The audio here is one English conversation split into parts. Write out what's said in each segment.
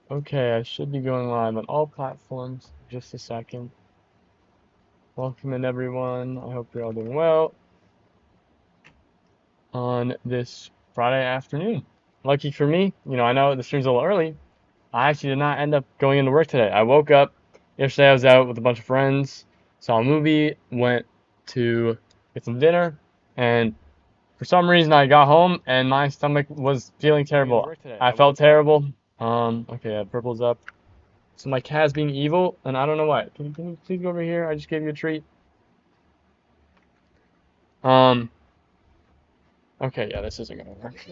Okay, I should be going live on all platforms. Just a second. Welcome in, everyone. I hope you're all doing well on this Friday afternoon. Lucky for me, I know the stream's a little early. I actually did not end up going into work today. I woke up yesterday. I was out with a bunch of friends, saw a movie, went to get some dinner, and for some reason I got home and my stomach was feeling terrible. I felt terrible. Okay, purple's up. So my cat's being evil, and I don't know why. Can you please go over here? I just gave you a treat. Um, okay, yeah, this isn't gonna work.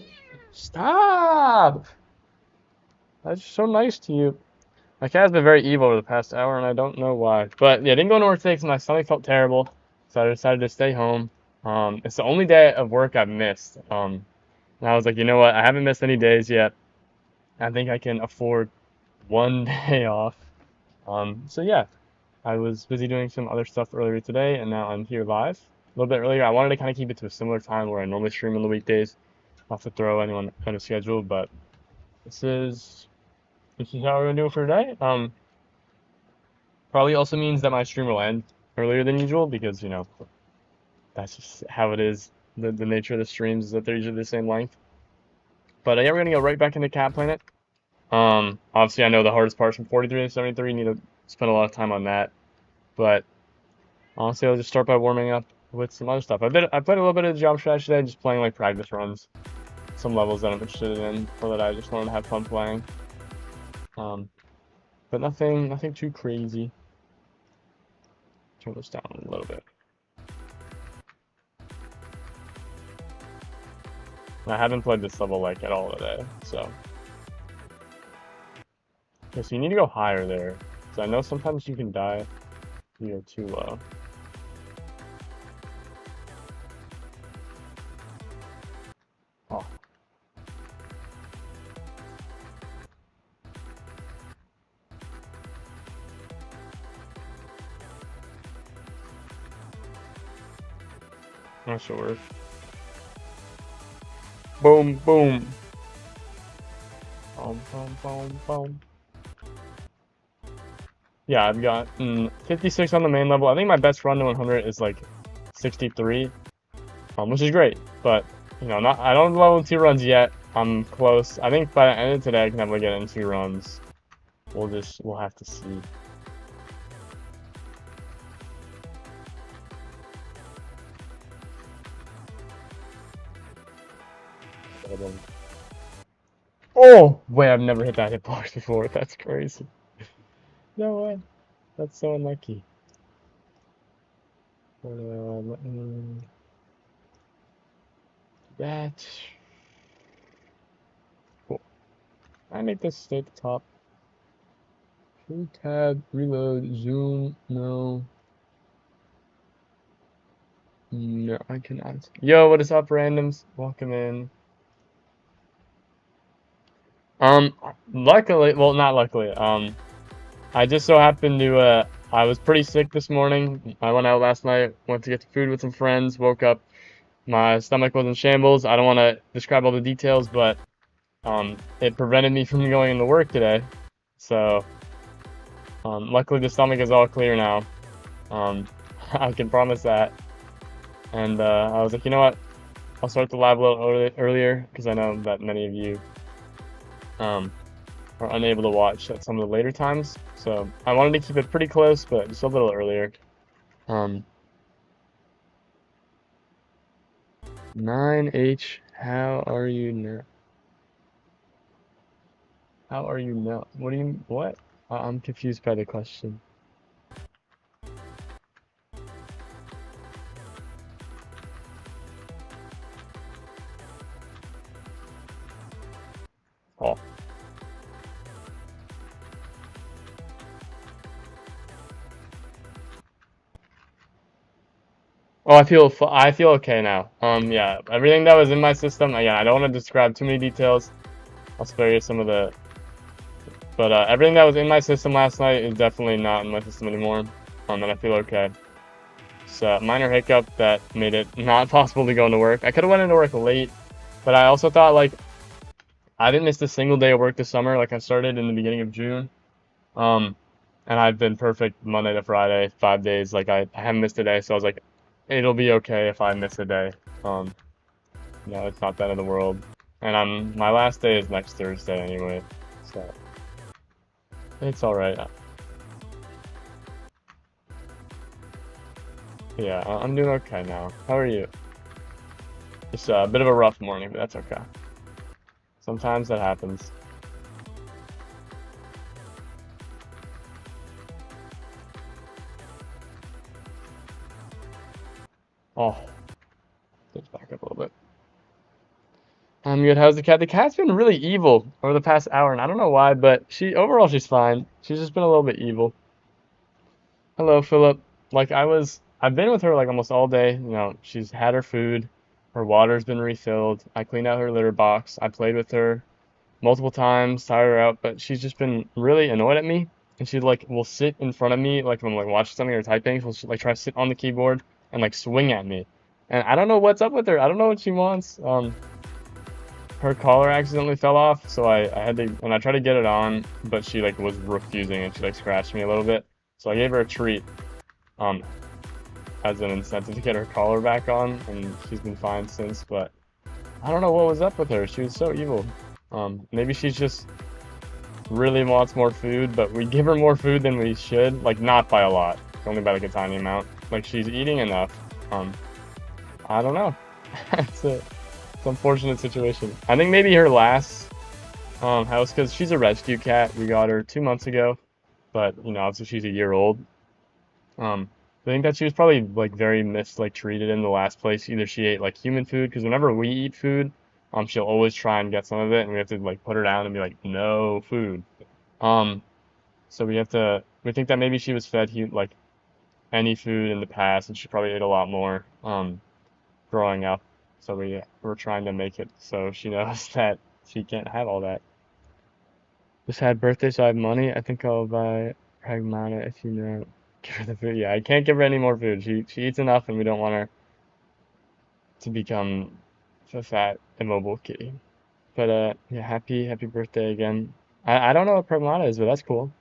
Stop! That's so nice to you. My cat's been very evil over the past hour, and I don't know why. But yeah, I didn't go to work today because my stomach felt terrible, so I decided to stay home. It's the only day of work I've missed. And I was like, you know what? I haven't missed any days yet. I think I can afford one day off. So yeah, I was busy doing some other stuff earlier today, and now I'm here live. A little bit earlier. I wanted to kind of keep it to a similar time where I normally stream on the weekdays, not to throw anyone kind of schedule, but this is how we're gonna do it for today. Probably also means that my stream will end earlier than usual because that's just how it is. The nature of the streams is that they're usually the same length. But yeah, we're gonna go right back into Cat Planet. Obviously I know the hardest parts from 43 to 73. Need to spend a lot of time on that. But honestly, I'll just start by warming up with some other stuff. I played a little bit of Jump Strategy today, just playing like practice runs, some levels that I'm interested in, or that I just wanted to have fun playing. But nothing too crazy. Turn this down a little bit. I haven't played this level like at all today, so. Okay, so you need to go higher there, because I know sometimes you can die if you go too low. Oh. Not sure. Boom, boom. Boom, boom, boom, boom. Yeah, I've got 56 on the main level. I think my best run to 100 is like 63, which is great. But I don't have level 2 runs yet. I'm close. I think by the end of today, I can definitely get in 2 runs. We'll have to see. Oh wait, I've never hit that hitbox before. That's crazy. No way. That's so unlucky. That. Cool. I make this stay at the top. True tab, reload, zoom, no. No, I cannot. Yo, what is up, randoms? Welcome in. Luckily, well, not luckily. I just so happened to, I was pretty sick this morning. I went out last night, went to get food with some friends, woke up, my stomach was in shambles. I don't want to describe all the details, but, it prevented me from going into work today. So, luckily the stomach is all clear now. I can promise that. And, I was like, you know what? I'll start the lab a little earlier, because I know that many of you, are unable to watch at some of the later times. So I wanted to keep it pretty close, but just a little earlier. 9H, how are you now? How are you now? What? I'm confused by the question. Oh. Oh, I feel okay now. Yeah, everything that was in my system. Again, I don't want to describe too many details. I'll spare you some of the. But everything that was in my system last night is definitely not in my system anymore. And I feel okay. It's a minor hiccup that made it not possible to go into work. I could have went into work late, but I also thought like I didn't miss a single day of work this summer. Like I started in the beginning of June. Um, and I've been perfect Monday to Friday, 5 days. Like I haven't missed a day, so I was like, it'll be okay if I miss a day. Um, it's not the end of the world. And my last day is next Thursday anyway, so it's all right. Yeah, I'm doing okay now. How are you? It's a bit of a rough morning, but that's okay. Sometimes that happens. Oh, let's back up a little bit. I'm good. How's the cat? The cat's been really evil over the past hour, and I don't know why, but overall she's fine. She's just been a little bit evil. Hello, Philip. Like I've been with her like almost all day. She's had her food, her water's been refilled. I cleaned out her litter box. I played with her multiple times, tired her out, but she's just been really annoyed at me. And she like will sit in front of me, like when I'm like watching something or typing, she'll like try to sit on the keyboard and like swing at me. And I don't know what's up with her. I don't know what she wants. Her collar accidentally fell off, so I had to, and I tried to get it on, but she like was refusing, and she like scratched me a little bit. So I gave her a treat, um, as an incentive to get her collar back on, and she's been fine since. But I don't know what was up with her. She was so evil. Maybe she's just really wants more food, but we give her more food than we should. Like not by a lot, only by like a tiny amount. Like she's eating enough. I don't know. That's it. It's an unfortunate situation. I think maybe her last house, because she's a rescue cat. We got her 2 months ago, but obviously she's a year old. I think that she was probably like very treated in the last place. Either she ate like human food, because whenever we eat food, she'll always try and get some of it, and we have to like put her down and be like, no food. Um, so we think that maybe she was fed like any food in the past, and she probably ate a lot more growing up. So we're trying to make it so she knows that she can't have all that. Just had birthday, so I have money. I think I'll buy Pragmata if give her the food. Yeah, I can't give her any more food. She eats enough, and we don't want her to become a fat, immobile kitty. But yeah, happy birthday again. I don't know what Pragmata is, but that's cool.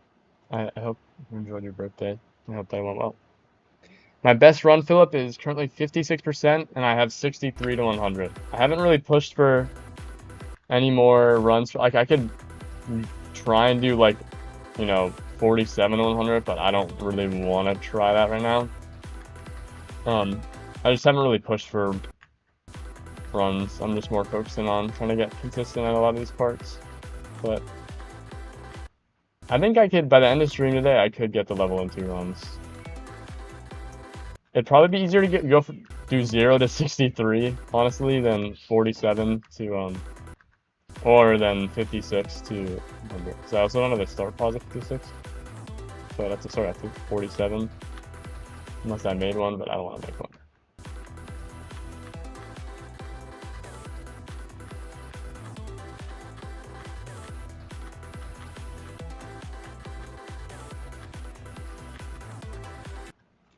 I hope you enjoyed your birthday. I hope that went well. My best run, Philip, is currently 56%, and I have 63 to 100. I haven't really pushed for any more runs. Like I could try and do like 47 to 100, but I don't really want to try that right now. I just haven't really pushed for runs. I'm just more focusing on trying to get consistent at a lot of these parts. But I think I could, by the end of stream today, I could get the level in 2 runs. It'd probably be easier to do 0 to 63, honestly, than 47 to or than 56 to 100. So I also don't have a start pause at 56. So I'd have to start at 47. Unless I made one, but I don't want to make one.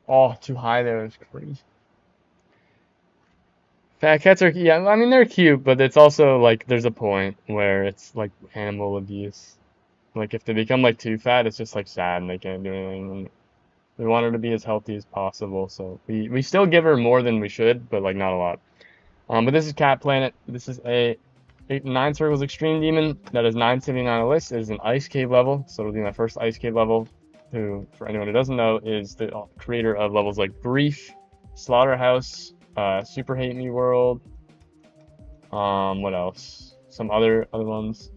Oh, too high there. It's crazy. Fat cats are, yeah, I mean, they're cute, but it's also like there's a point where it's like animal abuse. Like if they become like too fat, it's just like sad and they can't do anything. And we want her to be as healthy as possible, so we still give her more than we should, but like not a lot. But this is Cat Planet. This is a 9 Circles Extreme Demon that is 979 on the list. It is an Ice Cave level, so it'll be my first Ice Cave level. Who, for anyone who doesn't know, is the creator of levels like Grief, Slaughterhouse, Super Hate Me World. What else? Some other ones.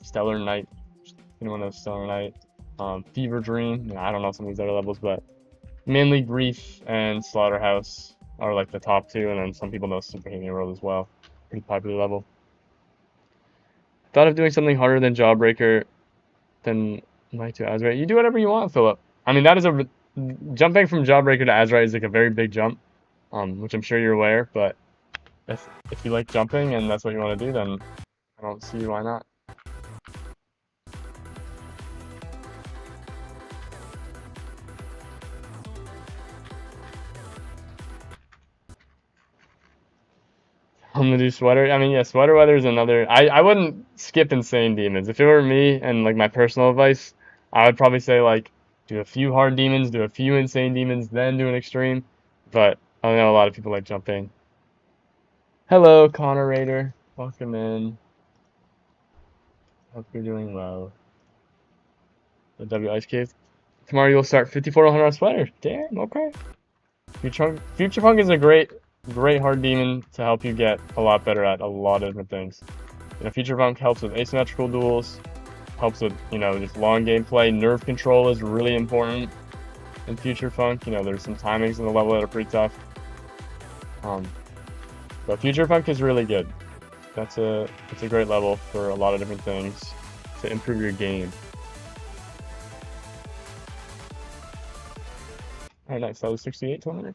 Stellar Night. Anyone knows Stellar Night? Fever Dream. I don't know some of these other levels, but mainly Grief and Slaughterhouse are like the top 2, and then some people know Super Hate Me World as well. Pretty popular level. Thought of doing something harder than Jawbreaker, than Might to Azrael. You do whatever you want, Philip. I mean, that is jumping from Jawbreaker to Azrael is like a very big jump, which I'm sure you're aware. But if you like jumping and that's what you want to do, then I don't see why not. I'm gonna do sweater. I mean, yeah, sweater weather is another. I wouldn't skip insane demons. If it were me and like my personal advice, I would probably say like do a few hard demons, do a few insane demons, then do an extreme. But I know a lot of people like jumping. Hello, Connor Raider. Welcome in. Hope you're doing well. The W Ice Cave. Tomorrow you'll start 5400 on sweater. Damn, okay. Future Funk is a great hard demon to help you get a lot better at a lot of different things. You know, Future Funk helps with asymmetrical duels, helps with, you know, just long gameplay. Nerve control is really important in Future Funk. You know, there's some timings in the level that are pretty tough. But Future Funk is really good. It's a great level for a lot of different things to improve your game. Alright, nice. That was 68 200.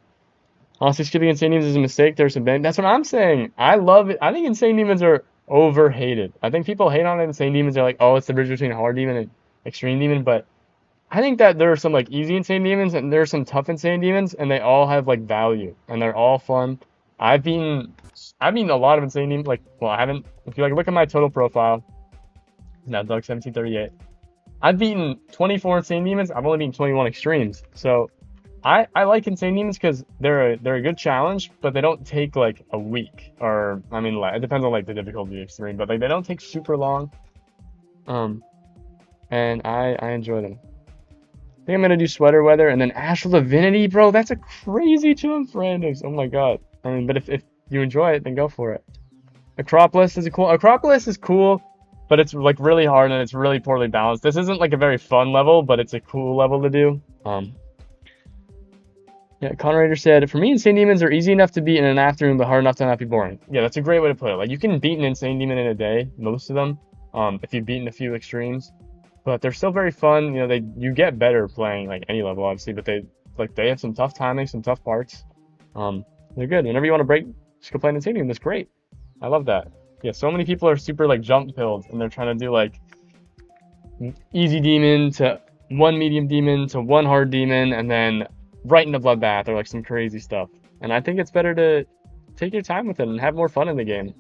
Honestly, skipping insane demons is a mistake. There's some bang. That's what I'm saying. I love it. I think insane demons are overhated. I think people hate on it. Insane demons are like, oh, it's the bridge between hard demon and extreme demon. But I think that there are some like easy insane demons and there are some tough insane demons, and they all have like value and they're all fun. I've beaten a lot of insane demons. Like, well, I haven't. If you like look at my total profile, now Doug 1738. I've beaten 24 insane demons. I've only beaten 21 extremes. So I like insane demons because they're a good challenge, but they don't take like a week, or I mean, it depends on like the difficulty of the extreme, but like they don't take super long. And I enjoy them. I think I'm gonna do sweater weather and then astral divinity, bro. That's a crazy jump for randoms. Oh my god. I mean, but if you enjoy it, then go for it. Acropolis is cool, but it's like really hard and it's really poorly balanced. This isn't like a very fun level, but it's a cool level to do. Yeah, Connor Raider said, for me, insane demons are easy enough to beat in an afternoon, but hard enough to not be boring. Yeah, that's a great way to put it. Like, you can beat an insane demon in a day, most of them, if you've beaten a few extremes. But they're still very fun. You know, you get better playing like any level, obviously, but they have some tough timing, some tough parts. They're good. Whenever you want to break, just go play an insane demon. That's great. I love that. Yeah, so many people are super like jump pilled, and they're trying to do like easy demon to one medium demon to one hard demon, and then right into bloodbath or like some crazy stuff. And I think it's better to take your time with it and have more fun in the game.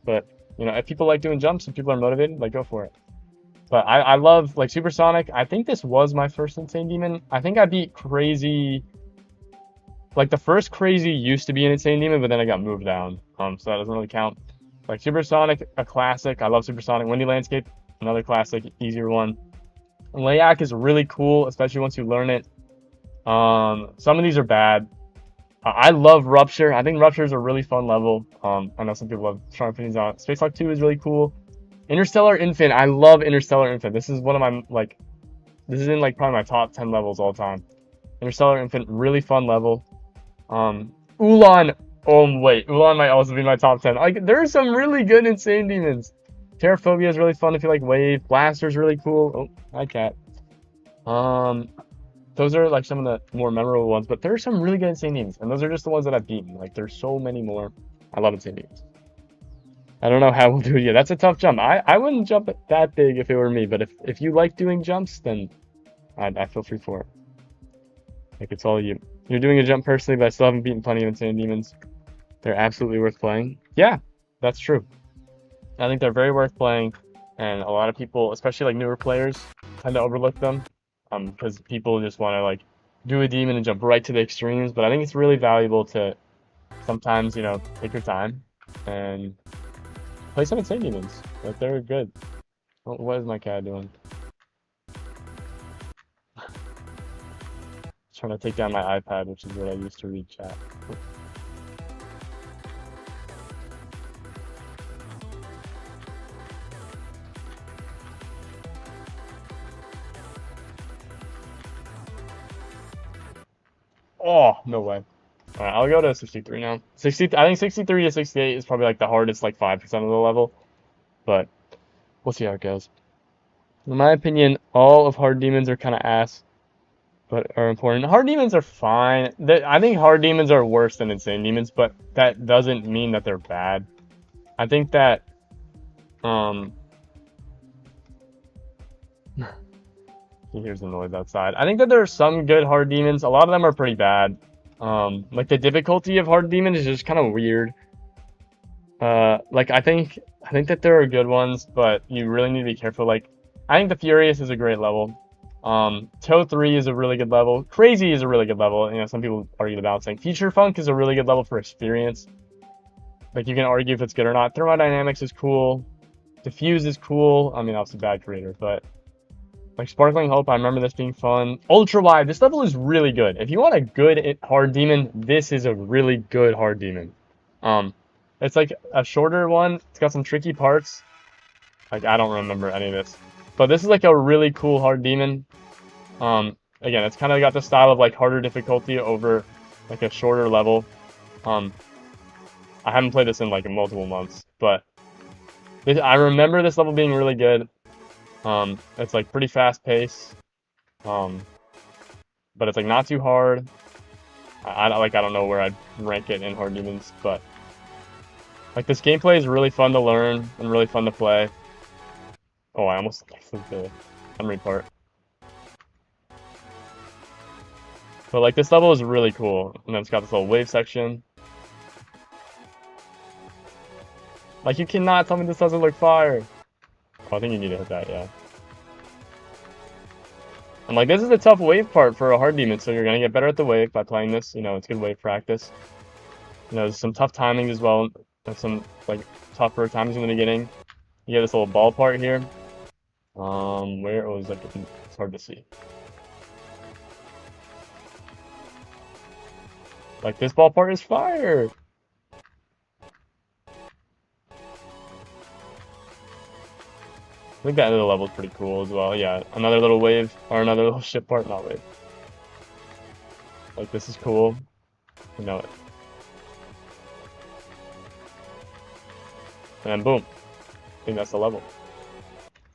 But you know, if people like doing jumps and people are motivated, like go for it. But I love like Supersonic. I think this was my first insane demon. I think I beat Crazy. Like the first Crazy used to be an insane demon, but then I got moved down. So that doesn't really count. Like Supersonic, a classic. I love Supersonic. Windy Landscape, another classic, easier one. Layak is really cool, especially once you learn it. Some of these are bad. I love Rupture. I think Rupture is a really fun level. I know some people have strong opinions on it. Spacewalk 2 is really cool. Interstellar Infant. I love Interstellar Infant. This is one of my, like, this is in, like, probably my top 10 levels all time. Interstellar Infant, really fun level. Ulan. Oh, wait. Ulan might also be my top 10. Like, there are some really good insane demons. Terraphobia is really fun if you like Wave. Blaster's really cool. Oh, hi, cat. Those are like some of the more memorable ones, but there are some really good insane demons, and those are just the ones that I've beaten. Like, there's so many more. I love insane demons. I don't know how we'll do it yet. That's a tough jump. I wouldn't jump it that big if it were me, but if you like doing jumps, then I feel free for it. Like, it's all you. You're doing a jump personally, but I still haven't beaten plenty of insane demons. They're absolutely worth playing. Yeah, that's true. I think they're very worth playing, and a lot of people, especially like newer players, tend to overlook them. Because people just want to like do a demon and jump right to the extremes, but I think it's really valuable to sometimes, you know, take your time and play some insane demons. Like, they're good. What is my cat doing? Trying to take down my iPad, which is what I used to read chat. Oh, no way. All right, I'll go to 63 now. I think 63 to 68 is probably like the hardest, like 5% of the level, but we'll see how it goes. In my opinion, all of hard demons are kind of ass, but are important. Hard demons are fine. I think hard demons are worse than insane demons, but that doesn't mean that they're bad. I think that, here's the noise outside. I think that there are some good hard demons. A lot of them are pretty bad. Like the difficulty of hard demon is just kind of weird. Like I think that there are good ones, but you really need to be careful. Like I think the Furious is a great level. Toe 3 is a really good level. Crazy is a really good level. You know, some people argue the balancing. Future Funk is a really good level for experience. Like you can argue if it's good or not. Thermodynamics is cool. Diffuse is cool. I mean, obviously bad creator, but like Sparkling Hope, I remember this being fun. Ultra Wide, this level is really good. If you want a good hard demon, this is a really good hard demon. Um, it's like a shorter one. It's got some tricky parts. Like I don't remember any of this, but this is like a really cool hard demon. Again, it's kind of got the style of like harder difficulty over like a shorter level. Um, I haven't played this in like multiple months, but I remember this level being really good. It's like pretty fast pace. Um, but it's like not too hard. I don't know where I'd rank it in hard demons, but like this gameplay is really fun to learn and really fun to play. Oh, I almost flipped the memory part. But like this level is really cool, and then it's got this little wave section. Like you cannot tell me this doesn't look fire. Oh, I think you need to hit that, yeah. And like this is a tough wave part for a hard demon, so you're gonna get better at the wave by playing this. You know, it's good wave practice. You know, there's some tough timings as well. There's some like tougher timings in the beginning. You get this little ball part here. Where it was like it's hard to see. Like this ball part is fire. I think that end of the level is pretty cool as well. Yeah, another little wave or another little ship part, not wave. Like this is cool. You know it. And then boom. I think that's the level.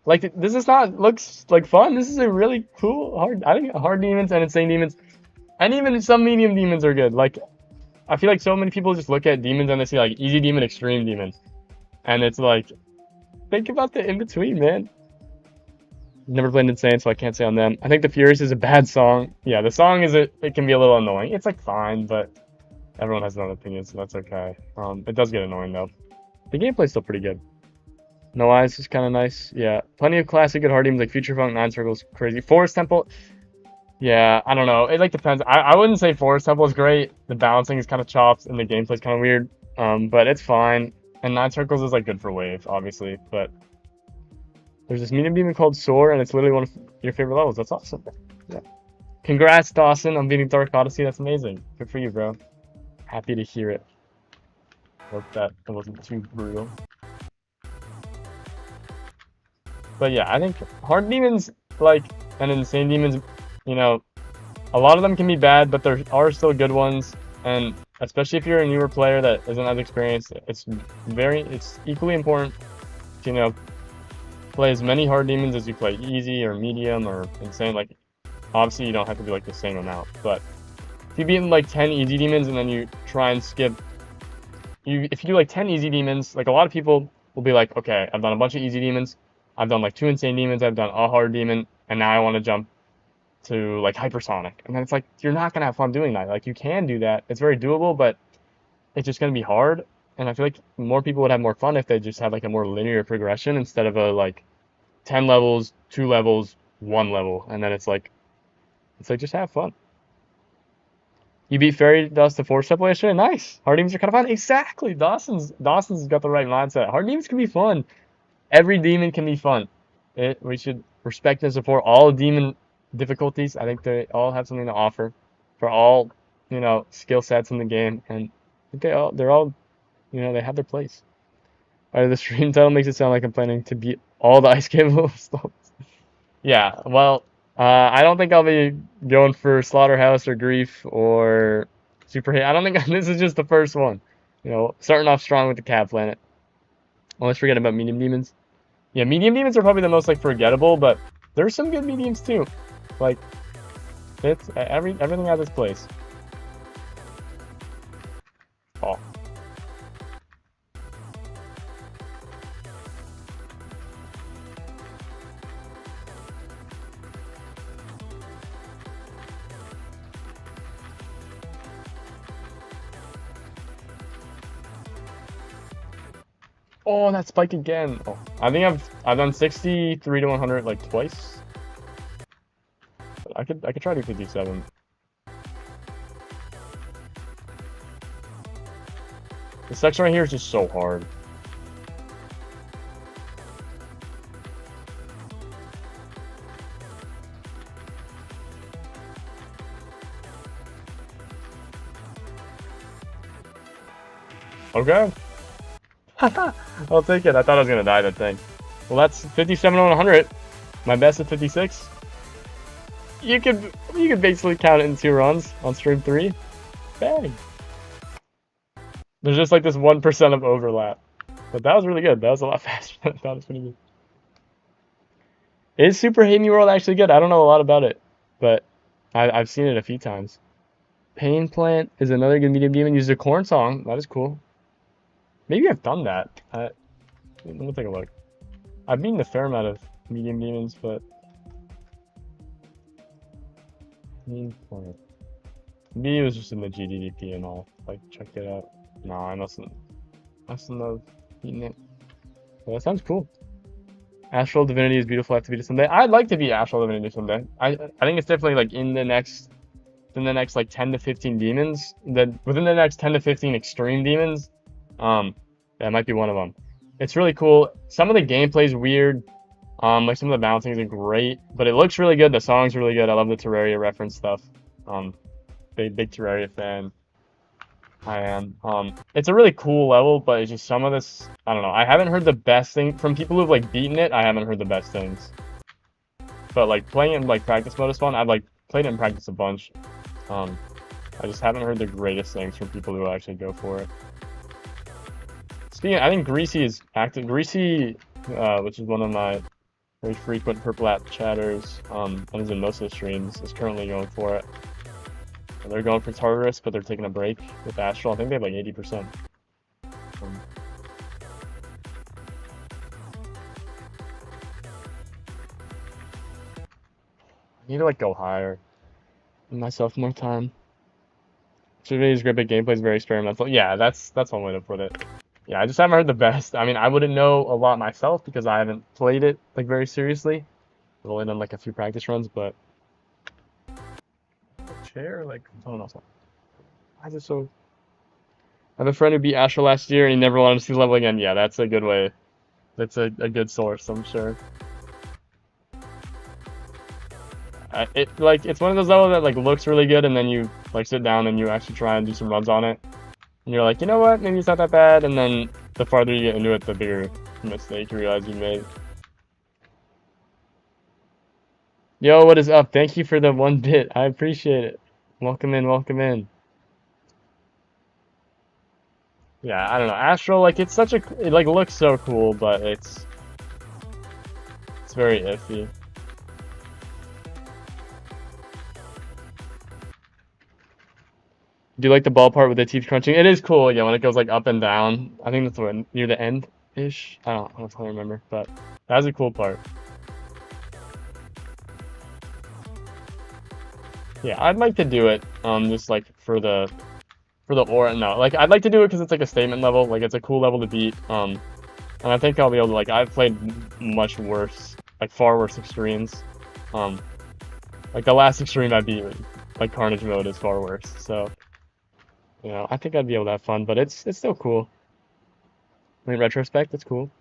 Like this is not looks like fun. This is a really cool hard. I think hard demons and insane demons, and even some medium demons are good. Like I feel like so many people just look at demons and they see like easy demon, extreme demon, and it's like think about the in between, man. Never played Insane, so I can't say on them. I think the Furious is a bad song. Yeah, the song it can be a little annoying. It's like fine, but everyone has their own opinion, so that's okay. It does get annoying though. The gameplay's still pretty good. No Eyes is kind of nice. Yeah, plenty of classic good hard demons like Future Funk, Nine Circles, crazy. Forest Temple. Yeah, I don't know. It like depends. I wouldn't say Forest Temple is great. The balancing is kind of chopped and the gameplay's kind of weird. But it's fine. And Nine Circles is like good for wave, obviously. But there's this medium demon called Soar, and it's literally one of your favorite levels. That's awesome. Yeah. Congrats, Dawson, on beating Dark Odyssey. That's amazing. Good for you, bro. Happy to hear it. Hope that it wasn't too brutal. But yeah, I think hard demons, like, and insane demons, you know, a lot of them can be bad, but there are still good ones. And especially if you're a newer player that isn't as experienced, it's equally important to, you know, play as many hard demons as you play easy or medium or insane. Like, obviously you don't have to do like the same amount, but if you beat like 10 easy demons and then you try and skip, if you do like 10 easy demons, like a lot of people will be like, okay, I've done a bunch of easy demons, I've done like 2 insane demons, I've done a hard demon, and now I want to jump to like hypersonic. And then it's like, you're not gonna have fun doing that. Like you can do that, it's very doable, but it's just gonna be hard. And I feel like more people would have more fun if they just had like a more linear progression instead of a like 10 levels, 2 levels, 1 level, and then it's like just have fun. You beat Fairy Dust to 4-step yesterday? Nice. Hard demons are kind of fun. Exactly. Dawson's got the right mindset. Hard demons can be fun. Every demon can be fun. We should respect and support all demon difficulties. I think they all have something to offer for all, you know, skill sets in the game, and I think they're all, you know, they have their place. The stream title makes it sound like I'm planning to beat all the ICECAVED levels. Yeah, well, I don't think I'll be going for Slaughterhouse or Grief or Super Hit. I don't think this is just the first one. You know, starting off strong with the Cat Planet. Almost forgetting about medium demons. Yeah, medium demons are probably the most like forgettable, but there's some good mediums too. Like, it's everything has its place. Oh. Oh, that spike again. Oh, I think I've done 63 to 100 like twice. But I could try to do 57. This section right here is just so hard. Okay. I'll take it. I thought I was gonna die that thing. Well, that's 57 on 100. My best is 56. You could basically count it in 2 runs on stream 3. Bang. There's just like this 1% of overlap. But that was really good. That was a lot faster than I thought it was gonna be. Is Super Hate Me World actually good? I don't know a lot about it, but I've seen it a few times. Pain Plant is another good medium demon. Uses a corn song. That is cool. Maybe I've done that. Let me take a look. I've beaten a fair amount of medium demons, but Pain Plant. Maybe it was just in the GDDP and all. Like, check it out. No, I mustn't have beaten it. Well, that sounds cool. Astral Divinity is beautiful. I have to beat it someday. I'd like to beat Astral Divinity someday. I think it's definitely like in the next like 10 to 15 demons. Within the next 10 to 15 extreme demons, that might be one of them. It's really cool. Some of the gameplay's weird. Like some of the balancing are great, but it looks really good. The song's really good. I love the Terraria reference stuff. Big Terraria fan. I am. It's a really cool level, but it's just some of this. I don't know. I haven't heard the best thing from people who've like beaten it. I haven't heard the best things. But like playing it in like practice mode is fun. I've like played it in practice a bunch. I just haven't heard the greatest things from people who actually go for it. Speaking, I think Greasy is active. Greasy, which is one of my very frequent Purple App chatters, and is in most of the streams, is currently going for it. And they're going for Tartarus, but they're taking a break with Astral. I think they have like 80%. I need to like go higher. Give myself more time. Survey is great, but gameplay is very experimental. Yeah, that's one way to put it. Yeah, I just haven't heard the best. I mean, I wouldn't know a lot myself because I haven't played it like very seriously. I've only done like a few practice runs, but chair, like, I don't know. Why is it so? I have a friend who beat Astral last year and he never wanted to see the level again. Yeah, that's a good way. That's a good source, I'm sure. It's one of those levels that like looks really good, and then you like sit down and you actually try and do some runs on it, and you're like, you know what, maybe it's not that bad, and then the farther you get into it, the bigger mistake you realize you made. Yo, what is up? Thank you for the 1 bit. I appreciate it. Welcome in, welcome in. Yeah, I don't know. Astral, like, it's such a, it like looks so cool, but it's very iffy. Do you like the ball part with the teeth crunching? It is cool, yeah, when it goes like up and down. I think that's what, near the end-ish? I don't remember, but that's a cool part. Yeah, I'd like to do it, just like for the aura. No, like I'd like to do it because it's like a statement level, like it's a cool level to beat. And I think I'll be able to, like, I've played much worse, like far worse extremes. Like the last extreme I beat, like Carnage mode, is far worse. So, you know, I think I'd be able to have fun, but it's still cool. In retrospect, it's cool.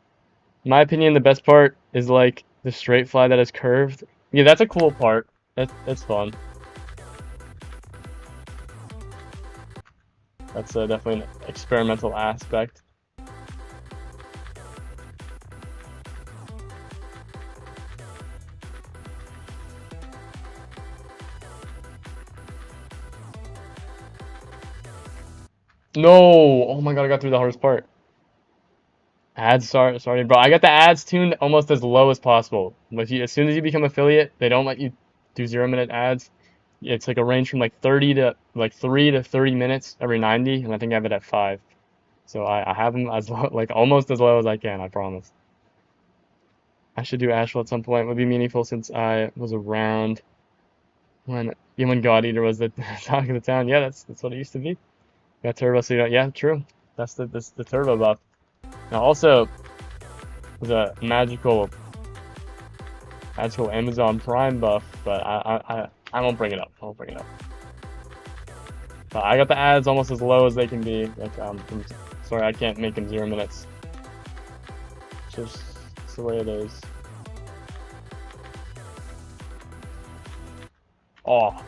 In my opinion, the best part is like the straight fly that is curved. Yeah, that's a cool part. It's fun. That's definitely an experimental aspect. No! Oh my god, I got through the hardest part. Ads, sorry, bro. I got the ads tuned almost as low as possible. As soon as you become affiliate, they don't let you do 0-minute ads. It's like a range from like 3 to 30 minutes every 90, and I think I have it at 5. So I have them as low, like almost as low as I can, I promise. I should do Asheville at some point. It would be meaningful since I was around when God Eater was the talk of the town. Yeah, that's what it used to be. Got turbo, so you don't, yeah, true. That's the turbo buff. Now also, the magical Amazon Prime buff, but I won't bring it up. I won't bring it up. But I got the ads almost as low as they can be. Like sorry, I can't make them 0 minutes. Just it's the way it is. Oh. I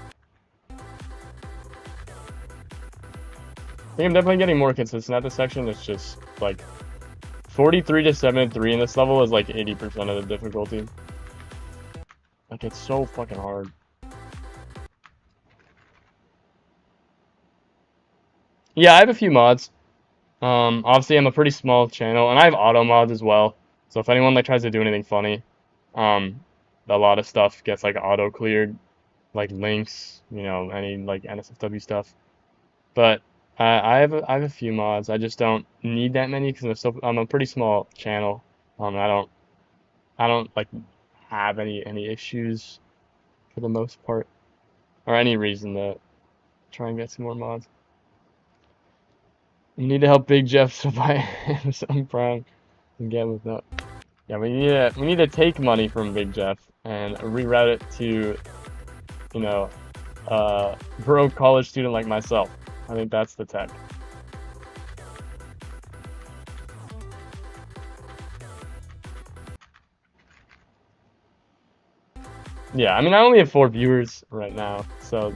think I'm definitely getting more consistent at this section. It's just like 43 to 7-3 in this level is like 80% of the difficulty. Like it's so fucking hard. Yeah, I have a few mods. Obviously I'm a pretty small channel, and I have auto mods as well. So if anyone like tries to do anything funny, a lot of stuff gets like auto cleared, like links, you know, any like NSFW stuff. But I have a few mods. I just don't need that many because I'm a pretty small channel. I don't like have any issues for the most part, or any reason to try and get some more mods. You need to help Big Jeff to buy Amazon Prime and get with that. Yeah, we need to take money from Big Jeff and reroute it to, you know, broke college student like myself. I think that's the tech. Yeah, I mean, I only have 4 viewers right now, so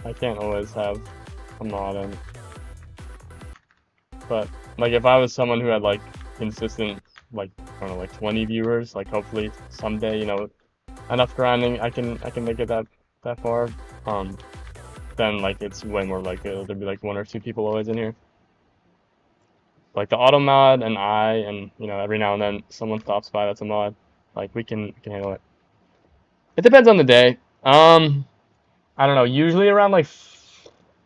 I can't always have a mod in. But like if I was someone who had like consistent, like I don't know, like 20 viewers, like hopefully someday, you know, enough grinding, I can make it that far. Then like it's way more likely there'll be like 1 or 2 people always in here. Like the auto mod and you know, every now and then someone stops by that's a mod. Like we can handle it. It depends on the day. I don't know. Usually around like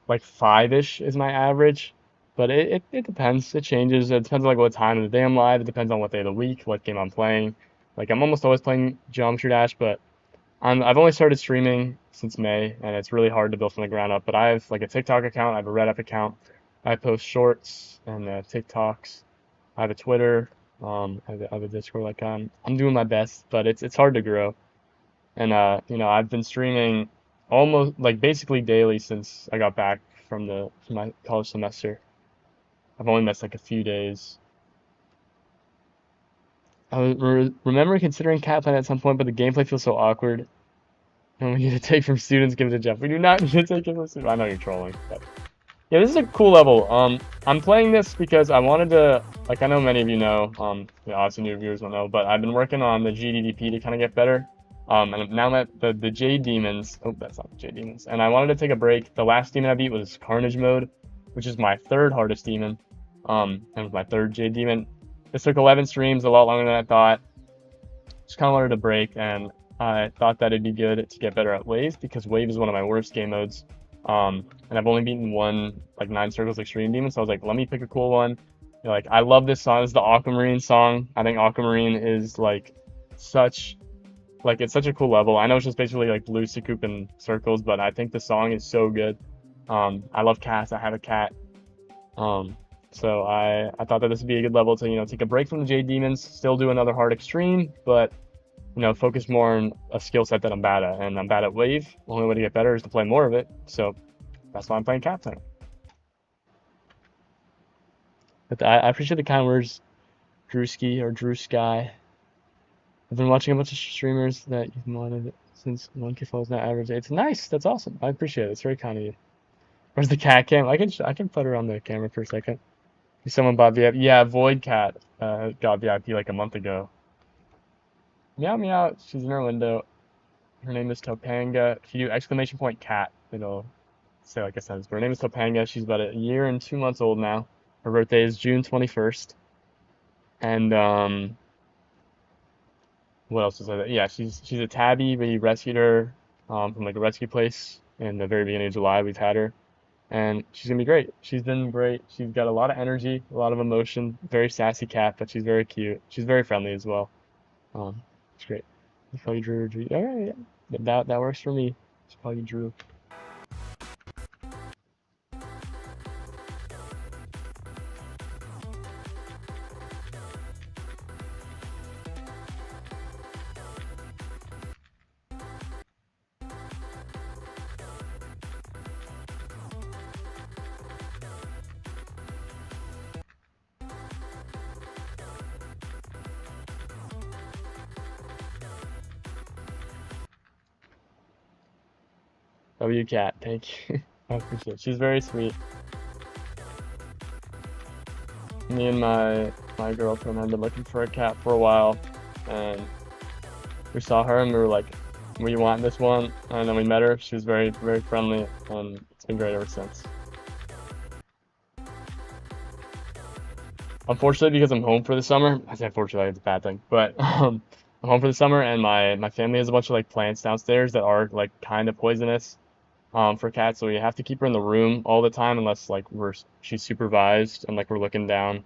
5-ish is my average, but it depends. It changes. It depends on like what time of the day I'm live. It depends on what day of the week, what game I'm playing. Like I'm almost always playing Geometry Dash, but I've only started streaming since May, and it's really hard to build from the ground up. But I have like a TikTok account. I have a Reddit account. I post shorts and TikToks. I have a Twitter. I have a Discord. Like I'm doing my best, but it's hard to grow. And you know, I've been streaming almost like basically daily since I got back from my college semester. I've only missed like a few days. Remember considering Catplan at some point, but the gameplay feels so awkward. And we need to take from students, give it to Jeff. We do not need to take it from students. I know you're trolling, but yeah, this is a cool level. I'm playing this because I wanted to, like, I know many of you know, yeah, obviously new viewers don't know, but I've been working on the GDDP to kind of get better. And now I'm at the J Demons. Oh, that's not the J Demons. And I wanted to take a break. The last demon I beat was Carnage mode, which is my 3rd hardest demon. And was my 3rd J Demon. This took 11 streams, a lot longer than I thought. Just kind of wanted a break, and I thought that it'd be good to get better at Wave because Wave is one of my worst game modes. And I've only beaten 9 Circles Extreme Demon, so I was like, let me pick a cool one. You know, like, I love this song. It's the Aquamarine song. I think Aquamarine is like such a cool level. I know it's just basically like blue Sucoup and circles, but I think the song is so good. I love cats. I have a cat. So I thought that this would be a good level to, you know, take a break from the Jade Demons, still do another hard extreme, but, you know, focus more on a skill set that I'm bad at. And I'm bad at Wave. The only way to get better is to play more of it. So that's why I'm playing Captain. But I appreciate the kind words, Drewski or Drew Sky. I've been watching a bunch of streamers that you've modded since 1K follows now average. It's nice. That's awesome. I appreciate it. It's very kind of you. Where's the cat cam? I can put her on the camera for a second. Someone bought VIP. Yeah, Void Cat got VIP like a month ago. Meow meow. She's in her window. Her name is Topanga. If you do !cat, it'll say like a sentence. But her name is Topanga. She's about 1 year and 2 months old now. Her birthday is June 21st. And what else is that? Yeah, she's a tabby. We rescued her from like a rescue place in the very beginning of July. We've had her. And she's gonna be great. She's been great. She's got a lot of energy, a lot of emotion. Very sassy cat, but she's very cute. She's very friendly as well. It's great. I'll call you Drew. All right, yeah. That works for me. Just call you Drew. Love you, cat. Thank you. I appreciate it. She's very sweet. Me and my girlfriend had been looking for a cat for a while, and we saw her and we were like, we want this one. And then we met her. She was very, very friendly, and it's been great ever since. Unfortunately, because I'm home for the summer, I say unfortunately, it's a bad thing, but I'm home for the summer, and my family has a bunch of like plants downstairs that are like kind of poisonous for cats, so we have to keep her in the room all the time unless like she's supervised and like we're looking down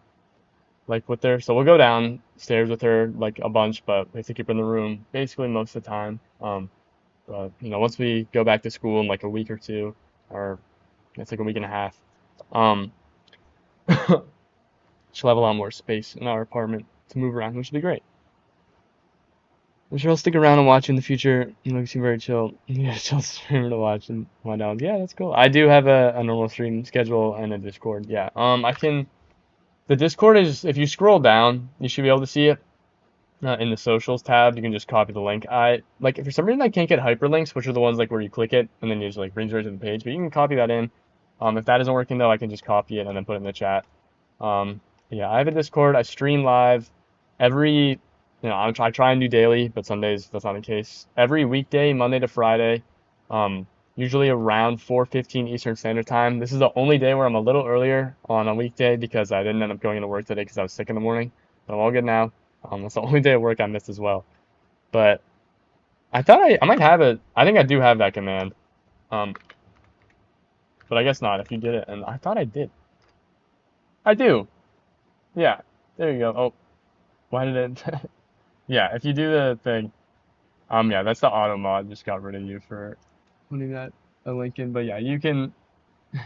like with her. So we'll go downstairs with her like a bunch, but we have to keep her in the room basically most of the time. But you know, once we go back to school in like a week or two, or it's like a week and a half, um, she'll have a lot more space in our apartment to move around, which would be great. I'm sure I'll stick around and watch in the future. You know, you seem very chill. Yeah, chill streamer to watch and wind down. Yeah, that's cool. I do have a normal stream schedule and a Discord. Yeah. I can. The Discord is, if you scroll down, you should be able to see it in the socials tab. You can just copy the link. Like, if for some reason I can't get hyperlinks, which are the ones like where you click it and then it just like brings you right to the page. But you can copy that in. If that isn't working though, I can just copy it and then put it in the chat. Yeah, I have a Discord. I stream live every, I try and do daily, but some days that's not the case. Every weekday, Monday to Friday, usually around 4:15 Eastern Standard Time. This is the only day where I'm a little earlier on a weekday because I didn't end up going into work today because I was sick in the morning. But I'm all good now. That's the only day of work I missed as well. But I thought I might have it. I think I do have that command. But I guess not if you did it. And I thought I did. I do. Yeah, there you go. Oh, why did it? Yeah, if you do the thing, yeah, that's the auto mod. Just got rid of you for putting that a link in. But yeah, you can,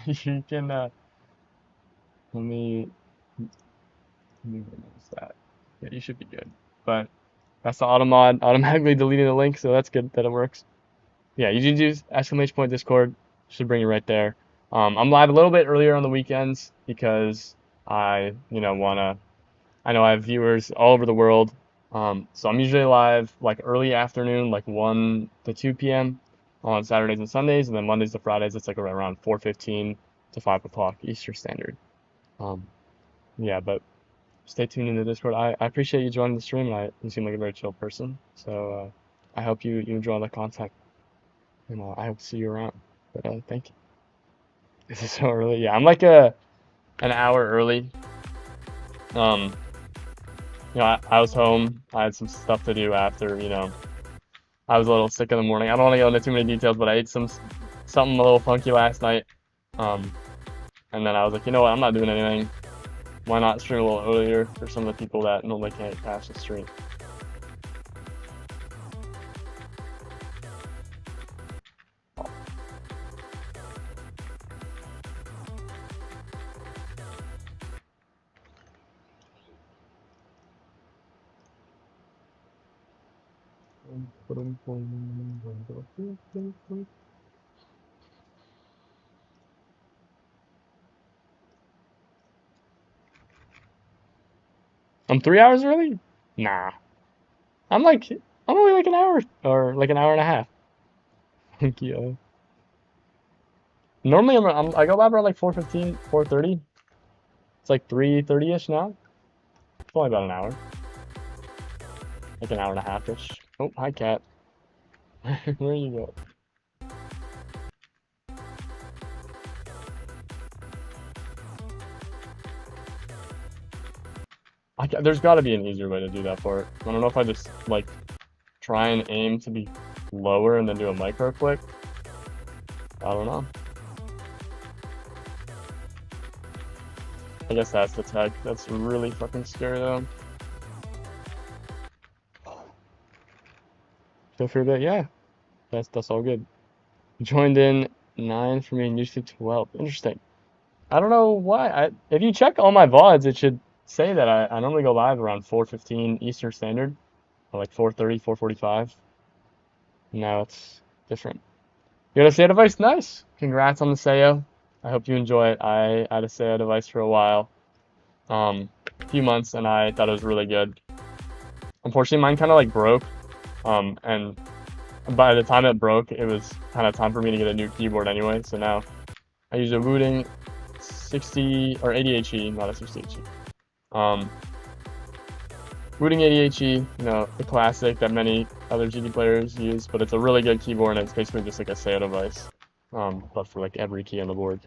you can. Let me minimize that. Yeah, you should be good. But that's the auto mod, automatically deleting the link, so that's good that it works. Yeah, you can use !point Discord. Should bring you right there. I'm live a little bit earlier on the weekends because I know I have viewers all over the world. So I'm usually live like early afternoon, like 1 to 2 p.m. on Saturdays and Sundays, and then Mondays to Fridays, it's like around 4:15 to 5 o'clock Eastern Standard. Yeah, but stay tuned in the Discord. I appreciate you joining the stream, and you seem like a very chill person. So I hope you enjoy the content, and I hope to see you around. But thank you. This is so early. Yeah, I'm like an hour early. I was home. I had some stuff to do after, I was a little sick in the morning. I don't want to go into too many details, but I ate something a little funky last night. And then I was like, you know what? I'm not doing anything. Why not stream a little earlier for some of the people that normally can't catch the stream? I'm 3 hours early? Nah. I'm only like an hour or like an hour and a half. Thank you. Normally I go live around like 4:15, 4:30. It's like 3:30ish now. It's only about an hour. Like an hour and a half-ish. Oh, hi cat. Where you go? There's got to be an easier way to do that part. I don't know if I just like try and aim to be lower and then do a micro click. I don't know. I guess that's the tech. That's really fucking scary though. Feel free to, yeah. That's all good. Joined in 9 for me and used to 12. Interesting. I don't know why. If you check all my VODs, it should say that I normally go live around 4:15 Eastern Standard, or like 4:30, 4:45. Now it's different. You got a SEO device? Nice. Congrats on the SEO. I hope you enjoy it. I had a SEO device for a while, a few months, and I thought it was really good. Unfortunately, mine kind of like broke, and by the time it broke, it was kind of time for me to get a new keyboard anyway. So now I use a Wooting 60 or 80HE, not a 60HE. Wooting 80HE, you know, the classic that many other GD players use, but it's a really good keyboard and it's basically just like a SEO device, but for like every key on the board.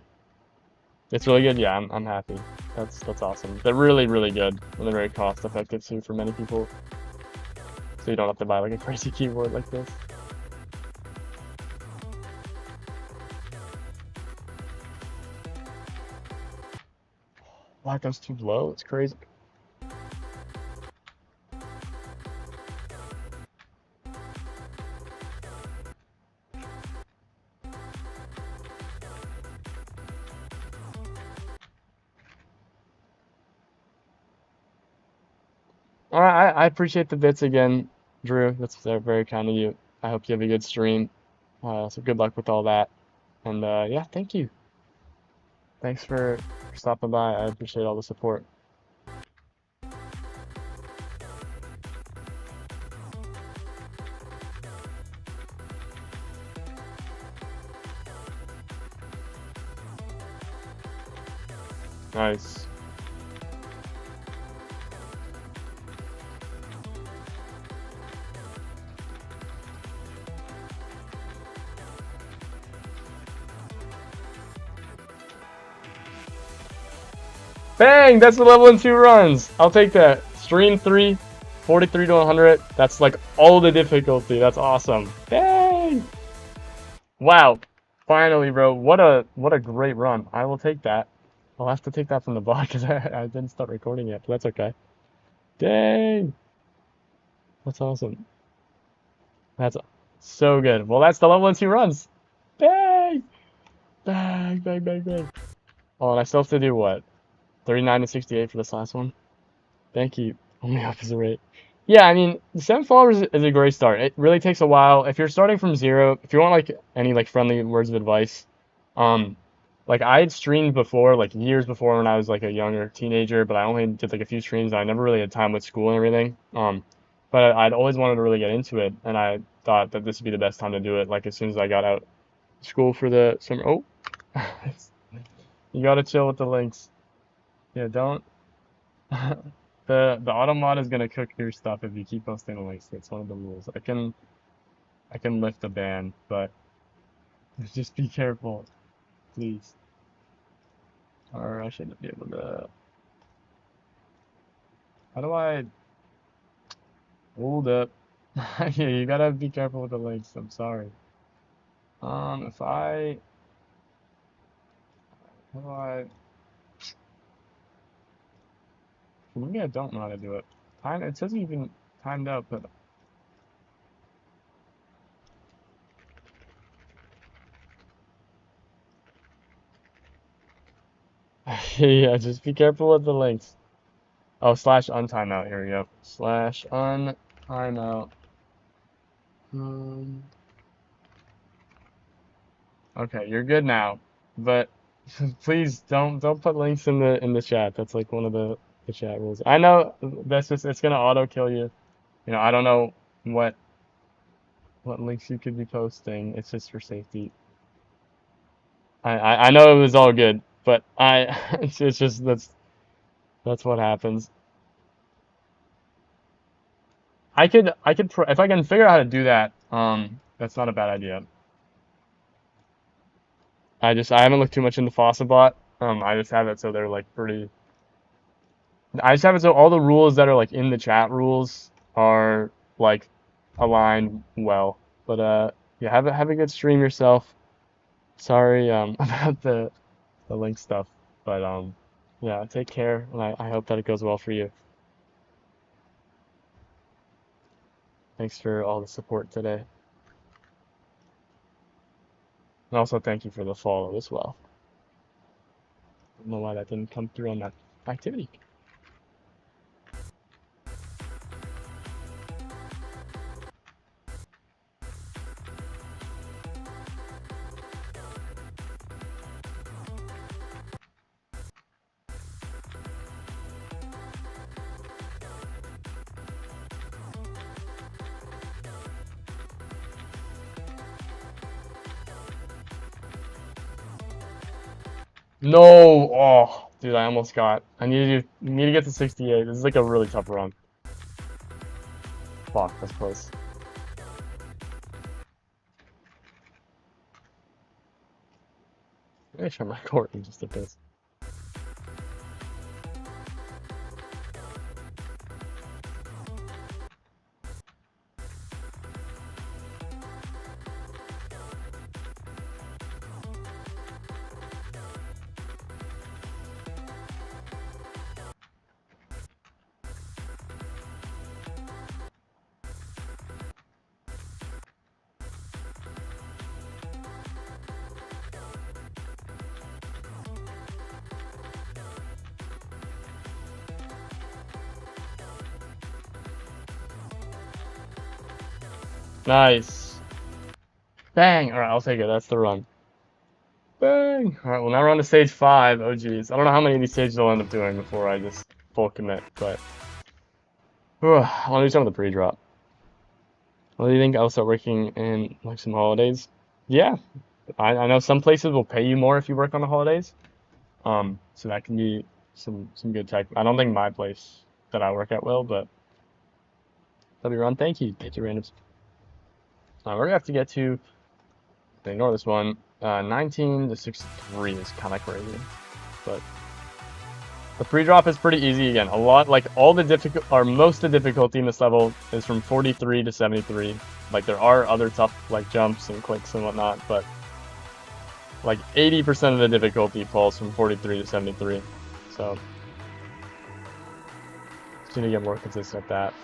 It's really good. Yeah, I'm happy. That's awesome. They're really good and they're very cost effective too for many people. So you don't have to buy like a crazy keyboard like this. Black goes too low. It's crazy. All right, I appreciate the bits again, Drew. That's very kind of you. I hope you have a good stream. So good luck with all that. And yeah, thank you. Thanks for stopping by. I appreciate all the support. Nice. Bang! That's the level in 2 runs. I'll take that. Stream 3, 43 to 100. That's like all the difficulty. That's awesome. Bang! Wow. Finally, bro. What a great run. I will take that. I'll have to take that from the bot because I didn't start recording yet, but that's okay. Dang! That's awesome. That's so good. Well, that's the level in 2 runs. Bang! Bang, bang, bang, bang. Oh, and I still have to do what? 39 to 68 for this last one. Thank you. Only opposite rate. Yeah, I mean, 7 followers is a great start. It really takes a while. If you're starting from 0, if you want like any like friendly words of advice, like I had streamed before, like years before when I was like a younger teenager, but I only did like a few streams. And I never really had time with school and everything. But I'd always wanted to really get into it, and I thought that this would be the best time to do it. Like as soon as I got out of school for the summer. Oh, you gotta chill with the links. Yeah, don't. The auto mod is gonna cook your stuff if you keep posting the links. That's one of the rules. I can lift a ban, but just be careful, please. Or I shouldn't be able to. How do I hold up? Yeah, you gotta be careful with the links. I'm sorry. If I how do I maybe I don't know how to do it. Time it says even timed out, but yeah, just be careful with the links. Oh, slash untimeout. Here we go. Slash untimeout. Okay, you're good now, but please don't put links in the chat. That's like one of the chat rules. I know that's just it's gonna auto kill you. You know, I don't know what links you could be posting. It's just for safety. I know it was all good, but it's just that's what happens. If I can figure out how to do that, that's not a bad idea. I haven't looked too much into Fossilbot. I just have it so they're like pretty. I just have it so all the rules that are like in the chat rules are like aligned well. But yeah, have a good stream yourself. Sorry about the link stuff, but yeah, take care, and I hope that it goes well for you. Thanks for all the support today. And also thank you for the follow as well. I don't know why that didn't come through on that activity. No! Oh, dude, I almost got. I need to get to 68. This is like a really tough run. Fuck, that's close. Let me try my court just a bit. Nice. Bang! Alright, I'll take it. That's the run. Bang! Alright, well now we're on to stage 5. Oh geez. I don't know how many of these stages I'll end up doing before I just full commit, but I want to do some of the pre-drop. What do you think? I'll start working in like some holidays. Yeah, I know some places will pay you more if you work on the holidays. So that can be some good tech. I don't think my place that I work at will, but that'll be run. Thank you, randoms. We're gonna have to get to. Ignore this one. 19 to 63 is kind of crazy, but the pre-drop is pretty easy again. A lot, like all the difficult, or most of the difficulty in this level is from 43 to 73. Like there are other tough like jumps and clicks and whatnot, but like 80% of the difficulty falls from 43 to 73. So just need to get more consistent at that.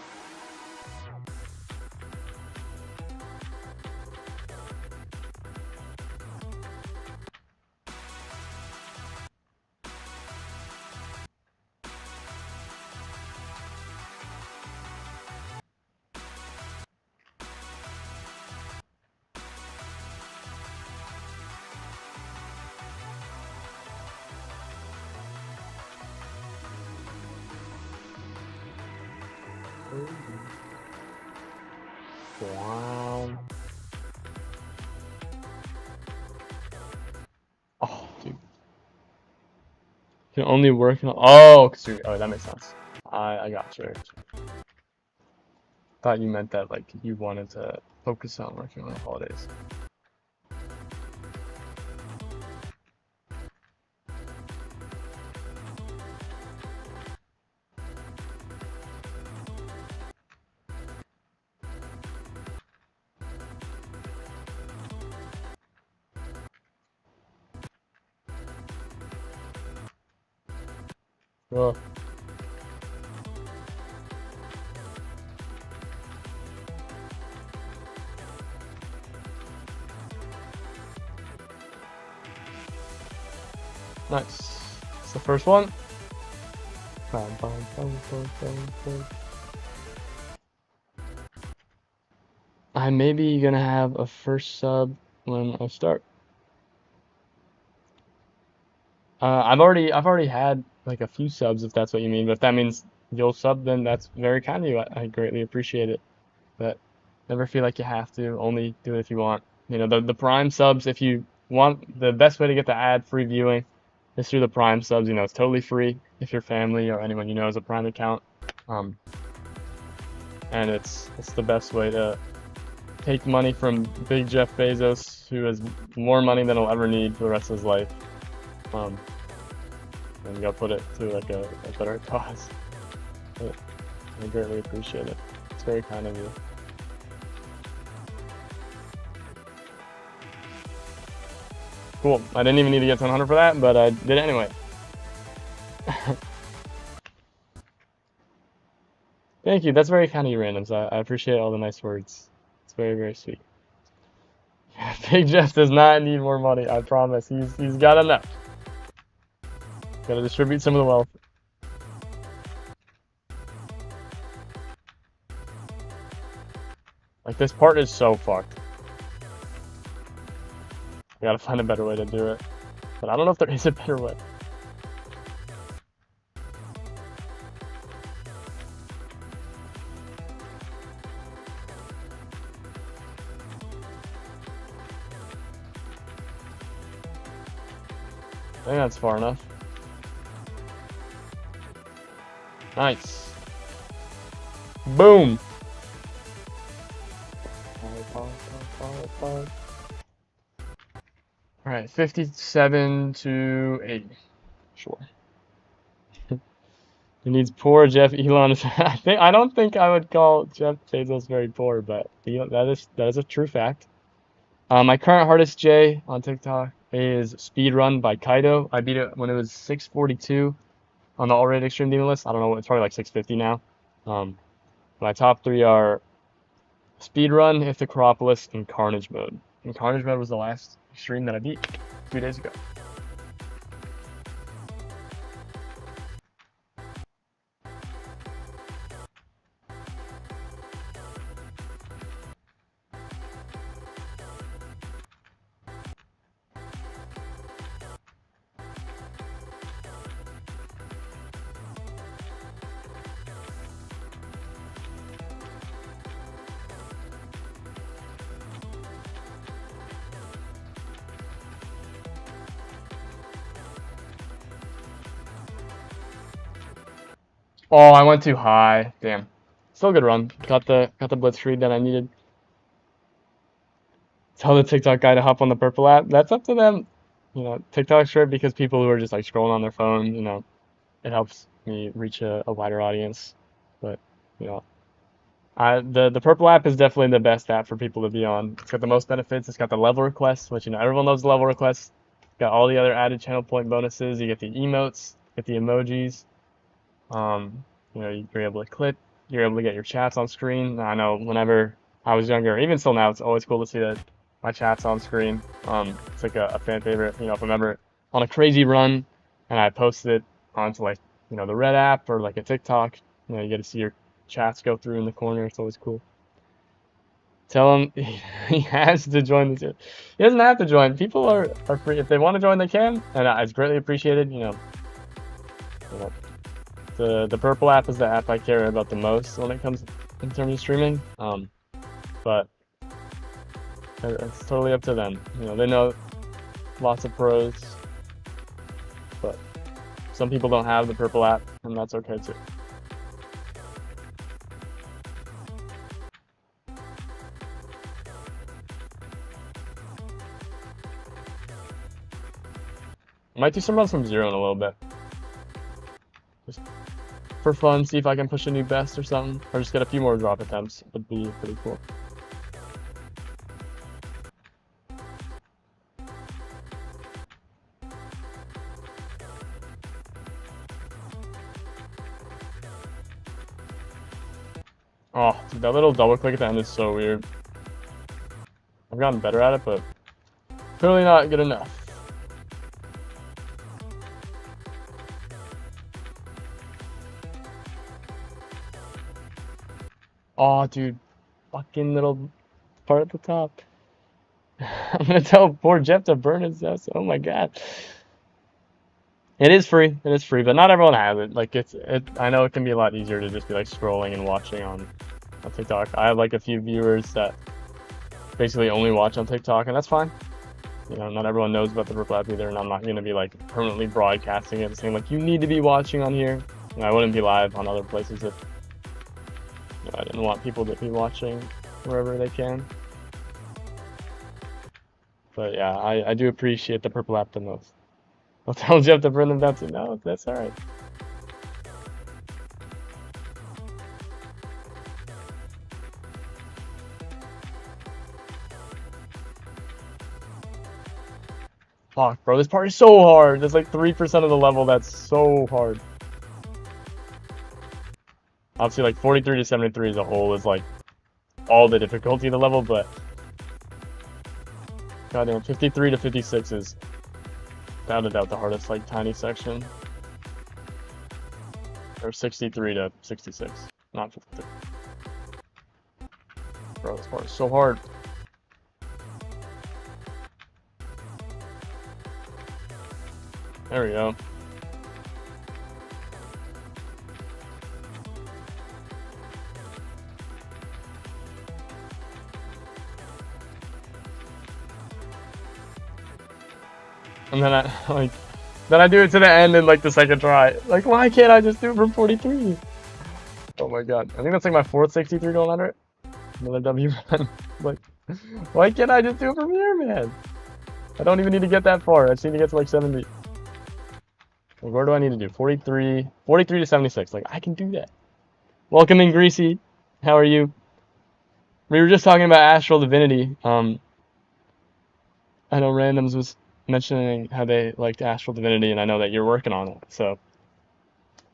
Wow. Oh, dude. Can only work on. Oh, oh, that makes sense. I got you. Thought you meant that like you wanted to focus on working on the holidays. Oh. Nice. It's the first one. I may be gonna have a first sub when I start. I've already had like a few subs if that's what you mean, but if that means you'll sub, then that's very kind of you. I greatly appreciate it. But never feel like you have to. Only do it if you want. You know, the Prime subs, if you want, the best way to get the ad-free viewing is through the Prime subs. You know, it's totally free if your family or anyone you know has a Prime account. And it's the best way to take money from Big Jeff Bezos, who has more money than he'll ever need for the rest of his life. And go put it to like a better cause. I greatly appreciate it. It's very kind of you. Cool. I didn't even need to get to 100 for that, but I did it anyway. Thank you. That's very kind of you, randoms. I appreciate all the nice words. It's very, very sweet. Big Jeff does not need more money. I promise. He's got enough. Got to distribute some of the wealth. Like this part is so fucked. I gotta find a better way to do it. But I don't know if there is a better way. I think that's far enough. Nice. Boom. All right, 57 to 80. Sure. He needs poor Jeff Elon. I don't think I would call Jeff Bezos very poor, but that is a true fact. My current hardest J on TikTok is Speed Run by Kaido. I beat it when it was 642 on the already extreme demon list. I don't know, it's probably like 650 now. My top three are Speed Run, If the Acropolis, and Carnage Mode. And Carnage Mode was the last extreme that I beat 2 days ago. Oh, I went too high. Damn. Still a good run. Got the blitzkrieg that I needed. Tell the TikTok guy to hop on the purple app. That's up to them. You know, TikTok's great because people who are just like scrolling on their phone, you know, it helps me reach a wider audience. But, you know, the purple app is definitely the best app for people to be on. It's got the most benefits. It's got the level requests, which, you know, everyone loves the level requests. It's got all the other added channel point bonuses. You get the emotes, get the emojis. You know, you're able to clip, you're able to get your chats on screen. I know whenever I was younger, even still now, it's always cool to see that my chat's on screen. It's like a fan favorite. You know, if I'm ever on a crazy run and I posted it onto like, you know, the Red app or like a TikTok, you know, you get to see your chats go through in the corner. It's always cool. Tell him he has to join the. He doesn't have to join. People are free. If they want to join, they can, and it's greatly appreciated. You know. The purple app is the app I care about the most when it comes in terms of streaming. But it's totally up to them. You know, they know lots of pros, but some people don't have the purple app, and that's okay too. Might do some runs from zero in a little bit. Just for fun, see if I can push a new best or something, or just get a few more drop attempts. Would be pretty cool. Oh, dude, that little double click at the end is so weird. I've gotten better at it, but clearly not good enough. Oh, dude, fucking little part at the top. I'm gonna tell poor Jeff to burn his ass. Oh my god. It is free. It is free, but not everyone has it. Like I know it can be a lot easier to just be like scrolling and watching on TikTok. I have like a few viewers that basically only watch on TikTok, and that's fine. You know, not everyone knows about the purple app either, and I'm not gonna be like permanently broadcasting it and saying like you need to be watching on here. You know, I wouldn't be live on other places if I didn't want people to be watching wherever they can. But yeah, I do appreciate the purple app the most. I'll tell Jeff to burn them down too. No, that's alright. Fuck, bro, this part is so hard. There's like 3% of the level that's so hard. Obviously, like 43 to 73 as a whole is like all the difficulty of the level, but goddamn, 53 to 56 is without a doubt the hardest like tiny section. Or 63 to 66, not 53. Bro, this part is so hard. There we go. And then I like Then I do it to the end in like the second try. Like, why can't I just do it from 43? Oh my god. I think that's like my fourth 63 to 100. Another W run. Like, why can't I just do it from here, man? I don't even need to get that far. I just need to get to like 70. Like, where do I need to do? 43 to 76. Like, I can do that. Welcome in, Greasy. How are you? We were just talking about Astral Divinity. I know Randoms was mentioning how they liked Astral Divinity, and I know that you're working on it. So,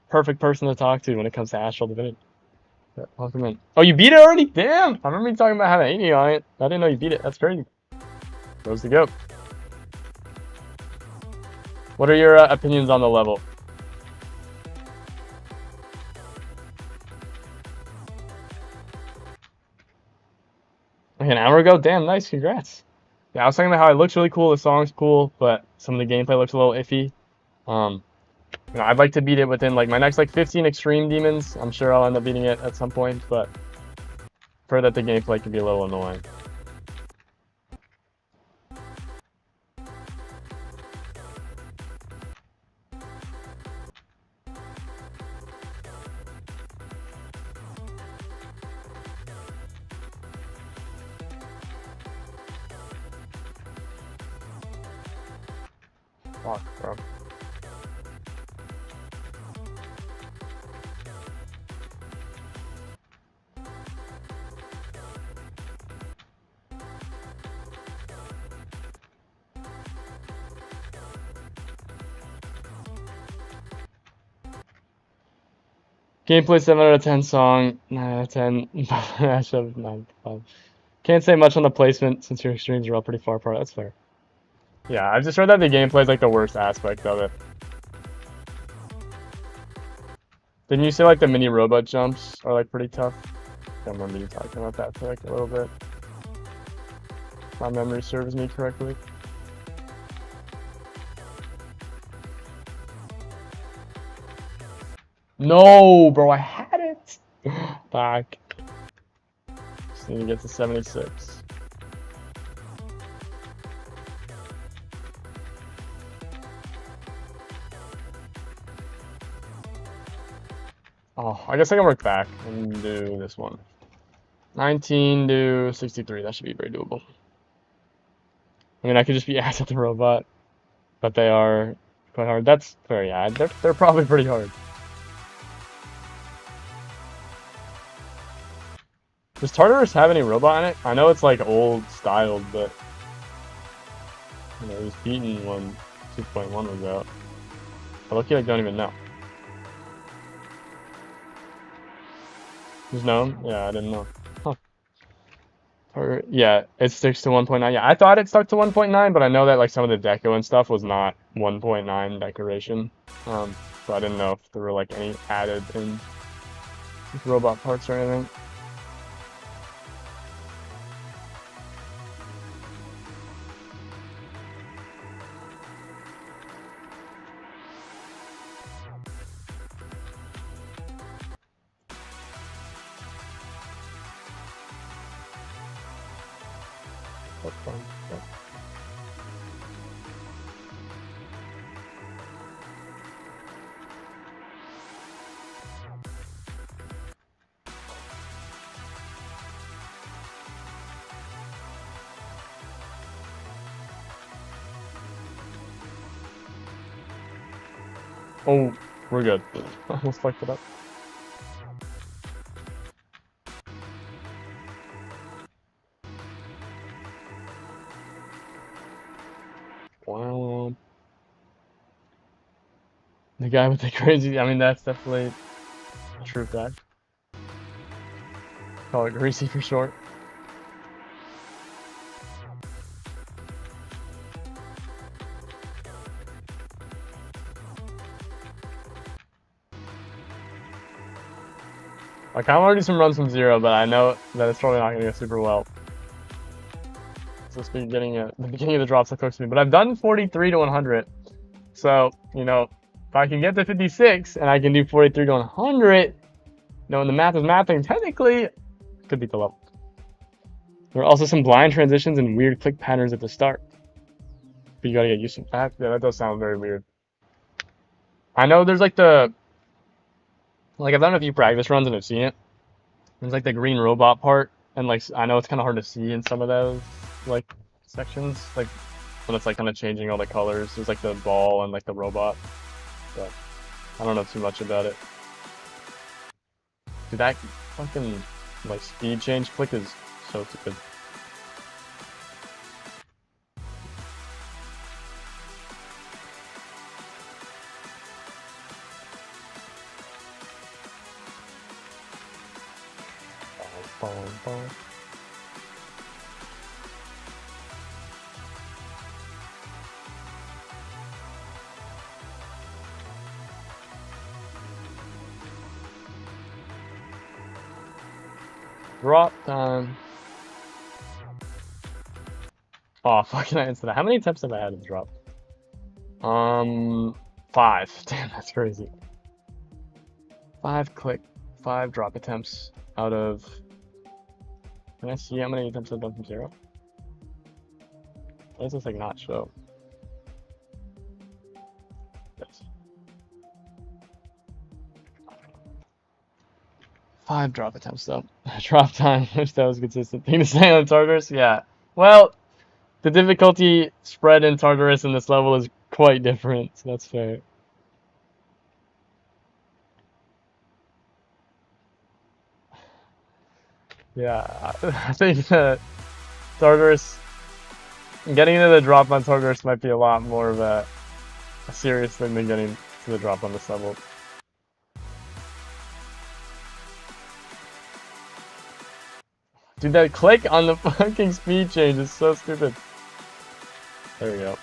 perfect person to talk to when it comes to Astral Divinity. Yeah, welcome in. Oh, you beat it already? Damn! I remember you talking about having 80 on it. I didn't know you beat it. That's crazy. Goes to go. What are your opinions on the level? Like an hour ago? Damn, nice. Congrats. Yeah, I was talking about how it looks really cool. The song's cool, but some of the gameplay looks a little iffy. I'd like to beat it within like my next like 15 extreme demons. I'm sure I'll end up beating it at some point, but for that the gameplay can be a little annoying. Fuck, bro. Gameplay 7 out of 10, song 9 out of 10. Mashup 9 out of 5. Can't say much on the placement since your extremes are all pretty far apart. That's fair. Yeah, I've just heard that the gameplay is like the worst aspect of it. Didn't you say like the mini robot jumps are like pretty tough? I remember you talking about that for like a little bit. If my memory serves me correctly. No, bro, I had it. Back. Just need to get to 76. Oh, I guess I can work back and do this one. 19 to 63. That should be very doable. I mean, I could just be ass at the robot, but they are quite hard. That's fair, yeah. They're probably pretty hard. Does Tartarus have any robot in it? I know it's like old styled, but you know, it was beaten when 2.1 was out. I look like don't even know. Just know him? Yeah, I didn't know. Huh. Or, yeah, it sticks to 1.9. Yeah, I thought it stuck to 1.9, but I know that like some of the deco and stuff was not 1.9 decoration. So I didn't know if there were like any added in robot parts or anything. Oh, we're good. I almost fucked it up. Wow. The guy with the crazy, I mean, that's definitely a true fact. Call it greasy for short. I kind of want to do some runs from 0, but I know that it's probably not going to go super well. So it's been getting the beginning of the drops that cooks me. But I've done 43 to 100. So, you know, if I can get to 56 and I can do 43 to 100, knowing the math is mathing, technically, I could beat the level. There are also some blind transitions and weird click patterns at the start. But you gotta get used to that. Yeah, that does sound very weird. I know there's like I've done a few practice runs and I've seen it. There's like the green robot part, and like I know it's kind of hard to see in some of those like sections, like when it's like kind of changing all the colors. There's like the ball and like the robot, but I don't know too much about it. Dude, that fucking like speed change flick is so stupid. Bom, bom. Drop time. Oh, fucking I answered that. How many attempts have I had to drop? 5. Damn, that's crazy. 5 drop attempts out of. Can I see how many attempts I've done from 0? Why does this like not show? Yes. 5 drop attempts though. Drop time. Wish that was a consistent thing to say on Tartarus. Yeah. Well, the difficulty spread in Tartarus in this level is quite different, so that's fair. Yeah, I think Tartarus, getting into the drop on Tartarus might be a lot more of a serious thing than getting to the drop on this level. Dude, that click on the fucking speed change is so stupid. There we go.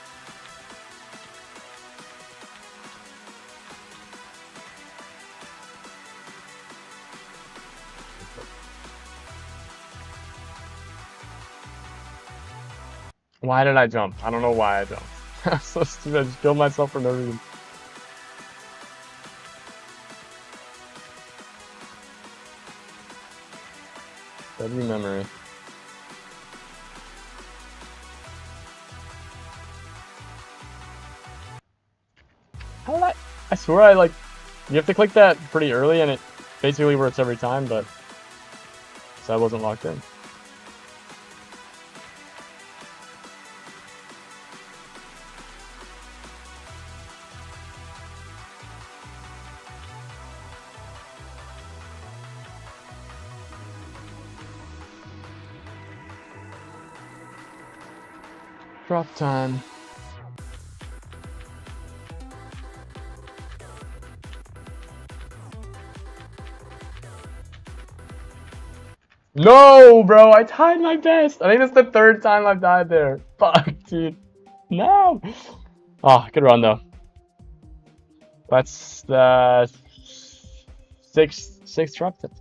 Why did I jump? I don't know why I jumped. I'm so stupid. I just killed myself for no reason. W memory. How did I swear I like. You have to click that pretty early and it basically works every time, but. So I wasn't locked in. Drop time. No, bro, I tied my best. I think it's the 3rd time I've died there. Fuck, dude. No. Oh, good run though. That's the 6th drop tip.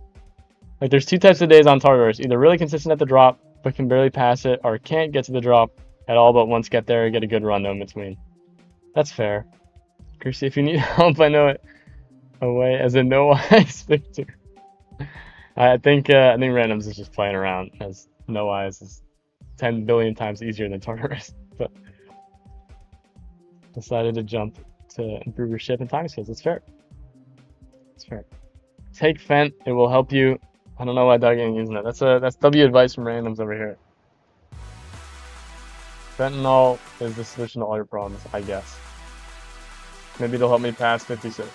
Like, there's 2 types of days on Tartarus. Either really consistent at the drop, but can barely pass it, or can't get to the drop at all, but once get there, get a good run though in between. That's fair. Chrissy, if you need help, I know it. Away, as in no eyes Victor. I think randoms is just playing around, as no eyes is 10 billion times easier than Tartarus, but decided to jump to improve your ship and time skills. It's fair. It's fair. Take Fent. It will help you. I don't know why Doug ain't using it. That's W advice from randoms over here. Fentanyl is the solution to all your problems, I guess. Maybe they'll help me pass 56.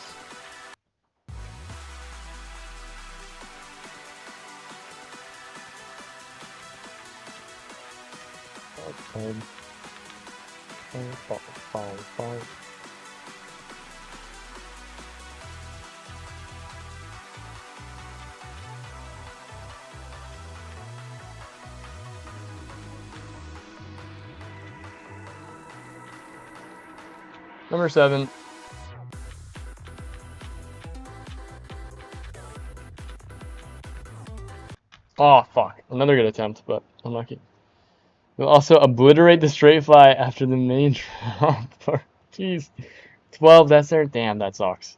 Number 7. Oh, fuck. Another good attempt, but unlucky. We'll also obliterate the straight fly after the main drop. Jeez. 12, that's there? Damn, that sucks.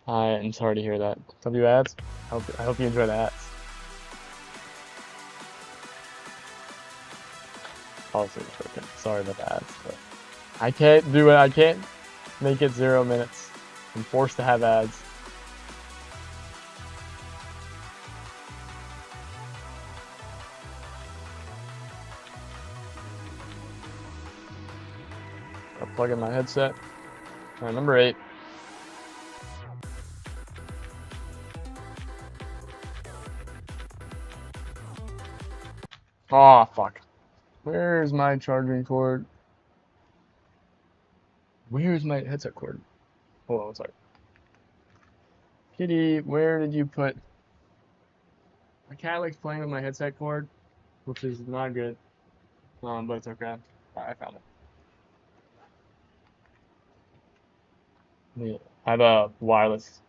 I'm sorry to hear that. W ads? I hope you enjoy the ads. Sorry about the ads, but I can't do it. I can't make it 0 minutes. I'm forced to have ads. I'll plug in my headset. All right, number 8. Oh, fuck. Where's my charging cord? Where's my headset cord? Hold on, sorry. Kitty, where did you put... My cat likes playing with my headset cord, which is not good. But it's okay. Alright, I found it. Yeah, I have a wireless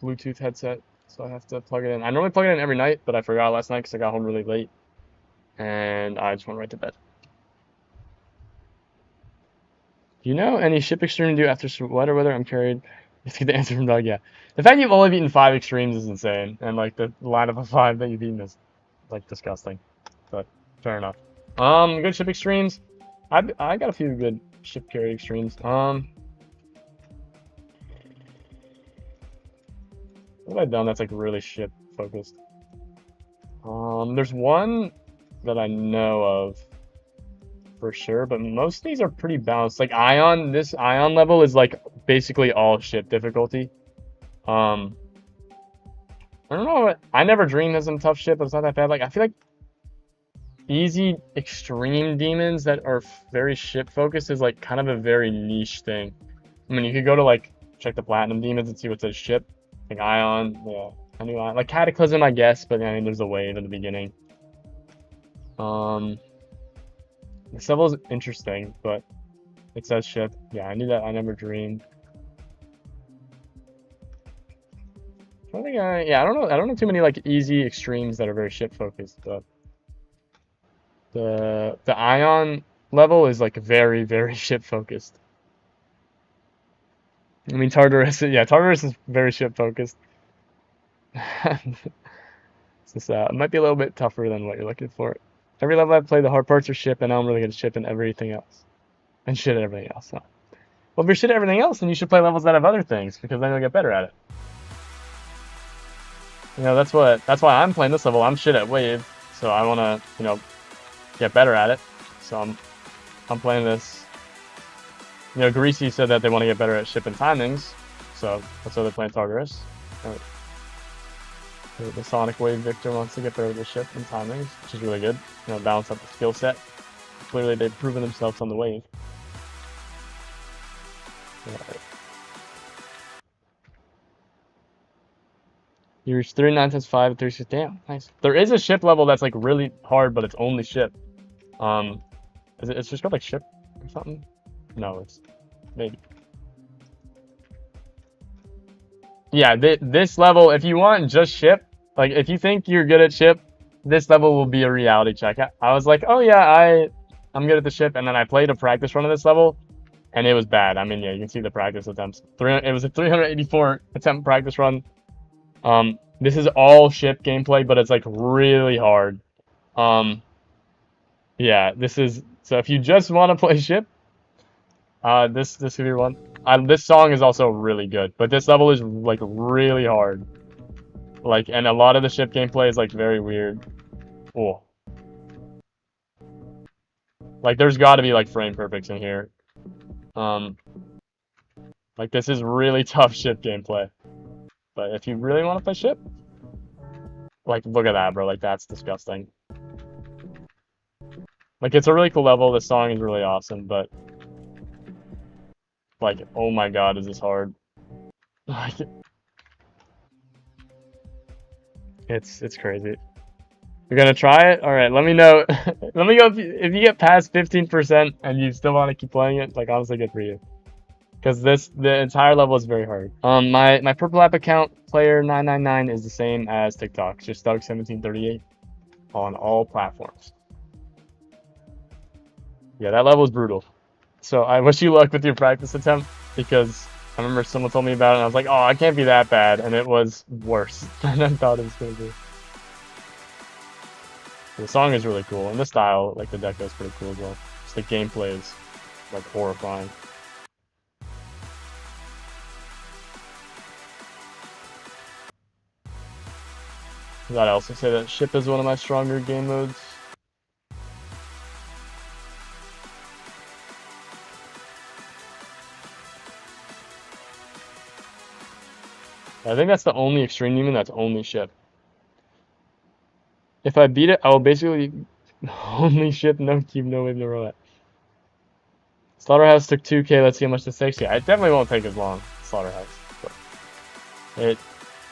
Bluetooth headset, so I have to plug it in. I normally plug it in every night, but I forgot last night because I got home really late. And I just went right to bed. Do you know any ship extreme to do after sweater weather? I'm carried. Let's get the answer from Doug. Yeah, the fact you've only beaten 5 extremes is insane, and like the lineup of 5 that you've beaten is like disgusting. But fair enough. Good ship extremes. I got a few good ship carried extremes. What have I done that's like really ship focused? There's one that I know of for sure, but most of these are pretty balanced. Like Ion, this Ion level is like basically all ship difficulty. I don't know. I never dreamed of some tough ship, but it's not that bad. Like I feel like easy extreme demons that are very ship focused is like kind of a very niche thing. I mean, you could go to like check the platinum demons and see what says ship, like Ion, yeah, I knew Ion, like Cataclysm, I guess, but I mean, there's a wave in the beginning. This level is interesting, but it says ship. Yeah, I knew that. I never dreamed. I think yeah, I don't know. I don't know too many like easy extremes that are very ship focused, but the Ion level is like very, very ship focused. I mean, Tartarus, yeah, Tartarus is very ship focused. It might be a little bit tougher than what you're looking for. Every level I've played, the hard parts are ship, and now I'm really good at ship and everything else. And shit at everything else. Huh? Well, if you're shit at everything else, then you should play levels that have other things, because then you'll get better at it. You know, that's why I'm playing this level. I'm shit at wave, so I want to, you know, get better at it. So I'm playing this. You know, Greasy said that they want to get better at ship and timings, so that's why they're playing Tartarus. The Sonic Wave Victor wants to get better at the ship and timings, which is really good. You know, balance up the skill set. Clearly, they've proven themselves on the wave. Right. You reach 39 times 5 and 36. Damn, nice. There is a ship level that's like really hard, but it's only ship. It's just called like ship or something? No, it's maybe. Yeah, this level, if you want just ship, like if you think you're good at ship, this level will be a reality check. I was like, oh yeah, I'm good at the ship, and then I played a practice run of this level, and it was bad. I mean, yeah, you can see the practice attempts. It was a 384 attempt practice run. This is all ship gameplay, but it's like really hard. Yeah, this is, so if you just want to play ship, this could be one. This song is also really good, but this level is like really hard. Like, and a lot of the ship gameplay is like very weird. Oh. Like there's got to be like frame perfects in here. Like this is really tough ship gameplay. But if you really want to play ship, like look at that, bro. Like that's disgusting. Like it's a really cool level. This song is really awesome, but like, oh my god, is this hard? Like, it's crazy. You're gonna try it? All right, let me know. Let me know if you get past 15% and you still want to keep playing it. Like honestly, good for you. Because the entire level is very hard. My Purple App account player 999 is the same as TikTok, just Doug1738 on all platforms. Yeah, that level is brutal. So I wish you luck with your practice attempt, because I remember someone told me about it and I was like, oh, it can't be that bad, and it was worse than I thought it was going to be. The song is really cool, and the style, like the deco, is pretty cool as well. Just the gameplay is like horrifying. I'd also say that ship is one of my stronger game modes. I think that's the only extreme demon that's only ship. If I beat it, I will basically only ship, no cube, no wave, no roulette. Slaughterhouse took 2K. Let's see how much this takes. Yeah, it definitely won't take as long, Slaughterhouse. But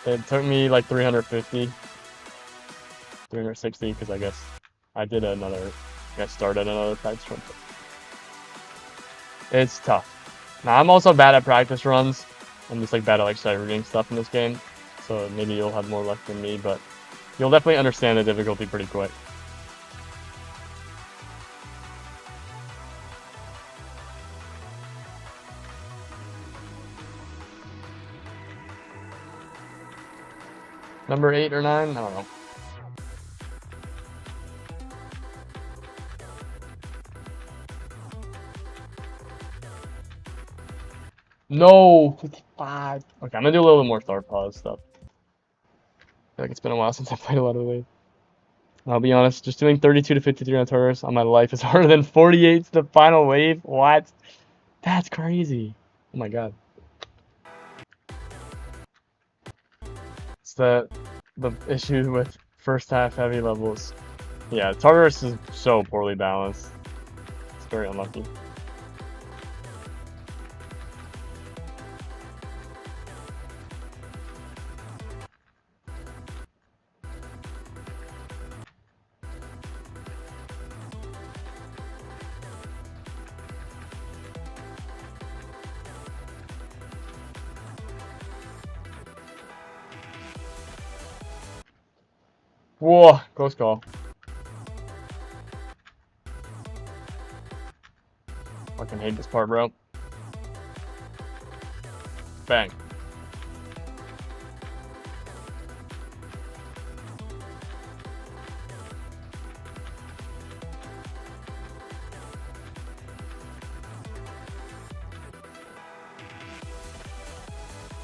it took me like 350, 360, because I guess I started another practice run. It's tough. Now, I'm also bad at practice runs. I'm just like bad at like segregating stuff in this game. So maybe you'll have more luck than me, but you'll definitely understand the difficulty pretty quick. Number 8 or 9? I don't know. No, 55. Okay, I'm gonna do a little bit more Star Pause stuff. I feel like it's been a while since I played a lot of the wave. I'll be honest, just doing 32 to 53 on Taurus on my life is harder than 48 to the final wave. What? That's crazy. Oh my god. It's the issue with first half heavy levels. Yeah, Taurus is so poorly balanced. It's very unlucky. Whoa, close call. Fucking hate this part, bro. Bang.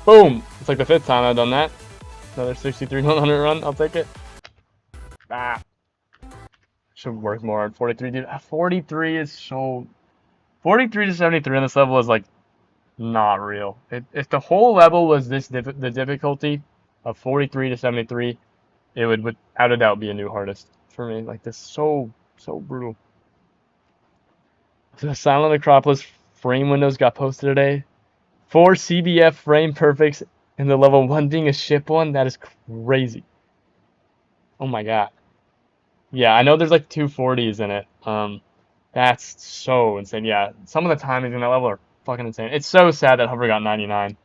Boom! It's like the 5th time I've done that. Another 63 100 run, I'll take it. Ah. Should work more on 43, dude. 43 is so... 43 to 73 on this level is like not real. If the whole level was the difficulty of 43 to 73, it would without a doubt be a new hardest for me. Like this, so brutal. So the Silent Acropolis frame windows got posted today. 4 CBF frame perfects in the level 1 being a ship one. That is crazy. Oh my god. Yeah, I know there's like 240s in it. That's so insane. Yeah, some of the timings in that level are fucking insane. It's so sad that Hover got 99.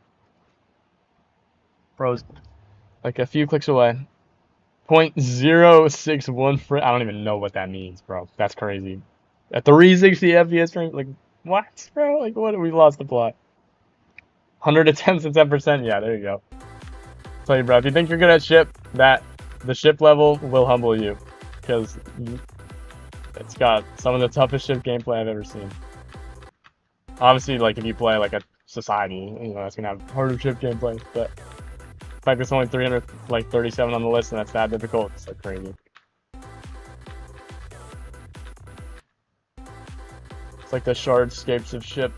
Bro's like a few clicks away. 0.061 frame. I don't even know what that means, bro. That's crazy. At 360 FPS frame, like what, bro? Like what? We lost the plot. 100 attempts at 10%. Yeah, there you go. Tell you, bro. If you think you're good at ship, the ship level will humble you, because it's got some of the toughest ship gameplay I've ever seen. Obviously, like if you play like a society, that's gonna have harder ship gameplay. But the fact there's only 337 on the list and that's that difficult, it's like crazy. It's like the Shardscapes of ship.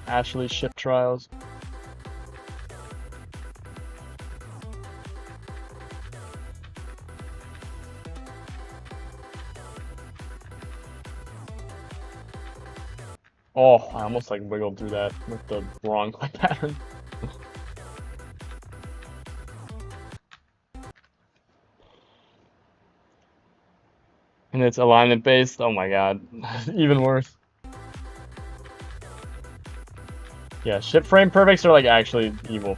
Ashley ship trials. Oh, I almost like wiggled through that with the wrong click pattern. And it's alignment based. Oh my god, even worse. Yeah, ship frame perfects are like actually evil.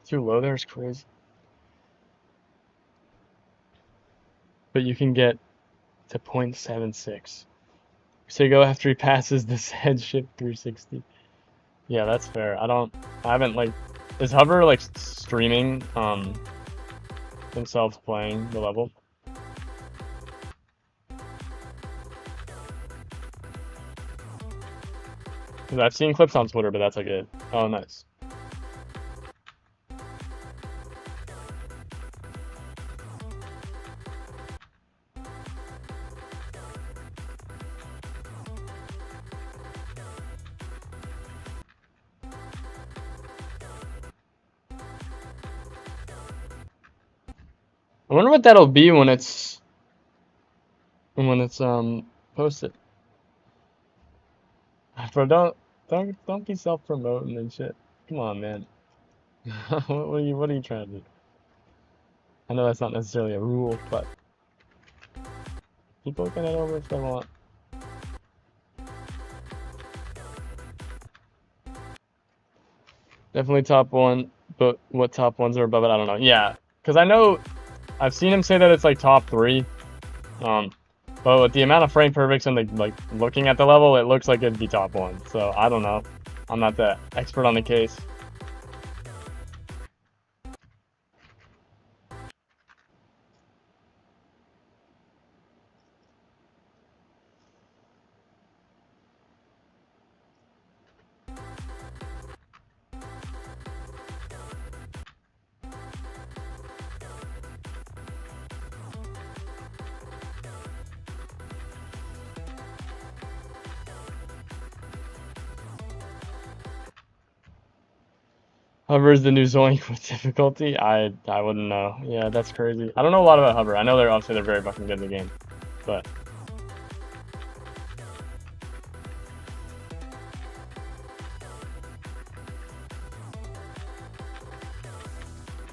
Too low there is crazy. But you can get to 0.76. So you go after he passes this head shift 360. Yeah, that's fair. I haven't like, is Hover like streaming themselves playing the level? Because I've seen clips on Twitter, but that's like it. Oh, nice. I wonder what that'll be when it's posted. Bro, don't be self-promoting and shit. Come on, man. What are you trying to do? I know that's not necessarily a rule, but people can head over if they want. Definitely top one, but what top ones are above it, I don't know. Yeah, because I know I've seen him say that it's like top 3. But with the amount of frame perfects and like looking at the level, it looks like it'd be top 1. So I don't know. I'm not the expert on the case. Hover is the new Zoink with difficulty? I wouldn't know. Yeah, that's crazy. I don't know a lot about Hover. I know they're very fucking good in the game. But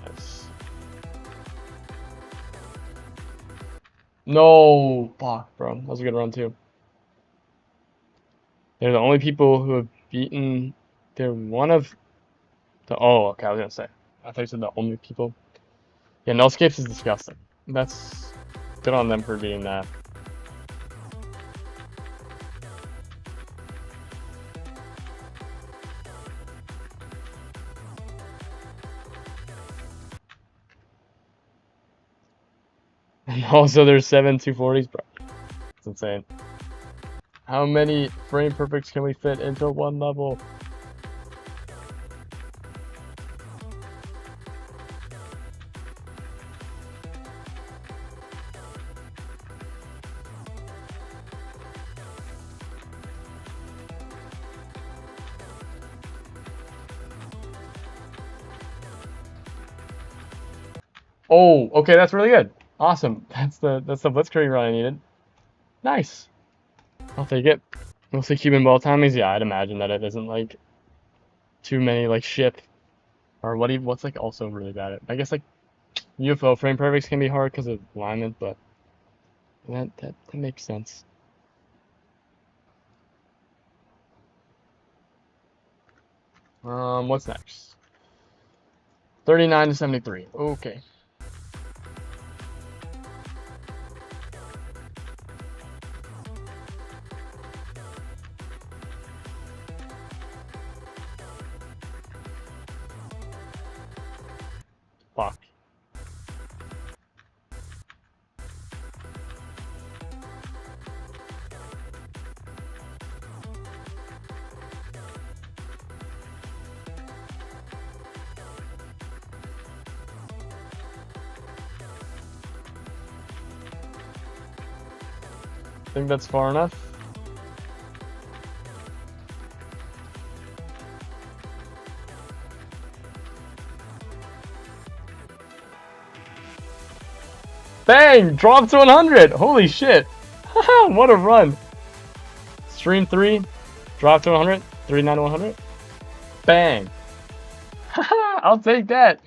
yes. No, fuck, bro. That was a good run too. They're the only people who have beaten. They're one of the. Oh, okay. I was gonna say. I thought you said the only people. Yeah, Nullscapes is disgusting. That's good on them for beating that. And also, there's 7 240s, bro. It's insane. How many frame perfects can we fit into one level? Oh, okay, that's really good. Awesome. That's the blitzkrieg run I needed. Nice. I'll take it. Mostly Cuban ball timings. Yeah, I'd imagine that it isn't like too many like ship or what's like also really bad. I guess like UFO frame perfects can be hard because of alignment, but that makes sense. What's next? 39 to 73. Okay. Fuck. Think that's far enough? Bang! Drop to 100! Holy shit! What a run! Stream 3, drop to 100, 39 to 100. Bang! I'll take that!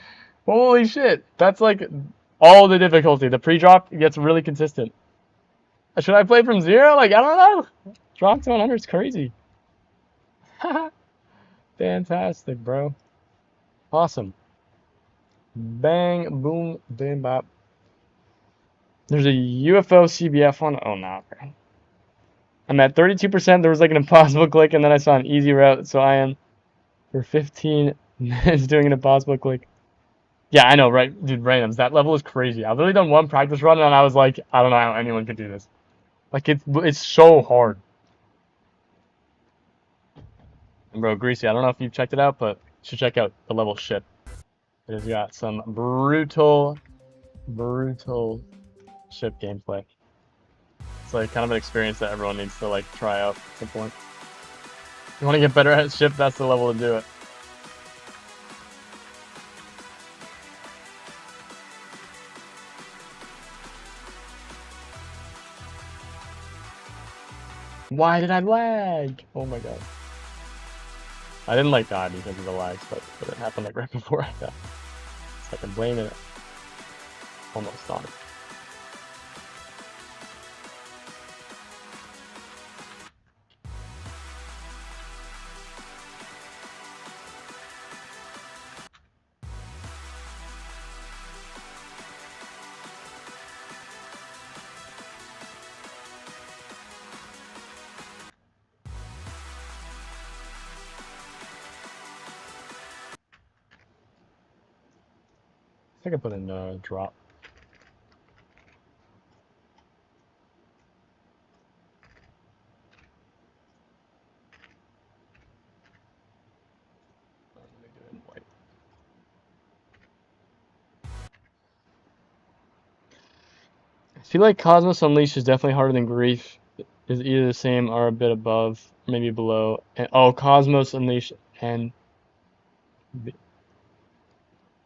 Holy shit! That's like all the difficulty. The pre-drop gets really consistent. Should I play from 0? Like, I don't know. Drop to 100 is crazy. Fantastic, bro. Awesome. Bang, boom, bam, bop. There's a UFO CBF one. Oh, no. Okay. I'm at 32%. There was like an impossible click, and then I saw an easy route. So I am for 15 minutes doing an impossible click. Yeah, I know, right? Dude, randoms. That level is crazy. I've literally done one practice run, and I was like, I don't know how anyone could do this. Like, it's so hard. And bro, Greasy, I don't know if you've checked it out, but you should check out the level shit. It has got some brutal ship gameplay. It's like kind of an experience that everyone needs to like try out at some point. If you want to get better at ship, that's the level to do it. Why did I lag? Oh my god. I didn't like die because of the lags, but it happened like right before I died. So I can blame it. Almost on it. I think I put in a drop. Let me do it in white. I feel like Cosmos Unleashed is definitely harder than Grief. Is either the same or a bit above, maybe below. And, oh, Cosmos Unleashed and...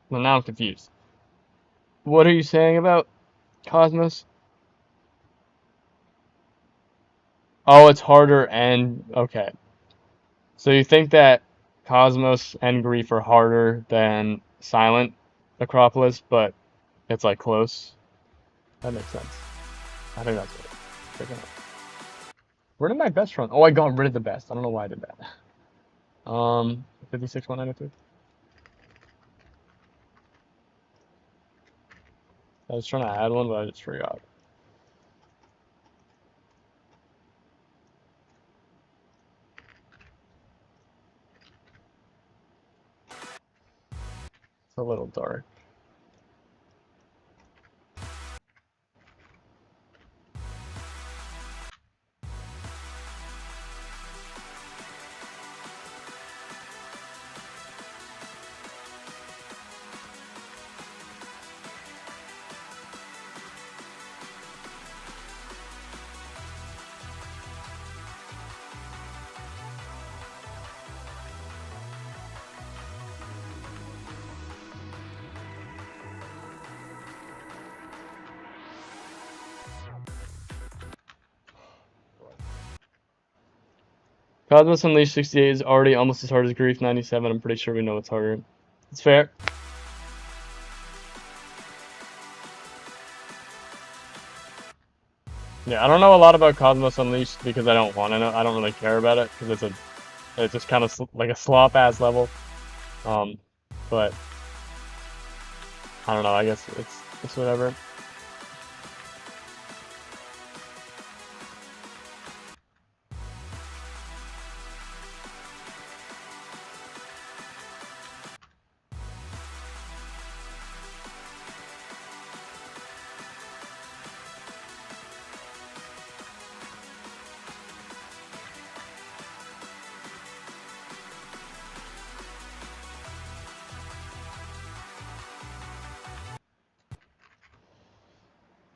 Well, now I'm confused. What are you saying about Cosmos? Oh, it's harder and... Okay. So you think that Cosmos and Grief are harder than Silent Acropolis, but it's like close? That makes sense. I think that's it. Where did my best run? Oh, I got rid of the best. I don't know why I did that. 56, 193. I was trying to add one, but I just forgot. It's a little dark. Cosmos Unleashed 68 is already almost as hard as Grief 97. I'm pretty sure we know it's harder. It's fair. Yeah, I don't know a lot about Cosmos Unleashed because I don't want to know. I don't really care about it because it's just kind of like a slop ass level. But I don't know. I guess it's whatever.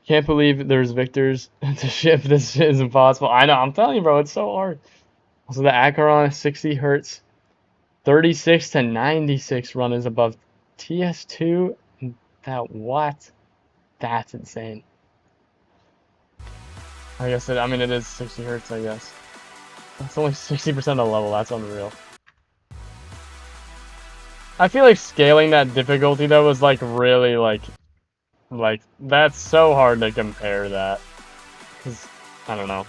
Can't believe there's victors to ship. This shit is impossible. I know. I'm telling you, bro. It's so hard. So the Acheron 60 hertz, 36 to 96 run is above TS2. That what? That's insane. I guess it. I mean, it is 60 hertz. I guess that's only 60% of the level. That's unreal. I feel like scaling that difficulty though was like really like that's so hard to compare that. Cause I don't know.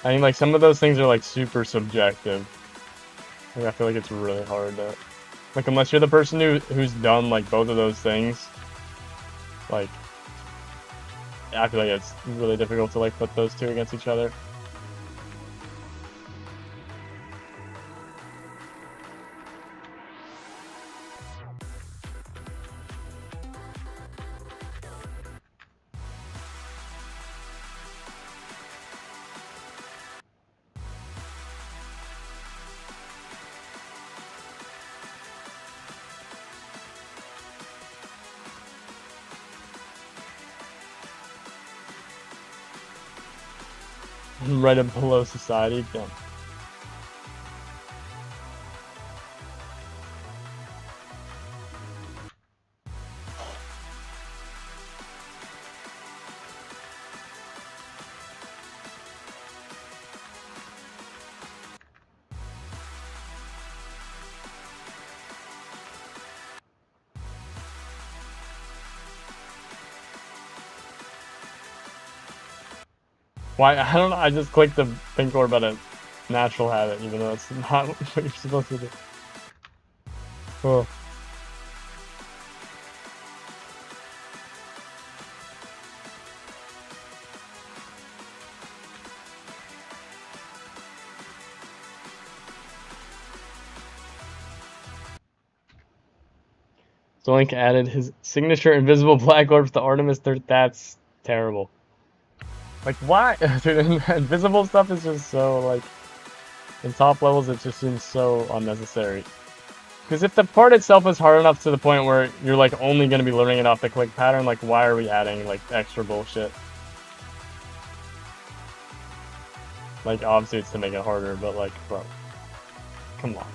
I mean, like some of those things are like super subjective. Like I feel like it's really hard to Like, unless you're the person who's done, like, both of those things, like, I feel like it's really difficult to, like, put those two against each other. Right up below society. Damn. Why? I don't know. I just clicked the pink orb at a natural habit, even though it's not what you're supposed to do. Oh. Zoink added his signature invisible black orb to Artemis 3rd. That's terrible. Like, why? Dude, invisible stuff is just so, like, in top levels, it just seems so unnecessary. Because if the part itself is hard enough to the point where you're, like, only going to be learning it off the click pattern, like, why are we adding, like, extra bullshit? Like, obviously it's to make it harder, but, like, bro. Come on.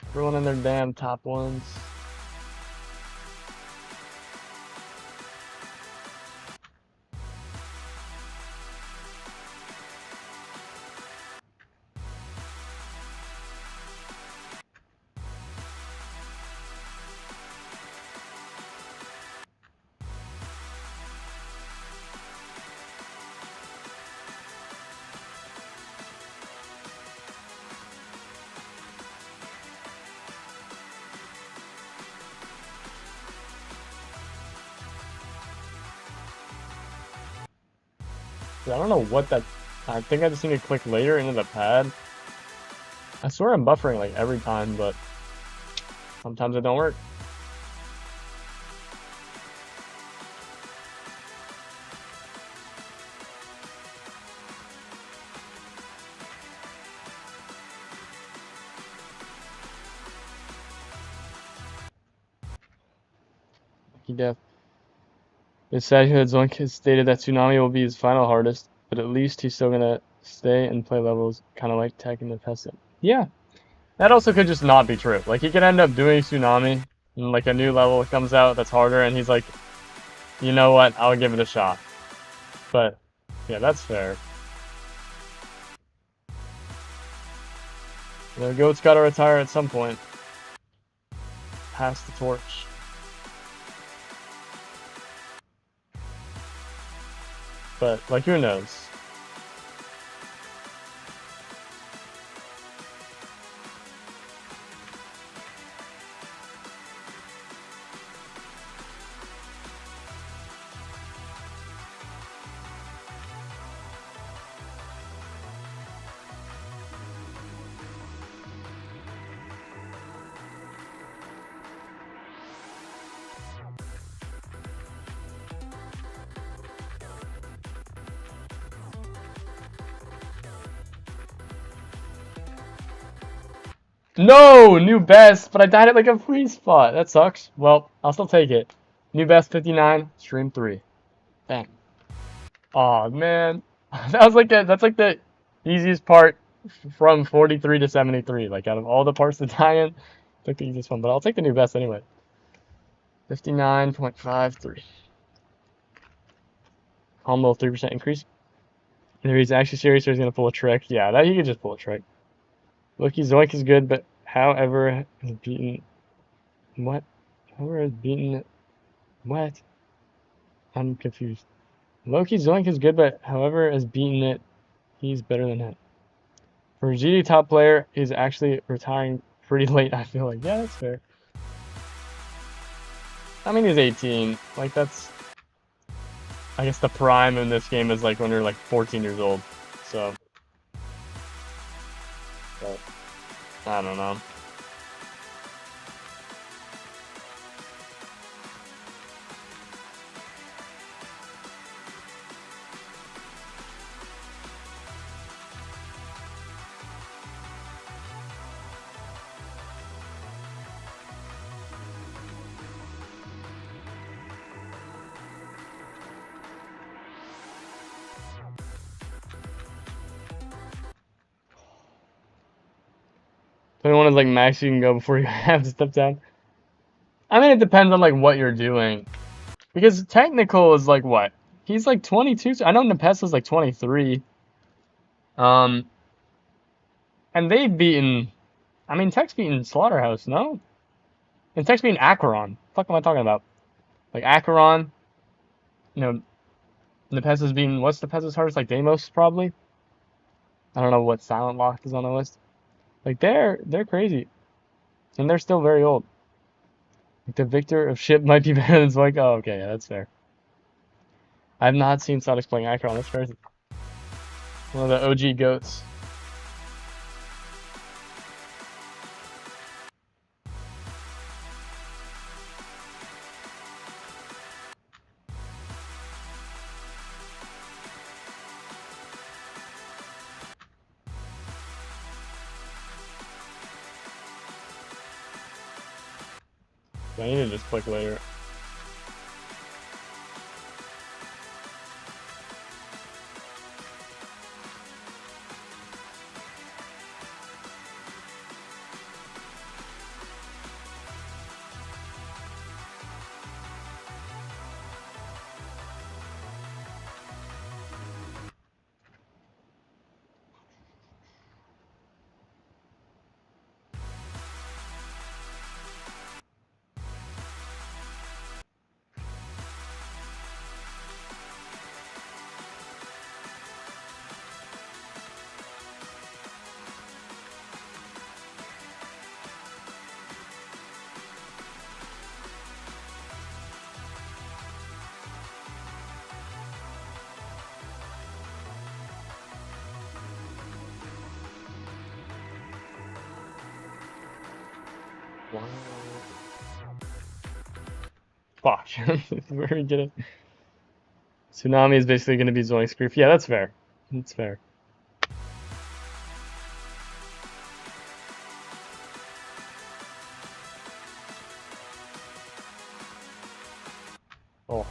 Everyone in their damn top ones. I don't know what that... I think I just need to click later into the pad. I swear I'm buffering like every time, but sometimes it don't work. Lucky Death. It's sad that Zoink has stated that Tsunami will be his final hardest, but at least he's still gonna stay and play levels kind of like Tech and the Pessim. Yeah, that also could just not be true. Like, he could end up doing Tsunami, and like a new level comes out that's harder, and he's like, you know what, I'll give it a shot. But, yeah, that's fair. The GOAT's gotta retire at some point. Pass the torch. But, like, who knows? No! New best, but I died at like a free spot. That sucks. Well, I'll still take it. New best 59, stream 3. Bang. Aw, man. That's like the easiest part from 43 to 73. Like, out of all the parts to die in, took the easiest one. But I'll take the new best anyway. 59.53. Calm little 3% increase. Either he's actually serious or he's gonna pull a trick. Yeah, that he could just pull a trick. Loki Zoink is good, but however has beaten what? However has beaten what? I'm confused. Loki Zoink is good, but however has beaten it, he's better than him. For GD top player, he's actually retiring pretty late, I feel like. Yeah, that's fair. I mean, he's 18. Like, that's... I guess the prime in this game is like when you're like 14 years old. So... But, I don't know. If anyone is like max you can go before you have to step down. I mean, it depends on like what you're doing. Because technical is like what? He's like 22. So I know Nepesa's like 23. And they've beaten... I mean, Tech's beaten Slaughterhouse, no? And Tech's beaten Acheron. Fuck am I talking about? Like Acheron, you know, Nepesa's beaten... What's Nepesa's hardest? Like Deimos, probably? I don't know what Silent Lock is on the list. Like, they're crazy. And they're still very old. Like, the Victor of Ship might be better than Zoink. Oh, okay, yeah, that's fair. I have not seen Sonic playing Acheron. That's crazy. One of the OG goats. I need to just click later. Fuck. Where are we getting? Tsunami is basically going to be Zoink's grief. Yeah, that's fair. That's fair. Oh.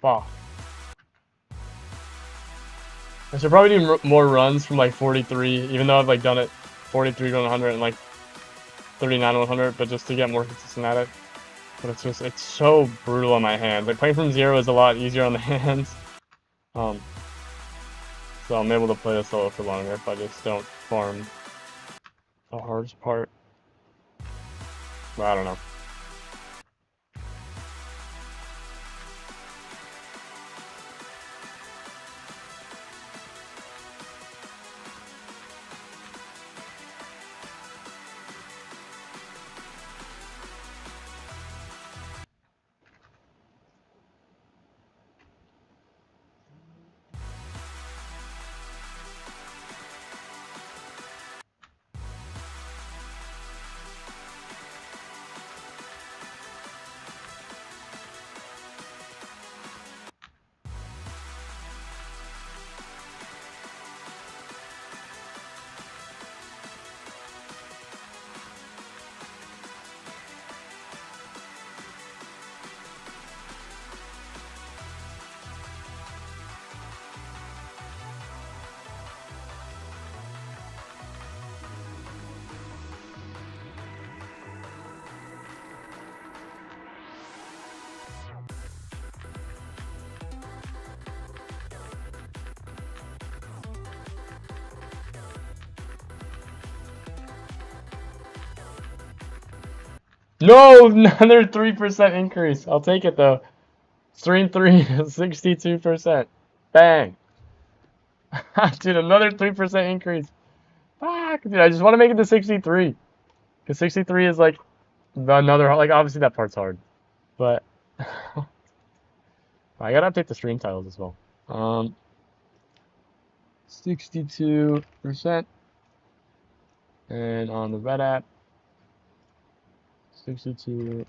Fuck. I should probably do more runs from like 43, even though I've like done it 43 to 100 and like 39 to 100, but just to get more consistent at it. But it's just, it's so brutal on my hands. Like playing from 0 is a lot easier on the hands. So I'm able to play the solo for longer if I just don't farm the hardest part. But I don't know. No, another 3% increase. I'll take it though. 3 and 3, 62%. Bang. Dude, another 3% increase. Fuck, dude, I just want to make it to 63. Because 63 is like another, like obviously that part's hard. But I gotta update the stream titles as well. 62%. And on the red app, 62%.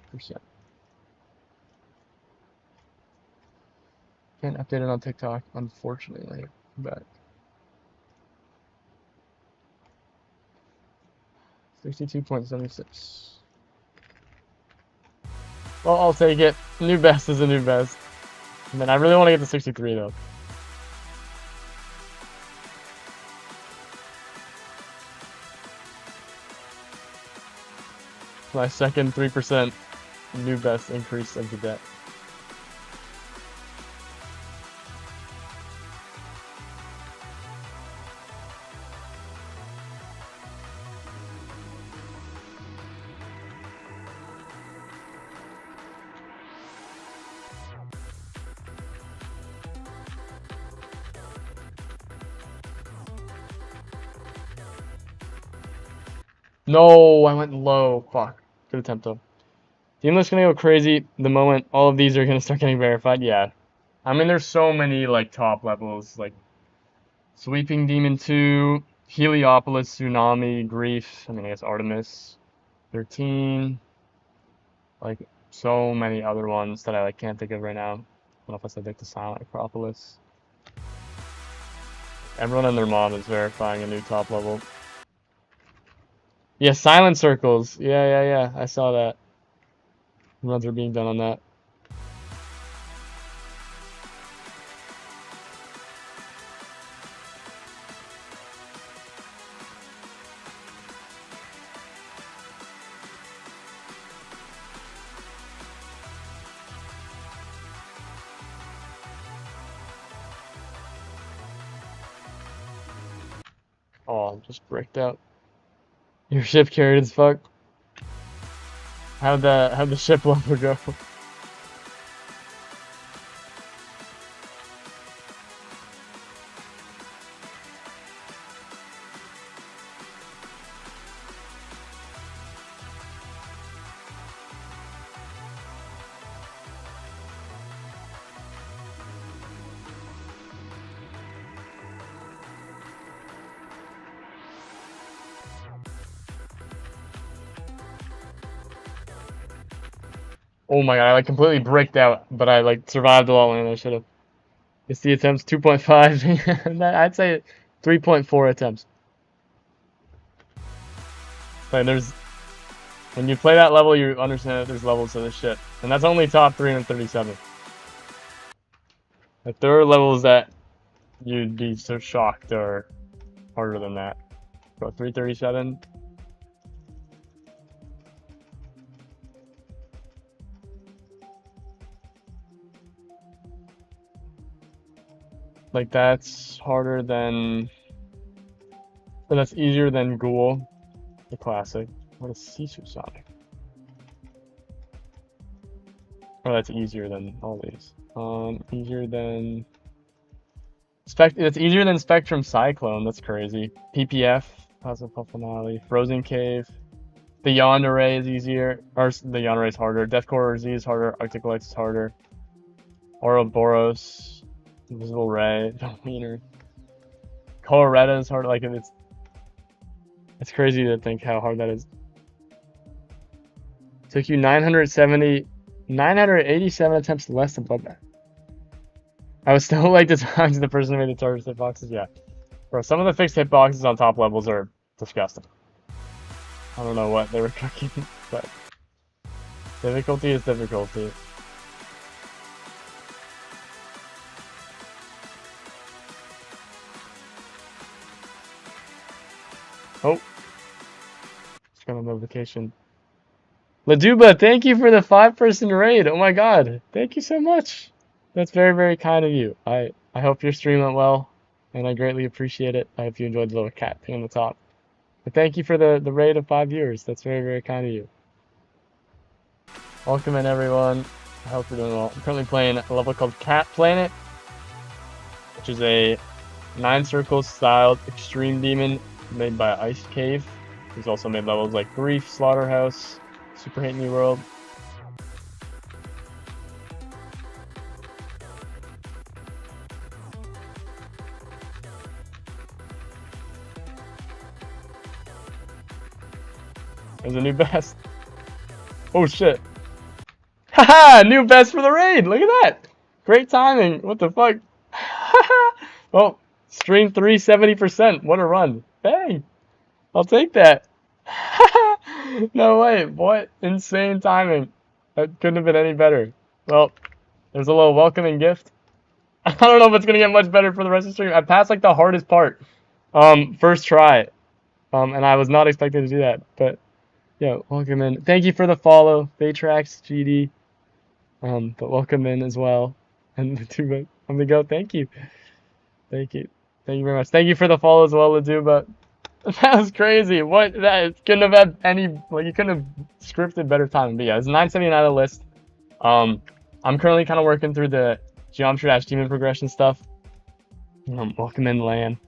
Can't update it on TikTok, unfortunately. But 62.76. Well, I'll take it. New best is a new best. And then I really want to get to 63 though. My second 3% new best increase of the debt. No, I went low. Fuck. Good attempt though. Team list's gonna go crazy the moment all of these are gonna start getting verified. Yeah. I mean, there's so many like top levels, like Sweeping Demon 2, Heliopolis, Tsunami, Grief. I mean, I guess Artemis 13. Like so many other ones that I like can't think of right now. I don't know if I said like the Silent Acropolis. Everyone and their mom is verifying a new top level. Yeah, Silent Circles. Yeah. I saw that. Runs are being done on that. Oh, just bricked out. Your ship carried as fuck. How'd the ship level go? Oh my god, I like completely bricked out, but I like survived the all in. I should have. It's the attempts 2.5. I'd say 3.4 attempts. Like there's when you play that level, you understand that there's levels to this shit, and that's only top 337. Like there are levels that you'd be so shocked are harder than that. Bro, 337. Like that's harder than, but that's easier than Ghoul, the classic. What is Sisu Sonic? Oh, that's easier than all these. Easier than It's easier than Spectrum Cyclone. That's crazy. PPF, Positive Puff Finale, Frozen Cave. The Yandere is easier, or the Yandere is harder. Deathcore Z is harder. Arctic Lights is harder. Ouroboros, Invisible Ray, Dominator. Colorado is hard. Like it's crazy to think how hard that is. Took you 987 attempts less than Bloodbath. I would still like to talk to the person who made the target hitboxes. Yeah, bro. Some of the fixed hitboxes on top levels are disgusting. I don't know what they were cooking, but difficulty is difficulty. Oh, just got a notification. Laduba, thank you for the 5-person raid. Oh my god, thank you so much. That's very, very kind of you. I hope your stream went well, and I greatly appreciate it. I hope you enjoyed the little cat thing on the top. But thank you for the raid of 5 viewers. That's very, very kind of you. Welcome in, everyone. I hope you're doing well. I'm currently playing a level called Cat Planet, which is a 9 circle styled extreme demon made by ICECAVED. He's also made levels like Grief, Slaughterhouse, Super Hate New World. There's a new best. Oh shit. Haha! New best for the raid! Look at that! Great timing! What the fuck? Well, stream 370%. What a run. Bang! I'll take that. No way. What insane timing. That couldn't have been any better. Well, there's a little welcoming gift. I don't know if it's gonna get much better for the rest of the stream. I passed like the hardest part. First try. And I was not expecting to do that. But yeah, welcome in. Thank you for the follow, Baytrax GD. But welcome in as well. And Laduba, I'm gonna go. Thank you. Thank you. Thank you very much. Thank you for the follow as well, Laduba. That was crazy. What? That couldn't have had any, like, you couldn't have scripted better time. But yeah, it's 979 on the list. I'm currently kind of working through the Geometry Dash Demon progression stuff. Welcome in, Lan.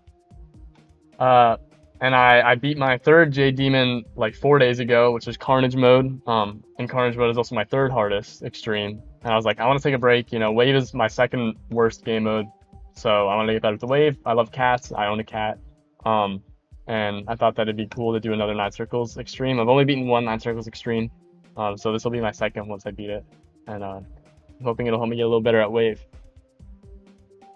And I beat my third J Demon like 4 days ago, which is Carnage mode. And Carnage mode is also my third hardest extreme. And I was like, I want to take a break. You know, Wave is my second worst game mode, so I want to get better at the Wave. I love cats. I own a cat. And I thought that it'd be cool to do another 9 circles extreme. I've only beaten one 9 circles extreme, so this will be my second once I beat it. And I'm hoping it'll help me get a little better at Wave.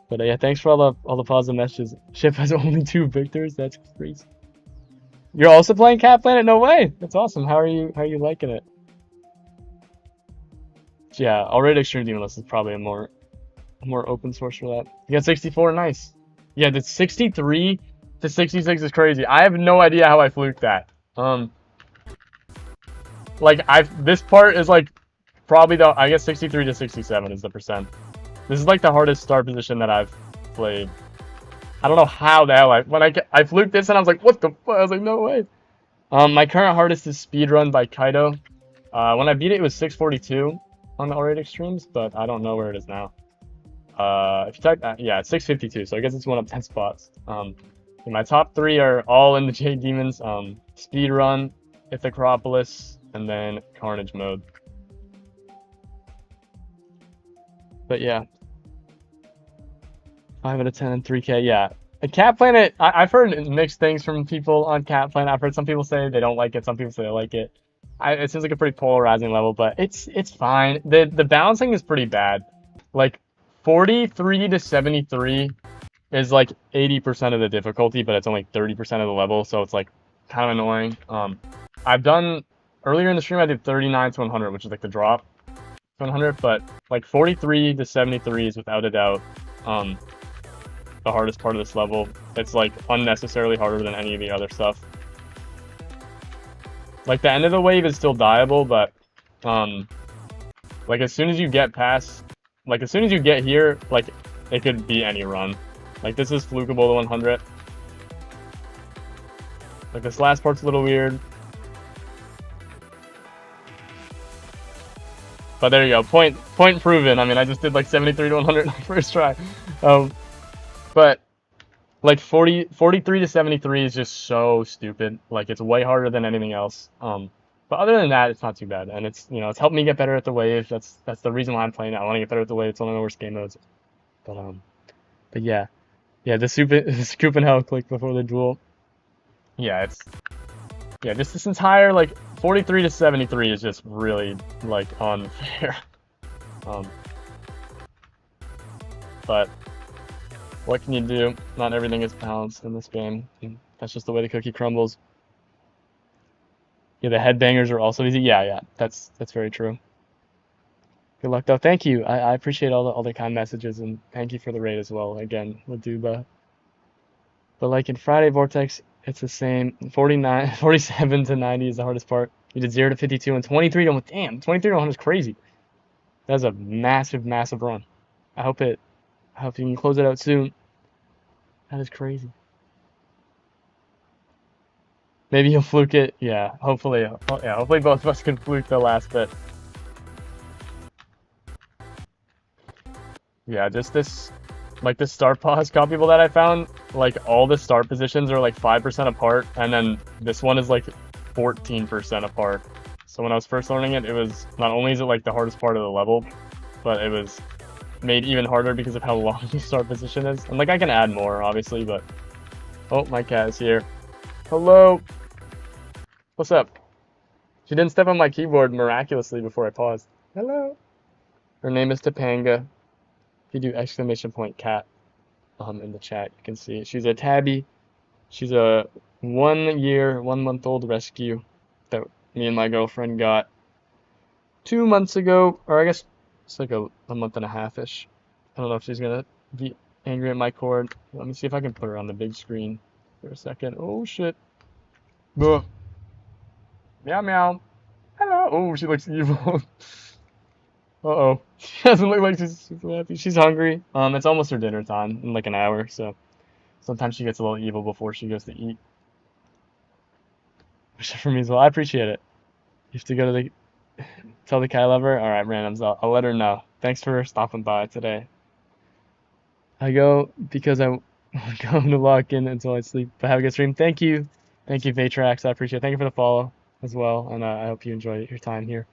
But yeah, thanks for all the positive messages. Ship has only 2 victors. That's crazy. You're also playing Cat Planet? No way. That's awesome. How are you liking it? Yeah, already Extreme Demon List is probably a more open source for that. You got 64, nice. Yeah, the 63 to 66 is crazy. I have no idea how I fluked that. Like this part is like probably I guess 63 to 67 is the percent. This is like the hardest start position that I've played. I don't know how the hell I fluked this and I was like, what the fuck? I was like, no way. My current hardest is Speedrun by Kaido. When I beat it, it was 642 on the R8 Extremes, but I don't know where it is now. If you type that, yeah, it's 652, so I guess it's 1 up 10 spots. My top 3 are all in the J Demons, Speedrun, Ithacropolis, and then Carnage mode. But yeah. 5 out of 10 and 3K, yeah. Cat Planet, I've heard mixed things from people on Cat Planet. I've heard some people say they don't like it, some people say they like it. It seems like a pretty polarizing level, but it's fine. The balancing is pretty bad. Like 43 to 73 is like 80% of the difficulty, but it's only 30% of the level, so it's like kind of annoying. I've done earlier in the stream I did 39 to 100, which is like the drop to 100, but like 43 to 73 is without a doubt the hardest part of this level. It's like unnecessarily harder than any of the other stuff. Like the end of the wave is still dieable, but like as soon as you get past, like as soon as you get here, like it could be any run. Like this is flukable to 100. Like this last part's a little weird. But there you go, point proven. I mean, I just did like 73 to 100 on the first try. But like 43 to 73 is just so stupid. Like it's way harder than anything else. But other than that, it's not too bad. And it's, you know, it's helped me get better at the wave. That's the reason why I'm playing it. I want to get better at the wave. It's one of the worst game modes. But yeah. Yeah, the scoop and hell click before the duel. Yeah, just this entire like 43 to 73 is just really like unfair. But what can you do? Not everything is balanced in this game. That's just the way the cookie crumbles. Yeah, the headbangers are also easy. Yeah, that's very true. Good luck though. Thank you. I appreciate all the kind messages, and thank you for the raid as well. Again, Laduba. But like in Friday Vortex, it's the same. 47 to 90 is the hardest part. You did 0 to 52 and 23 to 1. Damn, 23 to 1 is crazy. That's a massive run. I hope you can close it out soon. That is crazy. Maybe you'll fluke it. Yeah, hopefully. Yeah, hopefully both of us can fluke the last bit. Yeah, just this, like this start pause copy that I found, like all the start positions are like 5% apart, and then this one is like 14% apart. So when I was first learning it, it was, not only is it like the hardest part of the level, but it was made even harder because of how long the start position is. And like I can add more, obviously, but oh, my cat is here. Hello. What's up? She didn't step on my keyboard miraculously before I paused. Hello. Her name is Topanga. If you do exclamation point cat in the chat, you can see it. She's a tabby. She's a 1 year, 1 month old rescue that me and my girlfriend got 2 months ago, or I guess it's like a month and a half-ish. I don't know if she's gonna be angry at my cord. Let me see if I can put her on the big screen for a second. Oh shit. Buh. Meow meow. Hello. Oh, she looks evil. Uh-oh. She doesn't look like she's super happy. She's hungry. It's almost her dinner time in like an hour, so sometimes she gets a little evil before she goes to eat. Wish it for me as well. I appreciate it. You have to go to the tell the cat I love her. All right, randoms. I'll let her know. Thanks for stopping by today. I go because I go to lock in until I sleep. But have a good stream. Thank you. Thank you, Vatrax. I appreciate it. Thank you for the follow as well. And I hope you enjoy your time here.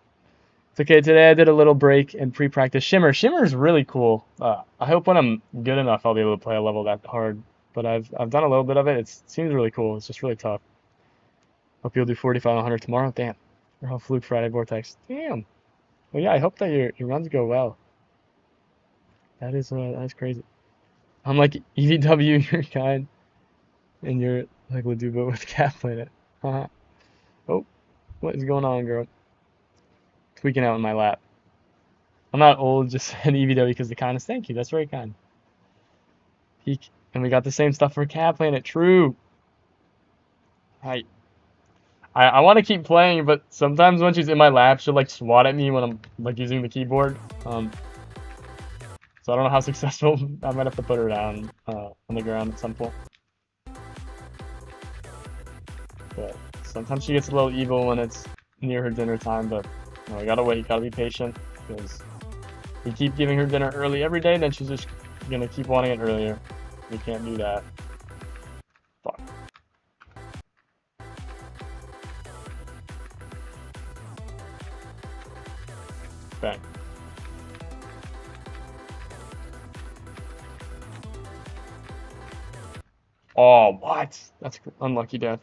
It's okay. Today I did a little break and pre-practice Shimmer. Shimmer is really cool. I hope when I'm good enough I'll be able to play a level that hard. But I've done a little bit of it. It seems really cool. It's just really tough. Hope you'll do 45 100 tomorrow. Damn. Or how Fluke Friday Vortex. Damn. Well, yeah. I hope that your runs go well. That's crazy. I'm like EVW, you're kind, and you're like Laduba with Cat Planet. Haha. Oh, what is going on, girl? Tweaking out in my lap. I'm not old, just said EVW because the kindness. Thank you, that's very kind. Peak, and we got the same stuff for Cat Planet. True. Hi. I want to keep playing, but sometimes when she's in my lap, she'll like swat at me when I'm like using the keyboard. So I don't know how successful. I might have to put her down on the ground at some point. But sometimes she gets a little evil when it's near her dinner time, but you know, I gotta wait, gotta be patient, because we keep giving her dinner early every day, then she's just gonna keep wanting it earlier. We can't do that. Fuck. Bang. Oh, what? That's unlucky death.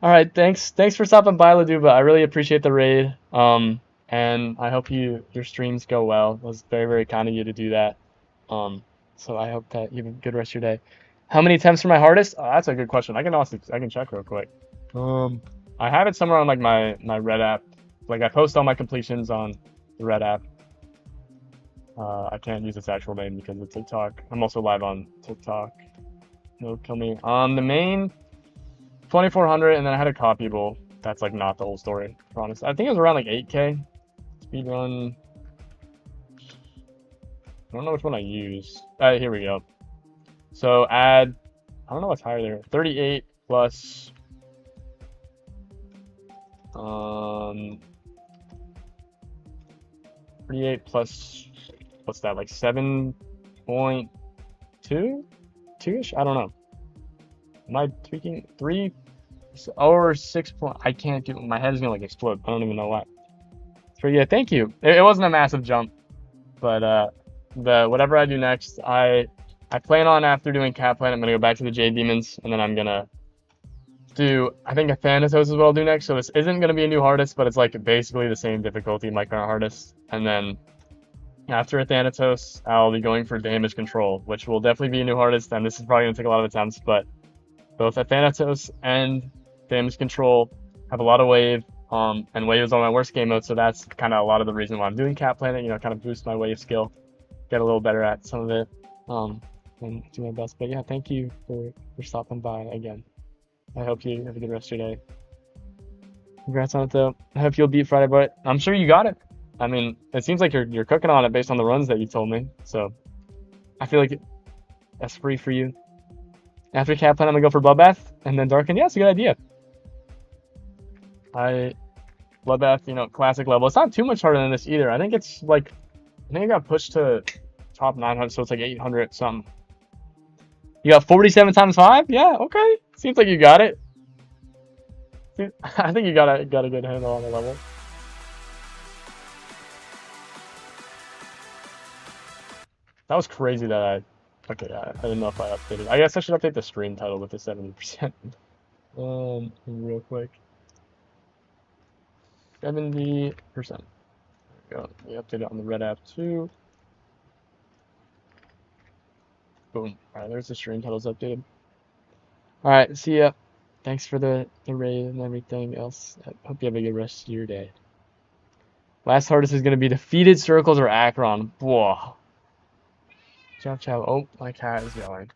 All right, thanks for stopping by, Laduba. I really appreciate the raid. And I hope your streams go well. It was very, very kind of you to do that. So I hope that you have a good rest of your day. How many attempts for my hardest? Oh, that's a good question. I can check real quick. I have it somewhere on like my Red app. Like I post all my completions on the Red app. I can't use its actual name because of TikTok. I'm also live on TikTok. No, kill me. On the main 2400, and then I had a copyable. That's like not the whole story, for honest. I think it was around like 8K. Speedrun. I don't know which one I use. Here we go. So add, I don't know what's higher there. 38 plus 38 plus, what's that, like 7.2? 2-ish? I don't know. Am I tweaking? 3 or 6 point? I can't do. My head is gonna like explode. I don't even know why. So yeah, thank you. It wasn't a massive jump, but whatever I do next, I plan on, after doing Cat Planet, I'm gonna go back to the Jade Demons, and then I'm gonna do, I think, a Thanatos is what I'll do next. So this isn't gonna be a new hardest, but it's like basically the same difficulty in my current hardest. And then after a Thanatos, I'll be going for damage control, which will definitely be a new hardest, and this is probably gonna take a lot of attempts, but both Thanatos and damage control have a lot of wave, and wave is on my worst game mode, so that's kind of a lot of the reason why I'm doing Cat Planet, you know, kind of boost my wave skill, get a little better at some of it, and do my best. But yeah, thank you for stopping by again. I hope you have a good rest of your day. Congrats on it though. I hope you'll beat Friday, but I'm sure you got it. I mean, it seems like you're cooking on it based on the runs that you told me, so I feel like that's free for you. After Cat Planet, I'm gonna go for Bloodbath and then Darken. Yeah, it's a good idea. Bloodbath, you know, classic level. It's not too much harder than this either. I think it's like, I think it got pushed to top 900, so it's like 800 something. You got 47 times 5? Yeah, okay. Seems like you got it. I think you got a good handle on the level. That was crazy that okay, I didn't know if I updated. I guess I should update the stream title with the 70%. Real quick. 70%. There we go. We updated it on the Red app too. Boom. Alright, there's the stream titles updated. Alright, see ya. Thanks for the raid and everything else. I hope you have a good rest of your day. Last hardest is going to be defeated circles or Akron. Whoa. Chow chow. Oh, my cat is yelling.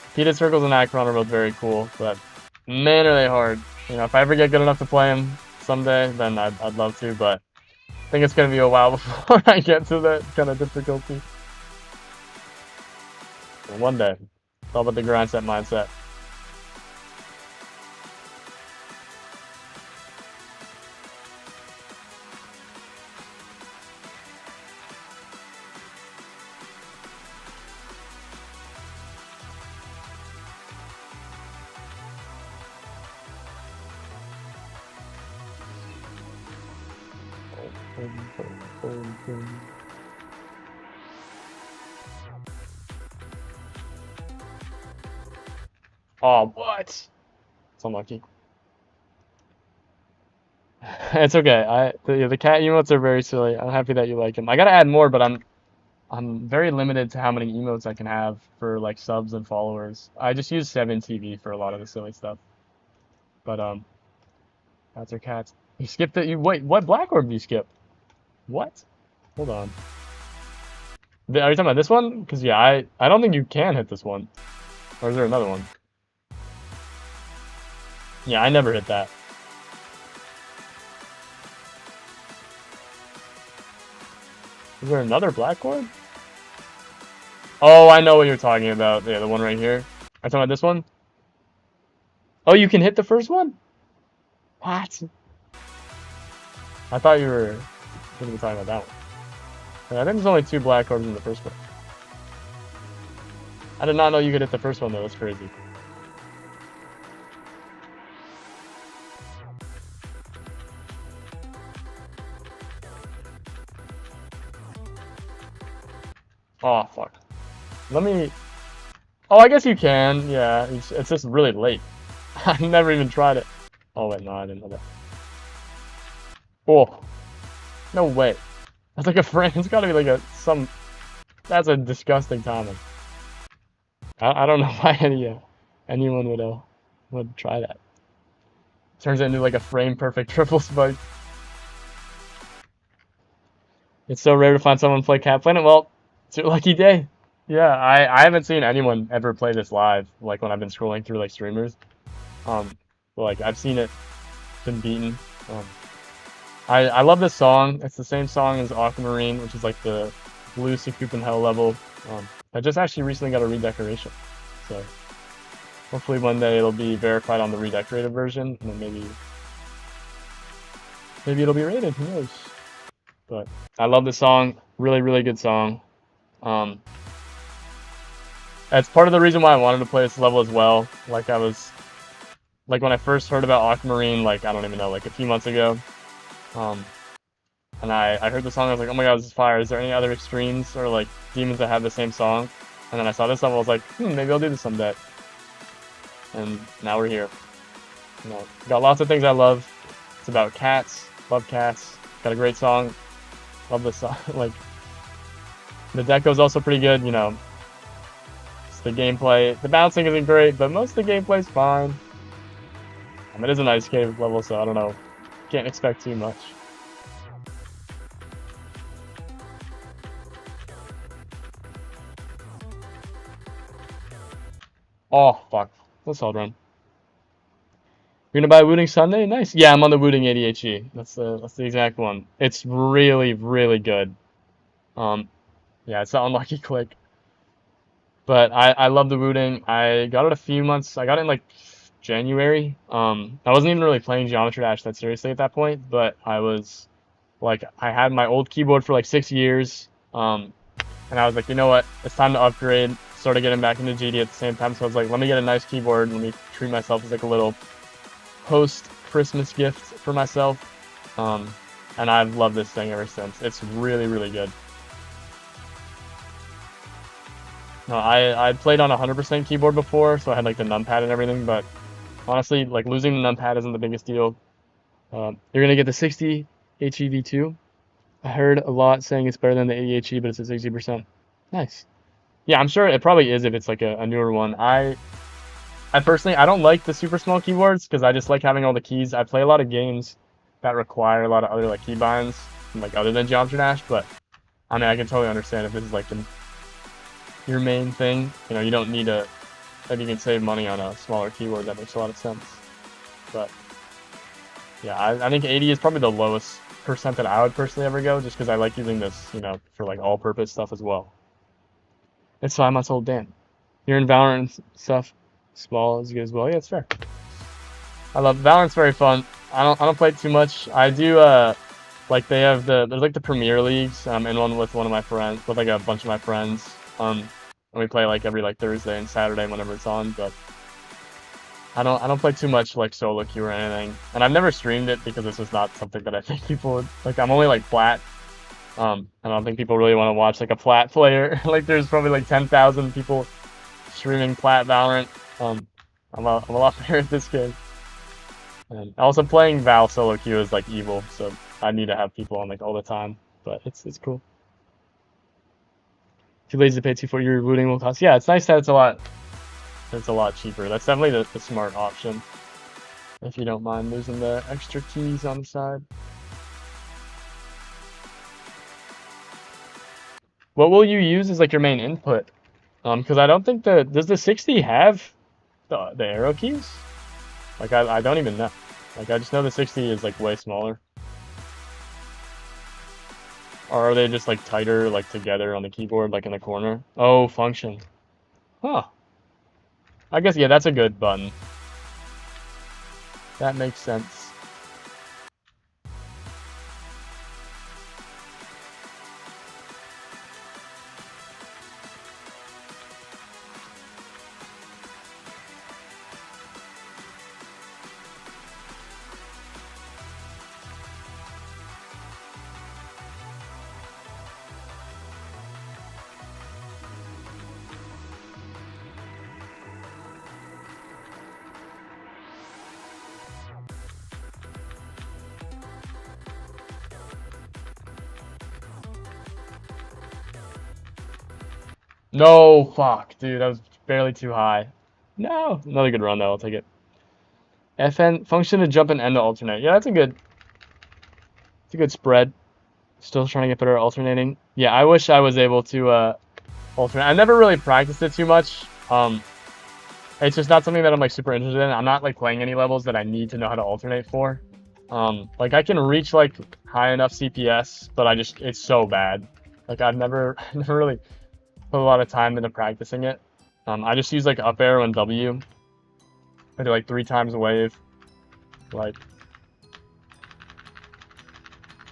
Defeated circles and Akron are both very cool, but man, are they hard. You know, if I ever get good enough to play them someday, then I'd love to, but I think it's going to be a while before I get to that kind of difficulty. And one day. It's all about the grind set mindset. Oh, what? It's unlucky. It's okay. The cat emotes are very silly. I'm happy that you like them. I gotta add more, but I'm very limited to how many emotes I can have for like subs and followers. I just use 7TV for a lot of the silly stuff. But cats are cats. You skipped it. Wait. What black orb do you skip? What? Hold on. Are you talking about this one? Because yeah, I don't think you can hit this one. Or is there another one? Yeah, I never hit that. Is there another black orb? Oh, I know what you're talking about. Yeah, the one right here. Are you talking about this one? Oh, you can hit the first one? What? I thought you were going to be talking about that one. Yeah, I think there's only 2 black orbs in the first one. I did not know you could hit the first one though. That's crazy. Oh, fuck. Let me... Oh, I guess you can. Yeah, it's just really late. I never even tried it. Oh, wait, no, I didn't know that. Oh. No way. That's like a frame. It's gotta be like some... That's a disgusting timing. I don't know why anyone would try that. Turns it into like a frame-perfect triple spike. It's so rare to find someone play Cat Planet. Well, it's your lucky day. Yeah, I haven't seen anyone ever play this live, like when I've been scrolling through like streamers. But like I've seen it been beaten. I love this song. It's the same song as Aquamarine, which is like the blue Secoupen Hell level. I just actually recently got a redecoration, so hopefully one day it'll be verified on the redecorated version, and then maybe it'll be rated. Who knows? But I love this song. Really, really good song. That's part of the reason why I wanted to play this level as well. Like when I first heard about Aquamarine, like I don't even know, like a few months ago. And I heard the song, I was like, oh my god, this is fire. Is there any other extremes or like demons that have the same song? And then I saw this level, I was like, maybe I'll do this someday. And now we're here. You know, got lots of things I love. It's about cats. Love cats. Got a great song. Love this song. Like the deco is also pretty good. You know, it's the gameplay. The bouncing isn't great, but most of the gameplay's fine. It is an ice cave level, so I don't know. Can't expect too much. Oh fuck! Let's hold run. You're gonna buy Wooting Sunday? Nice. Yeah, I'm on the Wooting ADHD. That's the exact one. It's really, really good. Yeah, it's an unlucky click. But I love the Wooting. I got it a few months. I got it in like January. I wasn't even really playing Geometry Dash that seriously at that point, but I was like, I had my old keyboard for like 6 years. And I was like, you know what? It's time to upgrade. Started getting back into GD at the same time, so I was like, let me get a nice keyboard. Let me treat myself as like a little post-Christmas gift for myself. And I've loved this thing ever since. It's really, really good. No, I played on 100% keyboard before, so I had like the numpad and everything, but honestly, like losing the numpad isn't the biggest deal. You're gonna get the 60 HEV2. I heard a lot saying it's better than the 80 HE, but it's at 60%. Nice. Yeah, I'm sure it probably is if it's like a newer one. I personally, I don't like the super small keyboards because I just like having all the keys. I play a lot of games that require a lot of other like keybinds, like other than Geometry Dash, but I mean, I can totally understand if this is like your main thing. You know, you don't need a, if you can save money on a smaller keyboard, that makes a lot of sense. But yeah, I think 80 is probably the lowest percent that I would personally ever go, just because I like using this, you know, for like all-purpose stuff as well. It's 5 months old, Dan. You're in Valorant and stuff. Small is good as well. Yeah, it's fair. I love Valorant's very fun. I don't play it too much. I do like they have there's like the Premier Leagues. I'm in one with one of my friends, with like a bunch of my friends. And we play like every like Thursday and Saturday whenever it's on, but I don't play too much like solo queue or anything. And I've never streamed it because it's just not something that I think people would like. I'm only like plat. I don't think people really want to watch like a plat player. Like there's probably like 10,000 people streaming plat Valorant. I'm a lot better at this game. And also playing Val solo queue is like evil, so I need to have people on like all the time. But it's cool. Too lazy to pay 240, your rebooting will cost. Yeah, it's nice that it's a lot cheaper. That's definitely the smart option. If you don't mind losing the extra keys on the side. What will you use as like your main input? Because I don't think does the 60 have the arrow keys? Like I don't even know. Like I just know the 60 is like way smaller. Or are they just like tighter like together on the keyboard like in the corner? Oh, function. Huh. I guess yeah, that's a good button. That makes sense. No, fuck, dude, that was barely too high. No, another good run though. I'll take it. FN function to jump and end to alternate. Yeah, it's a good spread. Still trying to get better at alternating. Yeah, I wish I was able to alternate. I never really practiced it too much. It's just not something that I'm like super interested in. I'm not like playing any levels that I need to know how to alternate for. Like I can reach like high enough CPS, but it's so bad. Like I've never really put a lot of time into practicing it. I just use like up arrow and W. I do like 3 times a wave. Like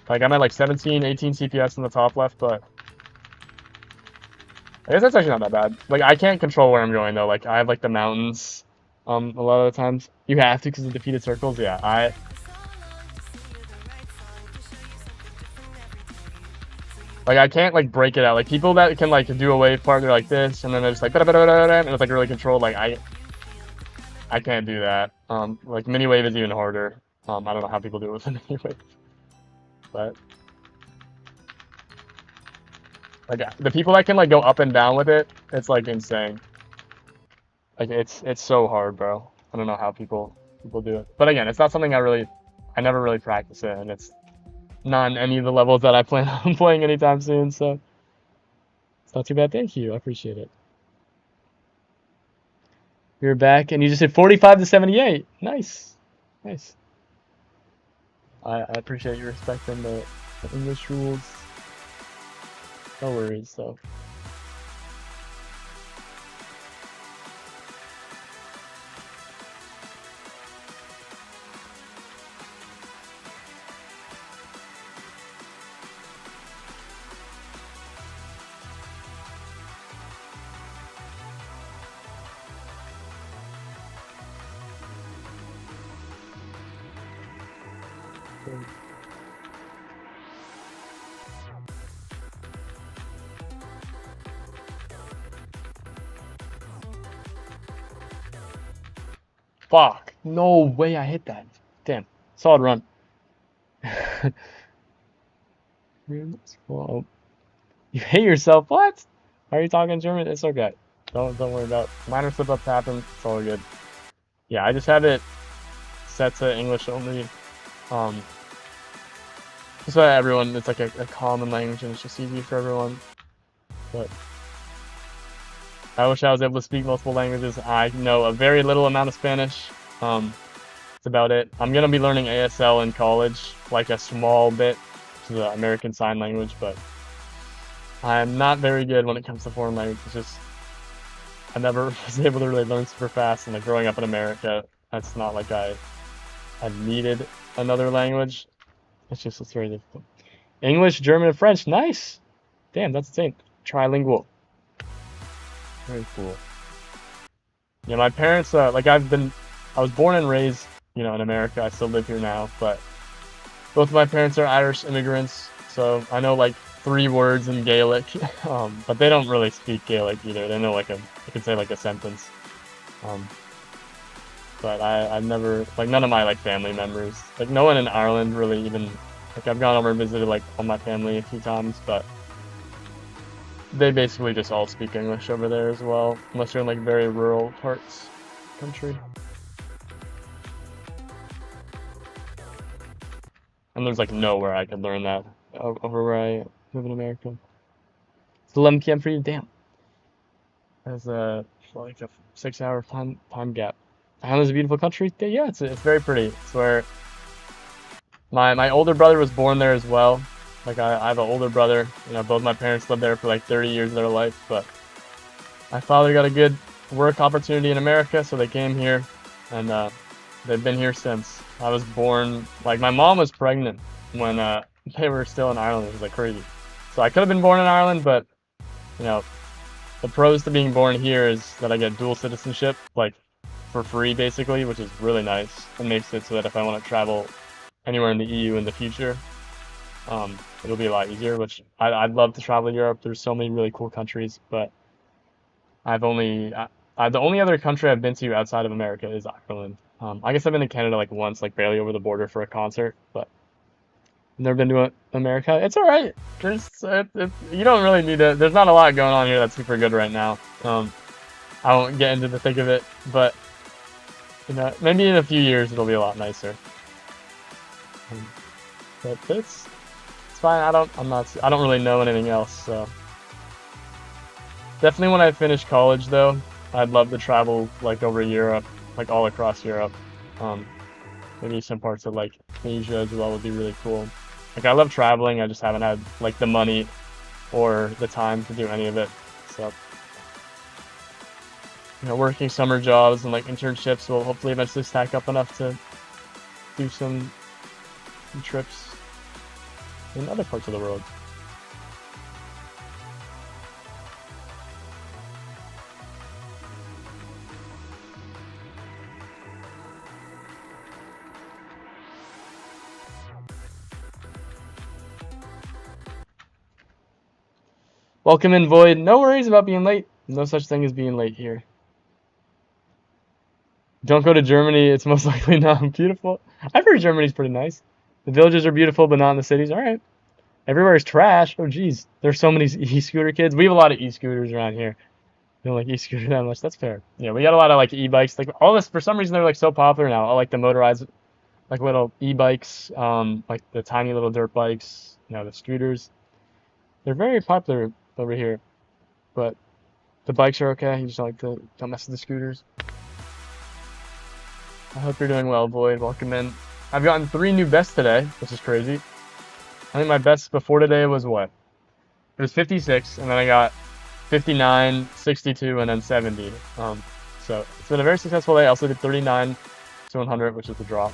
I'm at like 17, 18 CPS in the top left, but I guess that's actually not that bad. Like I can't control where I'm going though. Like I have like the mountains. A lot of the times you have to because of defeated circles. Yeah, I can't like break it out. Like people that can like do a wave part, they're like this, and then they're just like and it's like really controlled. Like I can't do that. Like mini wave is even harder. I don't know how people do it with a mini wave, but like the people that can like go up and down with it, it's like insane. Like it's so hard, bro. I don't know how people do it. But again, it's not something I never really practice it, and it's not in any of the levels that I plan on playing anytime soon. So it's not too bad. Thank you. I appreciate it. You're back, and you just hit 45 to 78. Nice, nice. I appreciate you respecting the English rules. No worries, though. Fuck. No way I hit that. Damn. Solid run. Well, you hate yourself? What? Are you talking German? It's okay. Don't worry about it. Minor slip-ups happen. It's all good. Yeah, I just have it set to English only. Just so that everyone, it's like a common language and it's just easy for everyone. But I wish I was able to speak multiple languages. I know a very little amount of Spanish. That's about it. I'm gonna be learning ASL in college, like a small bit, which is the American Sign Language, but I'm not very good when it comes to foreign languages. It's just I never was able to really learn super fast, and like growing up in America, that's not like I needed another language. It's very difficult. English, German, and French. Nice. Damn, that's insane. Trilingual. Very cool. Yeah, my parents, like I was born and raised, in America. I still live here now, but both of my parents are Irish immigrants, so I know like 3 words in Gaelic, but they don't really speak Gaelic either. They know I could say like a sentence. But I've never, like none of my like family members, like no one in Ireland really even, like I've gone over and visited like all my family a few times, but they basically just all speak English over there as well, unless you're in like very rural parts of the country. And there's like nowhere I could learn that over where I live in America. It's 11 p.m. for you, damn. That's like a 6-hour time gap. Ireland's a beautiful country. Yeah, it's very pretty. It's where my older brother was born there as well. Like I have an older brother. Both my parents lived there for like 30 years of their life, but my father got a good work opportunity in America, so they came here, and they've been here since. I was born, like my mom was pregnant when they were still in Ireland. It was like crazy. So I could have been born in Ireland, but the pros to being born here is that I get dual citizenship, like for free basically, which is really nice. It makes it so that if I want to travel anywhere in the EU in the future, it'll be a lot easier, which I'd love to travel Europe. There's so many really cool countries, but the only other country I've been to outside of America is Ireland. I guess I've been to Canada like once, like barely over the border for a concert, but I've never been to America. It's all right. You don't really need it. There's not a lot going on here that's super good right now. I won't get into the thick of it, but maybe in a few years it'll be a lot nicer. But it's fine. I don't really know anything else, so definitely when I finish college though, I'd love to travel like over Europe, like all across Europe. Maybe some parts of like Asia as well would be really cool. Like I love traveling, I just haven't had like the money or the time to do any of it. So working summer jobs and like internships will hopefully eventually stack up enough to do some trips in other parts of the world. Welcome in, Void. No worries about being late. No such thing as being late here. Don't go to Germany. It's most likely not beautiful. I've heard Germany's pretty nice. The villages are beautiful, but not in the cities. All right. Everywhere is trash. Oh, geez. There's so many e-scooter kids. We have a lot of e-scooters around here. We don't like e-scooter that much. That's fair. Yeah, we got a lot of like e-bikes. Like all this, for some reason, they're like so popular now. All like the motorized, like little e-bikes, like the tiny little dirt bikes, the scooters. They're very popular over here, but the bikes are okay. You just don't mess with the scooters. I hope you're doing well, Void. Welcome in. I've gotten 3 new bests today, which is crazy. I think my best before today was what? It was 56, and then I got 59, 62, and then 70. So it's been a very successful day. I also did 39 to 100, which is the drop.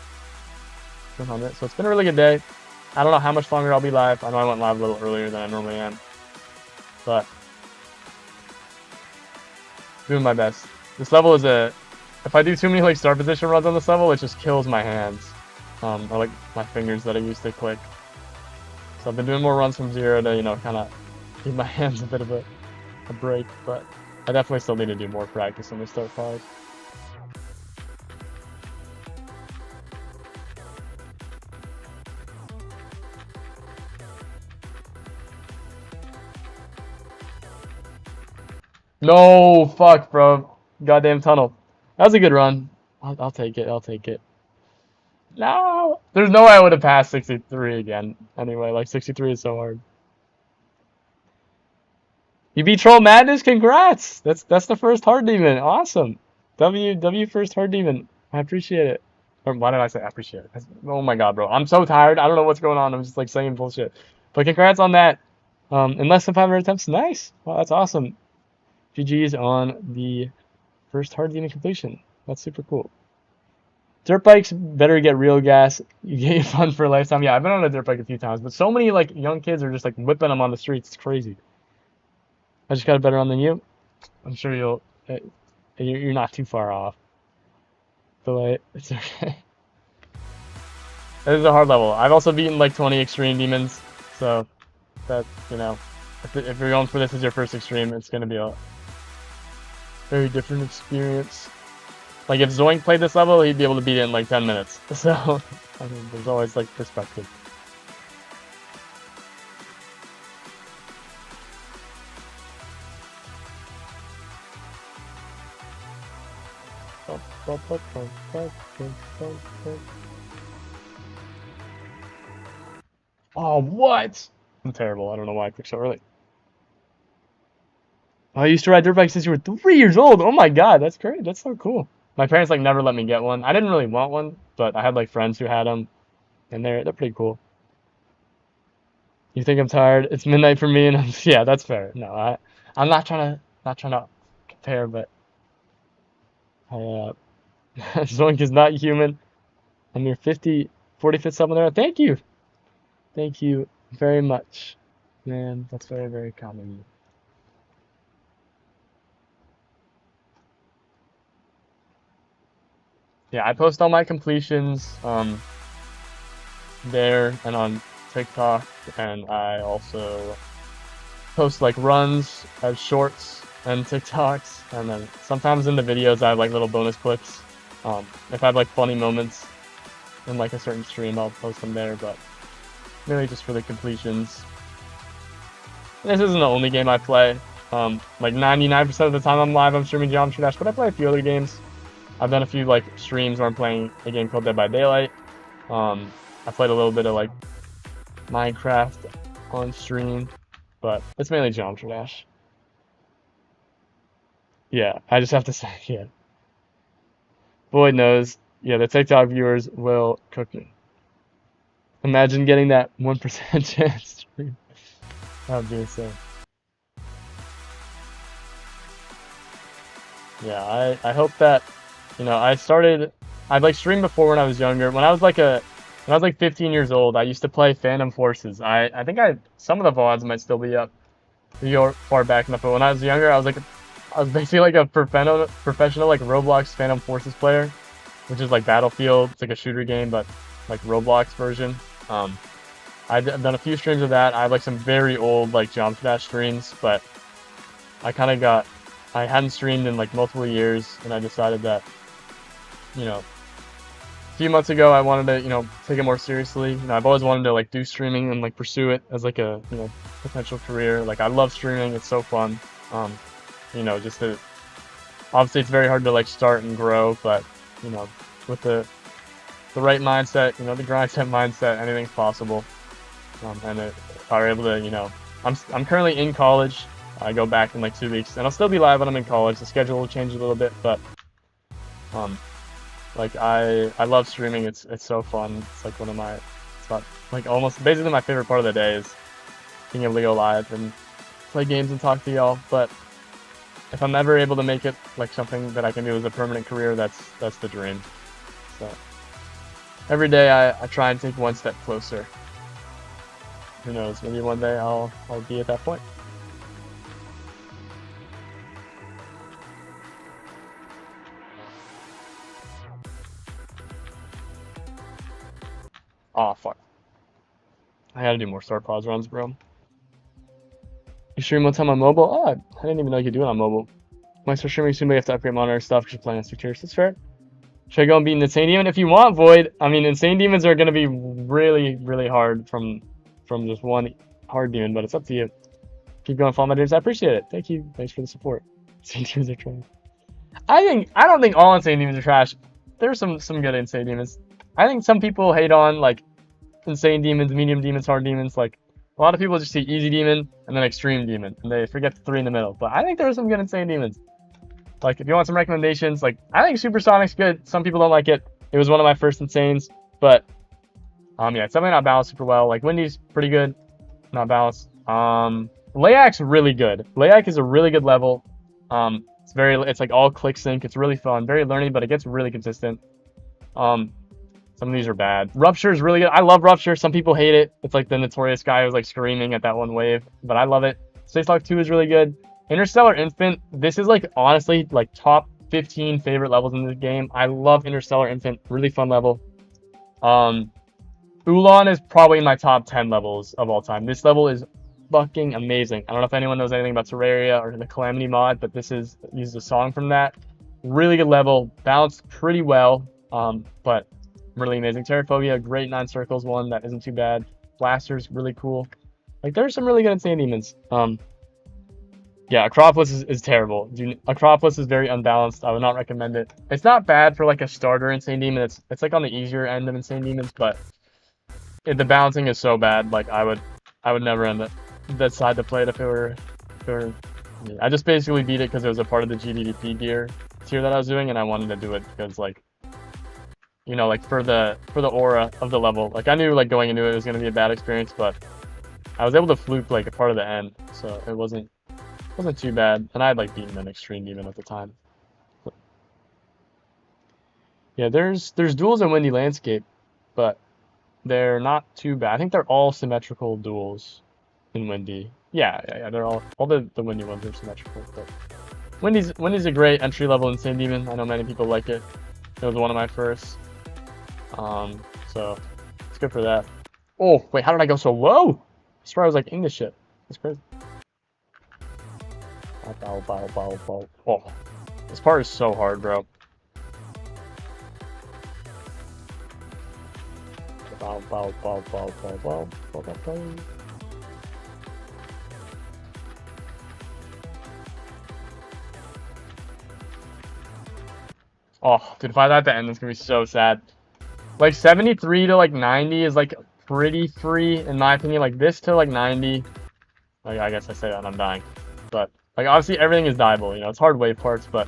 100. So it's been a really good day. I don't know how much longer I'll be live. I know I went live a little earlier than I normally am, but doing my best. This level is if I do too many like start position runs on this level, it just kills my hands, or like my fingers that I used to click. So I've been doing more runs from 0 to kind of give my hands a bit of a break, but I definitely still need to do more practice on the start 5. No, fuck, bro. Goddamn tunnel. That was a good run. I'll take it. I'll take it. No. There's no way I would have passed 63 again. Anyway, like 63 is so hard. You beat Troll Madness? Congrats! That's the first hard demon. Awesome. W first hard demon. I appreciate it. Or why did I say I appreciate it? Oh my god, bro. I'm so tired. I don't know what's going on. I'm just like saying bullshit. But congrats on that. In less than 500 attempts. Nice. Wow, that's awesome. GG's on the first hard demon completion. That's super cool. Dirt bikes better get real gas. You get fun for a lifetime. Yeah, I've been on a dirt bike a few times, but so many like young kids are just like whipping them on the streets. It's crazy. I just got a better run than you. I'm sure you're not too far off. But it's okay. This is a hard level. I've also beaten like 20 extreme demons, so that, you know, if you're going for this as your first extreme, it's gonna be a very different experience. Like if Zoink played this level, he'd be able to beat it in like 10 minutes. So I mean, there's always like perspective. Oh, what? I'm terrible. I don't know why I clicked so early. Oh, I used to ride dirt bikes since you were 3 years old. Oh my god, that's great. That's so cool. My parents like never let me get one. I didn't really want one, but I had like friends who had them, and they're pretty cool. You think I'm tired? It's midnight for me, and yeah, that's fair. No, I'm not trying to compare, but Zoink is not human. I'm your 45th sub on there. Thank you. Thank you very much. Man, that's very, very kind of you. Yeah, I post all my completions there and on TikTok, and I also post like runs as shorts and TikToks, and then sometimes in the videos I have like little bonus clips. If I have like funny moments in like a certain stream, I'll post them there, but really just for the completions. This isn't the only game I play. Like 99% of the time I'm live, I'm streaming Geometry Dash, but I play a few other games. I've done a few like streams where I'm playing a game called Dead by Daylight. I played a little bit of like Minecraft on stream, but it's mainly Geometry Dash. Yeah, I just have to say, yeah. Boyd knows, yeah, the TikTok viewers will cook me. Imagine getting that 1% chance. That would be insane. Yeah, I hope that, you know, I'd like streamed before when I was younger. When I was like 15 years old, I used to play Phantom Forces. I think some of the VODs might still be up. You're far back enough, but when I was younger, I was basically like a professional like Roblox Phantom Forces player, which is like Battlefield. It's like a shooter game, but like Roblox version. I've done a few streams of that. I have like some very old like Geometry Dash streams, but I hadn't streamed in like multiple years, and I decided that, you know, a few months ago I wanted to, you know, take it more seriously. You know, I've always wanted to like do streaming and like pursue it as like a, you know, potential career. Like I love streaming, it's so fun. You know, just to, obviously it's very hard to like start and grow, but you know, with the right mindset, you know, the grind set mindset, anything's possible. And if I were able to, you know, I'm currently in college. I go back in like 2 weeks, and I'll still be live when I'm in college. The schedule will change a little bit, but like I love streaming. It's so fun. It's like it's about, like almost basically my favorite part of the day is being able to go live and play games and talk to y'all. But if I'm ever able to make it like something that I can do as a permanent career, that's the dream. So every day I try and take one step closer. Who knows? Maybe one day I'll be at that point. Oh fuck! I gotta do more start pause runs, bro. You stream one time on mobile? Oh, I didn't even know you could do it on mobile. When I start streaming soon, but you have to upgrade monitor stuff because you're playing on 2 tiers. That's fair. Should I go and beat an Insane Demon? If you want, Void. I mean, Insane Demons are gonna be really, really hard from just one hard demon, but it's up to you. Keep going, follow my dreams. I appreciate it. Thank you. Thanks for the support. Insane Demons are trash. I don't think all Insane Demons are trash. There's some good Insane Demons. I think some people hate on like Insane Demons, Medium Demons, Hard Demons. Like a lot of people just see Easy Demon and then Extreme Demon, and they forget the 3 in the middle. But I think there are some good Insane Demons. Like if you want some recommendations, like I think Supersonic's good. Some people don't like it. It was one of my first Insanes, but yeah, it's definitely not balanced super well. Like Windy's pretty good, not balanced. Layak's really good. Layak is a really good level. It's like all click sync. It's really fun, very learning, but it gets really consistent. Some of these are bad. Rupture is really good. I love Rupture. Some people hate it. It's like the notorious guy who was like screaming at that one wave, but I love it. Space Lock 2 is really good. Interstellar Infant. This is like honestly like top 15 favorite levels in this game. I love Interstellar Infant. Really fun level. Ulan is probably in my top 10 levels of all time. This level is fucking amazing. I don't know if anyone knows anything about Terraria or the Calamity mod, but this uses a song from that. Really good level, balanced pretty well, but really amazing. Terraphobia, great 9 circles one that isn't too bad. Blaster's really cool. Like there's some really good Insane Demons. Yeah, Acropolis is terrible. Acropolis is very unbalanced. I would not recommend it. It's not bad for like a starter Insane Demon. It's like on the easier end of Insane Demons, but the balancing is so bad. Like I would never decide to play it if it were me. I just basically beat it because it was a part of the GDDP tier that I was doing, and I wanted to do it because like, you know, like for the aura of the level. Like I knew like going into it was gonna be a bad experience, but I was able to fluke like a part of the end, so it wasn't too bad. And I had like beaten an Extreme Demon at the time. But, yeah, there's duels in Windy Landscape, but they're not too bad. I think they're all symmetrical duels in Windy. Yeah. They're all the Windy ones are symmetrical. But Windy's a great entry level Insane Demon. I know many people like it. It was one of my first. So it's good for that. Oh wait, how did I go so low? I swear I was like in this shit. That's crazy. Oh, this part is so hard, bro. Oh, dude, if I die at the end, it's gonna be so sad. Like 73 to like 90 is like pretty free in my opinion. Like this to like 90, like I guess I say that and I'm dying, but like obviously everything is dieable. You know, it's hard wave parts, but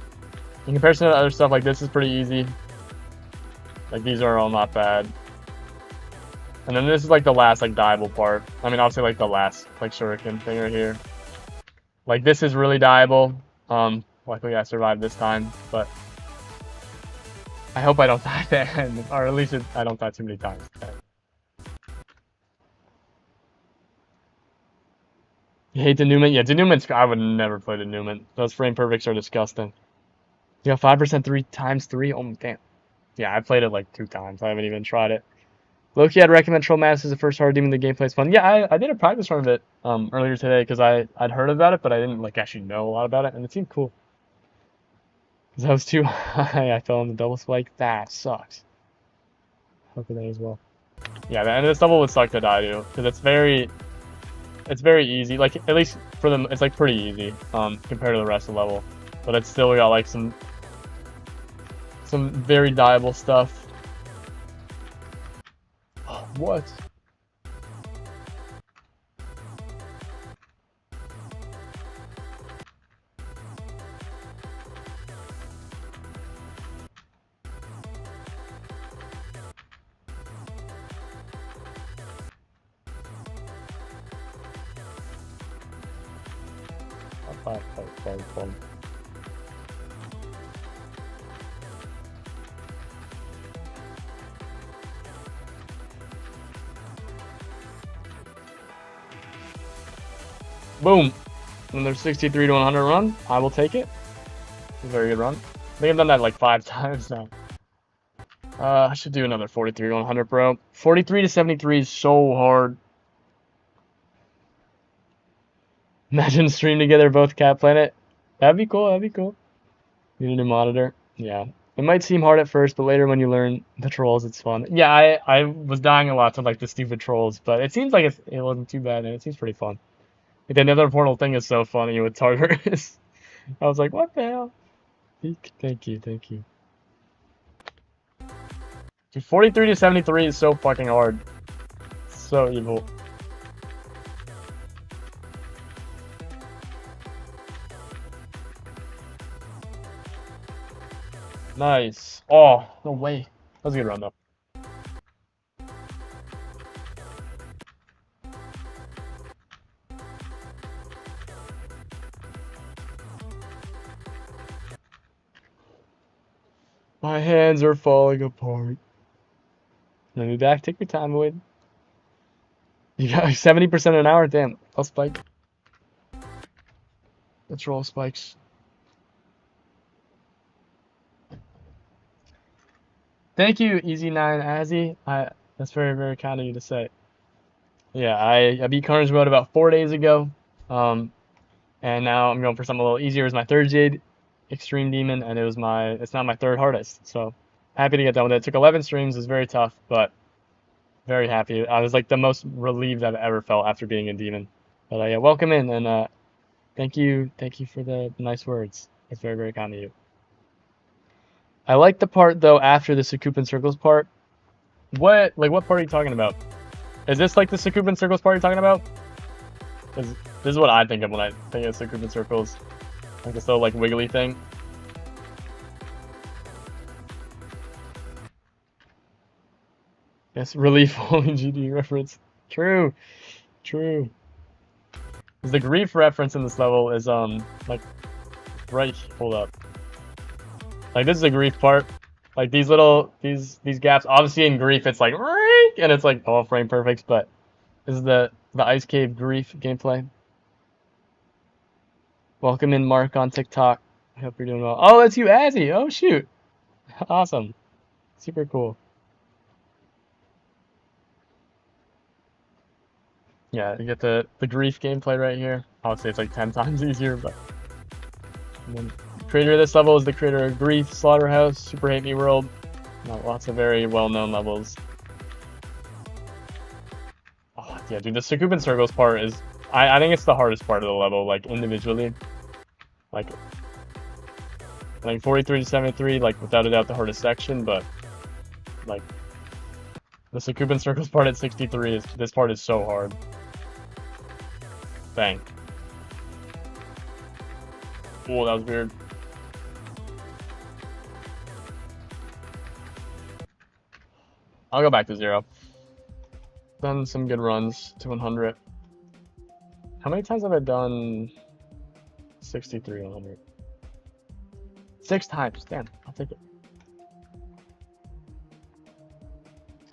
in comparison to other stuff, like this is pretty easy. Like these are all not bad. And then this is like the last like dieable part. I mean, obviously like the last like shuriken thing right here. Like this is really dieable. Luckily I survived this time, but I hope I don't die at the end, or at least I don't die too many times. You hate denouement? Yeah, denouement. I would never play denouement. Those frame perfects are disgusting. You got 5% 3 times 3. Oh damn. Yeah, I played it like 2 times. I haven't even tried it. Loki, I'd recommend Troll Mass as the first hard demon. The gameplay's fun. Yeah, I did a practice run of it earlier today because I'd heard about it, but I didn't like actually know a lot about it, and it seemed cool. Because I was too high, I fell in the double spike. That sucks. Hopefully that as well. Yeah, the end of this level would suck to die to, because it's very easy. Like at least for them, it's like pretty easy compared to the rest of the level, but it's still got like some very dieable stuff. What? Boom! Another 63 to 100 run. I will take it. A very good run. I think I've done that like 5 times now. I should do another 43 to 100, bro. 43 to 73 is so hard. Imagine stream together, both Cat Planet. That'd be cool. That'd be cool. Need a new monitor. Yeah. It might seem hard at first, but later when you learn the trolls, it's fun. Yeah, I was dying a lot to like the stupid trolls, but it seems like it wasn't too bad, and it seems pretty fun. Like, the Nether Portal thing is so funny with Tartarus. I was like, what the hell? Thank you, thank you. Dude, 43 to 73 is so fucking hard. So evil. Nice. Oh, no way. That was a good run though. My hands are falling apart. Let me back. Take your time, Wade. You got 70% an hour? Damn. I'll spike. Let's roll spikes. Thank you, Easy9 Azzy. That's very, very kind of you to say. Yeah, I beat Carnage Mode about 4 days ago. And now I'm going for something a little easier. It was my third Jade Extreme Demon, and it's not my third hardest. So happy to get done with it. It took 11 streams. It was very tough, but very happy. I was like the most relieved I've ever felt after being a demon. But yeah, welcome in, and thank you for the nice words. It's very, very kind of you. I like the part though after the Sakupin Circles part. What part are you talking about? Is this like the Sakupin Circles part you're talking about? This is what I think of when I think of Sakupin Circles. Like this little like wiggly thing. Yes, relief only GD reference. True. True. Because the grief reference in this level is like right, hold up. Like this is the grief part. Like these gaps, obviously in grief it's like and it's like all frame perfects, but this is the Ice Cave grief gameplay. Welcome in, Mark, on TikTok. I hope you're doing well. Oh, it's you, Azzy. Oh shoot. Awesome. Super cool. Yeah, you get the grief gameplay right here. I would say it's like 10 times easier, but and then the creator of this level is the creator of Grief, Slaughterhouse, Super Hate Me World. Lots of very well-known levels. Oh, yeah, dude, the Sakupin Circles part is... I think it's the hardest part of the level, like, individually. Like 43 to 73, like, without a doubt the hardest section, but, like, the Sakupin Circles part at 63, this part is so hard. Bang. Oh, that was weird. I'll go back to 0. Done some good runs to 100. How many times have I done 63 100? 6 times. Damn, I'll take it.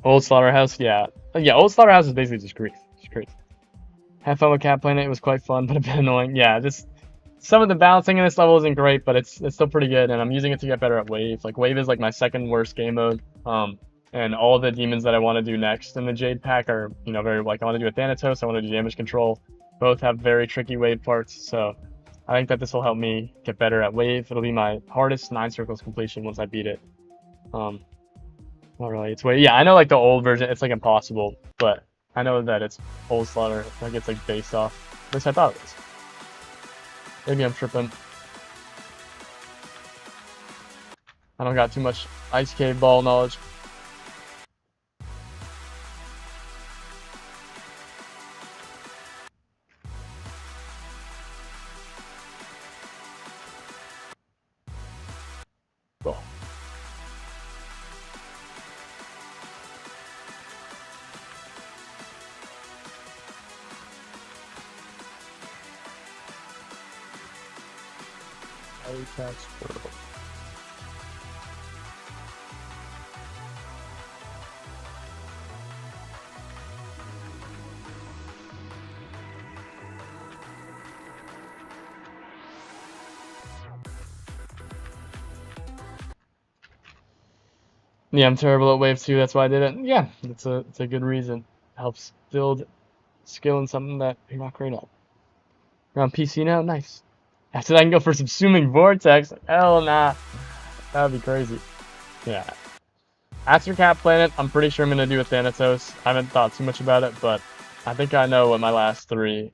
Old Slaughterhouse, yeah. Yeah, Old Slaughterhouse is basically just grief. Just crazy. Have fun with Cat Planet. It was quite fun, but a bit annoying. Yeah, just some of the balancing in this level isn't great, but it's still pretty good, and I'm using it to get better at Wave. Like, Wave is like my second worst game mode. And all the demons that I want to do next in the Jade pack are, very, like, I want to do a Thanatos, I want to do damage control. Both have very tricky Wave parts, so I think that this will help me get better at Wave. It'll be my hardest 9 circles completion once I beat it. Not really, it's Wave. Yeah, I know, like, the old version, it's, like, impossible, but I know that it's Old Slaughter, like, it's, like, based off. At least I thought it was. Maybe I'm tripping. I don't got too much Ice Cave ball knowledge. Oh. Apex Pearl. Yeah, I'm terrible at Wave 2, that's why I did it. Yeah, it's a good reason. Helps build skill in something that you're not great at. You're on PC now? Nice. After that, I can go for some Subsuming Vortex. Hell nah. That would be crazy. Yeah. After Cat Planet, I'm pretty sure I'm going to do a Thanatos. I haven't thought too much about it, but I think I know what my last 3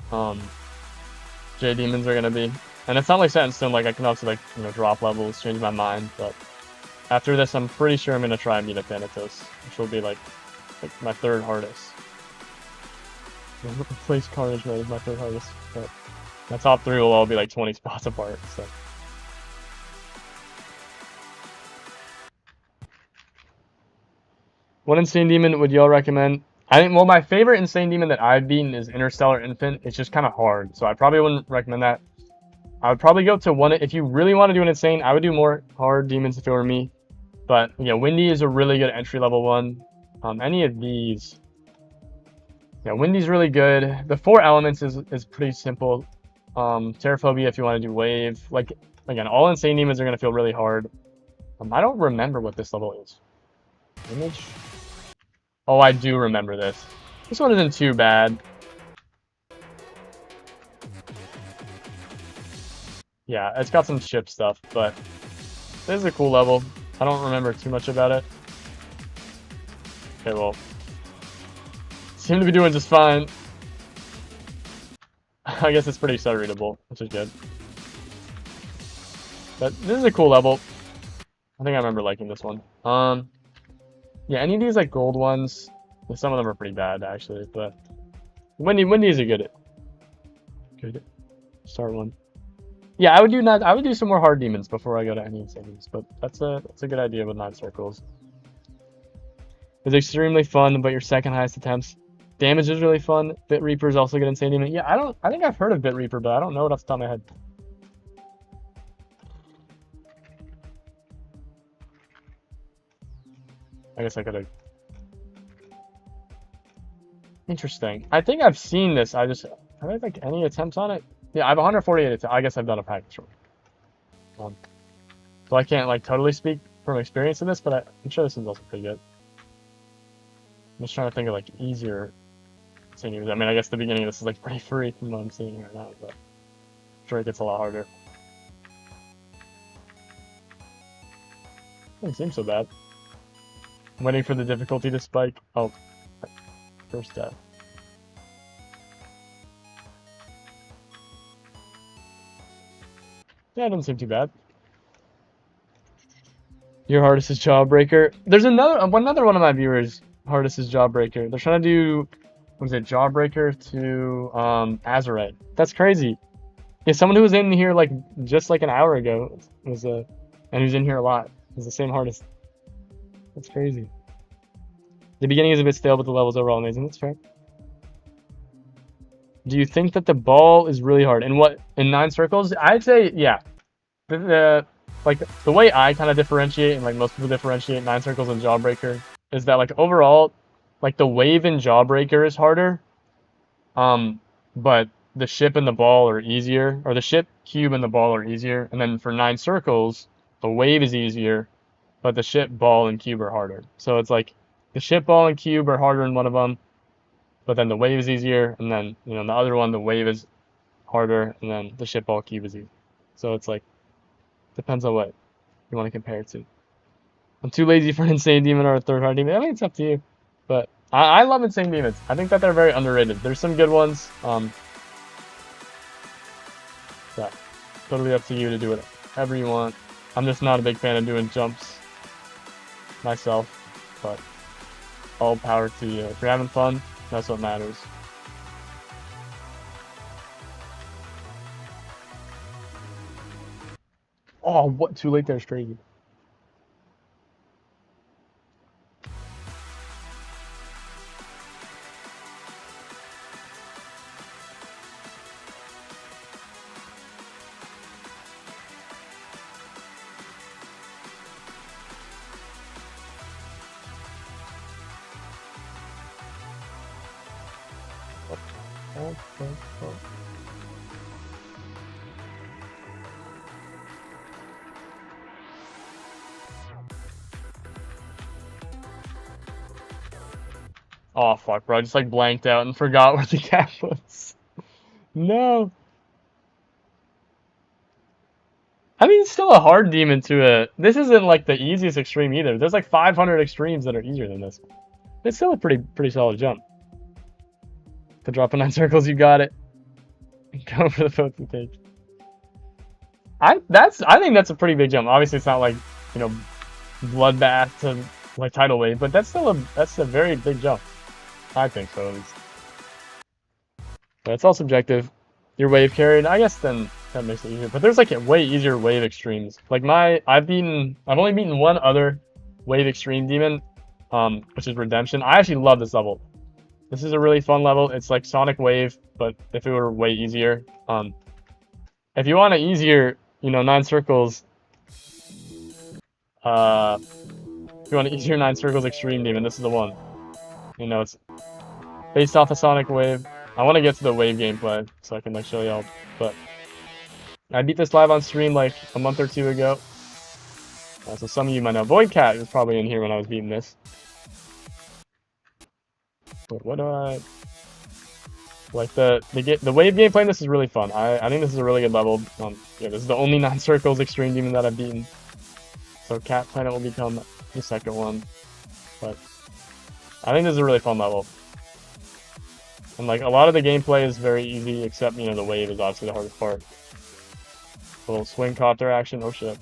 J Demons are going to be. And it's not like set in stone, like I can also like, you know, drop levels, change my mind, but after this I'm pretty sure I'm gonna try and beat a Thanatos, which will be like my third hardest. Replace Carnage Mode as my third hardest, but my top 3 will all be like 20 spots apart, so. What Insane Demon would y'all recommend? I think, well, my favorite Insane Demon that I've beaten is Interstellar Infant. It's just kind of hard, so I probably wouldn't recommend that. I would probably go to one, if you really want to do an Insane, I would do more hard demons if it were me. But, yeah, Windy is a really good entry-level one. Any of these. Yeah, Windy's really good. The 4 elements is pretty simple. Terraphobia if you want to do wave. Like, again, all Insane Demons are going to feel really hard. I don't remember what this level is. Image? Oh, I do remember this. This one isn't too bad. Yeah, it's got some ship stuff, but this is a cool level. I don't remember too much about it. Okay, well, seem to be doing just fine. I guess it's pretty readable, which is good. But this is a cool level. I think I remember liking this one. Yeah, any of these like gold ones, well, some of them are pretty bad actually, but Windy is a good start one. Yeah, I would do some more hard demons before I go to any insane demons, but that's a good idea with 9 circles. It's extremely fun, but your second highest attempts. Damage is really fun. Bit Reaper is also good insane demon. Yeah, I think I've heard of Bit Reaper, but I don't know it off the top of my head. I guess I could have. Interesting. I think I've seen this. Have I like any attempts on it? Yeah, I have 148 attempts. I guess I've done a package. So I can't like totally speak from experience in this, but I'm sure this is also pretty good. I'm just trying to think of like easier seniors. I mean, I guess the beginning of this is like pretty free from what I'm seeing right now, but I'm sure it gets a lot harder. Doesn't seem so bad. I'm waiting for the difficulty to spike. Oh, first death. Yeah, it doesn't seem too bad. Your hardest is Jawbreaker. There's another one of my viewers. Hardest is Jawbreaker. They're trying to do, what was it, Jawbreaker to Azurite. That's crazy. Yeah, someone who was in here like just like an hour ago was and who's in here a lot. Is the same hardest. That's crazy. The beginning is a bit stale, but the level's overall amazing. That's fair. Do you think that the ball is really hard? In 9 circles? I'd say, yeah. Like the way I kind of differentiate, and like most people differentiate 9 circles and Jawbreaker, is that like overall, like the wave in Jawbreaker is harder. But the ship and the ball are easier, or the ship, cube, and the ball are easier. And then for 9 circles, the wave is easier, but the ship, ball, and cube are harder. So it's like the ship, ball, and cube are harder in one of them, but then the wave is easier, and then in the other one the wave is harder, and then the ship, ball, cube is easy. So it's like depends on what you want to compare it to. I'm too lazy for an insane demon or a third hard demon. I mean, it's up to you, but I love insane demons. I think that they're very underrated. There's some good ones. Yeah, totally up to you to do whatever you want. I'm just not a big fan of doing jumps myself, but all power to you. If you're having fun, that's what matters. Oh, what? Too late there, Straight. Oh fuck, bro! I just like blanked out and forgot where the cap was. No. I mean, it's still a hard demon to it. This isn't like the easiest extreme either. There's like 500 extremes that are easier than this. It's still a pretty solid jump. To drop in 9 circles, you got it. Go for the potentate. I think that's a pretty big jump. Obviously, it's not like, you know, bloodbath to like tidal wave, but that's a very big jump. I think so at least. But it's all subjective. Your wave carried, I guess, then that makes it easier. But there's like way easier wave extremes. Like I've only beaten one other wave extreme demon, which is Redemption. I actually love this level. This is a really fun level. It's like Sonic Wave, but if it were way easier. If you want an easier, you know, 9 circles, if you want an easier 9 circles extreme demon, this is the one. You know, it's based off of Sonic Wave. I want to get to the wave gameplay so I can like show y'all, but I beat this live on stream like a month or 2 ago. So some of you might know. Void Cat was probably in here when I was beating this. But what do I like the wave gameplay in this is really fun. I think this is a really good level. Yeah, this is the only 9 circles extreme demon that I've beaten. So Cat Planet will become the second one. But I think this is a really fun level. And like a lot of the gameplay is very easy, except, you know, the wave is obviously the hardest part. A little swing copter action, oh shit.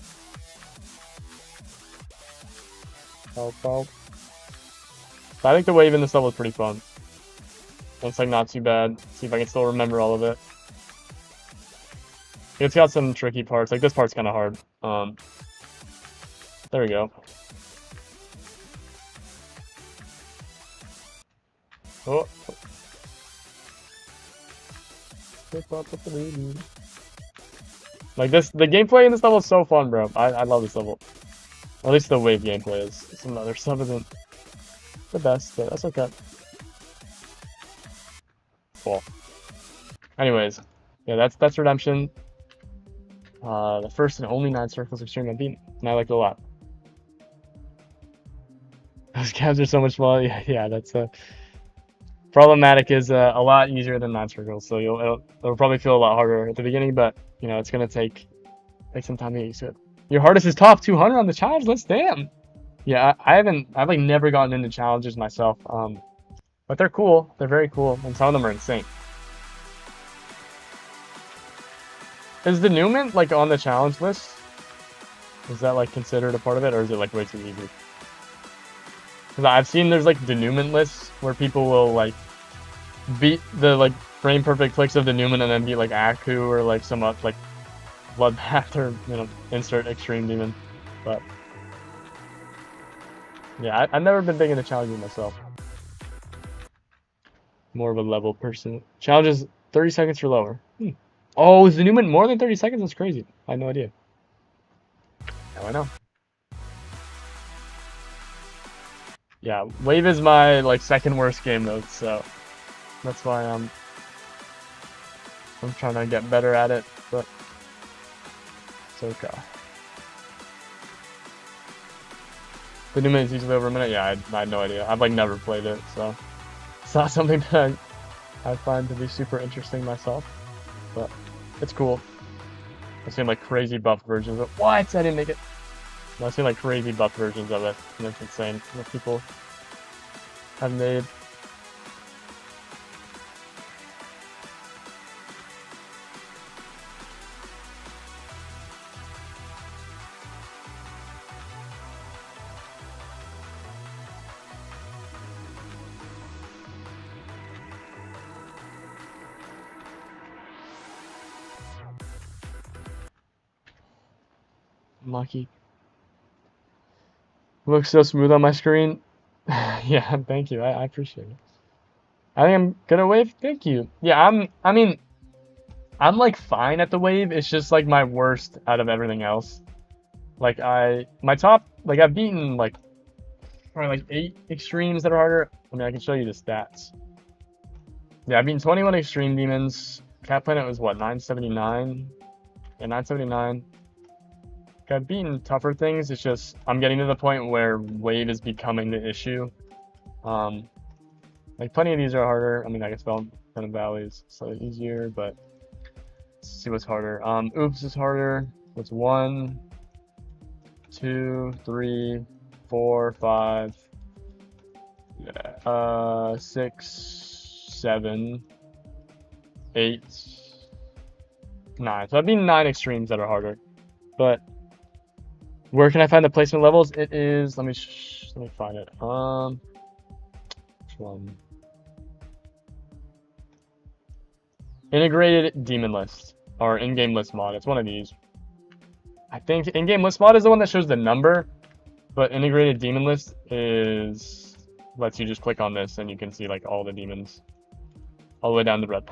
Help, help. But I think the wave in this level is pretty fun. It's like not too bad. See if I can still remember all of it. It's got some tricky parts. Like this part's kind of hard. There we go. Oh. Like this, the gameplay in this level is so fun, bro. I love this level. At least the wave gameplay is. Some other stuff isn't the best, but that's okay. Cool. Anyways, yeah, that's Redemption. The first and only 9 circles extreme I've beaten, and I like it a lot. Those cabs are so much fun. Yeah, that's problematic is a lot easier than 9 circles, so it'll probably feel a lot harder at the beginning, but you know it's gonna take some time to get used to it. Your hardest is top 200 on the challenge list. Damn. Yeah, I've like never gotten into challenges myself, but they're cool. They're very cool, and some of them are insane. Is the Newman like on the challenge list? Is that like considered a part of it, or is it like way too easy? Because I've seen there's like denouement lists where people will like beat the like frame perfect clicks of the Newman and then beat like Aku or like some like Bloodbath or, you know, insert extreme demon. But yeah, I've never been big into challenging myself. More of a level person. Challenges 30 seconds or lower. Oh, is the Newman more than 30 seconds? That's crazy. I had no idea. Now I know. Yeah, Wave is my like second worst game mode, so that's why I'm trying to get better at it, but it's okay. The Newman is usually over a minute. Yeah, I had no idea. I've like never played it, so it's not something that I find to be super interesting myself, but it's cool. I've seen like crazy buff versions of it. What? I didn't make it. I've seen like crazy buff versions of it, and it's insane what people have made. Lucky. Looks so smooth on my screen. Yeah, thank you. I appreciate it. I think I'm gonna wave. Thank you. Yeah, I mean, I'm like fine at the wave. It's just like my worst out of everything else. Like my top, like I've beaten like probably like 8 extremes that are harder. I mean, I can show you the stats. Yeah, I've beaten 21 extreme demons. Cat Planet was what, 979? Yeah, 979. I've beaten tougher things. It's just I'm getting to the point where wave is becoming the issue. Like plenty of these are harder. I mean, I guess Velvet Valley is slightly easier, but let's see what's harder. Oops is harder. What's 1, 2, 3, 4, 5, 6, 7, 8, 9. So I've beaten 9 extremes that are harder. But where can I find the placement levels? It is, let me find it. Which one? Integrated Demon List or in-game list mod. It's one of these. I think in-game list mod is the one that shows the number, but integrated demon list is lets you just click on this and you can see like all the demons all the way down to red.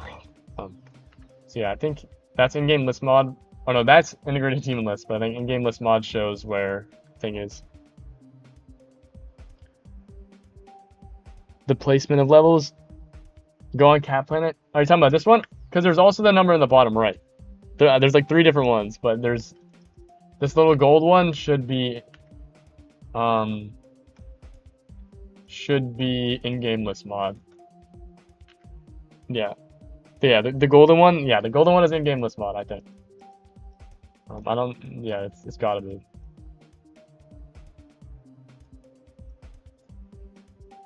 So yeah, I think that's in-game list mod. Oh no, that's integrated demon list, but I think in-game list mod shows where thing is. The placement of levels. Go on Cat Planet. Are you talking about this one? Because there's also the number in the bottom right. There's like 3 different ones, but there's this little gold one should be in-game list mod. Yeah. The golden one, yeah, the golden one is in-game list mod, I think. It's gotta be.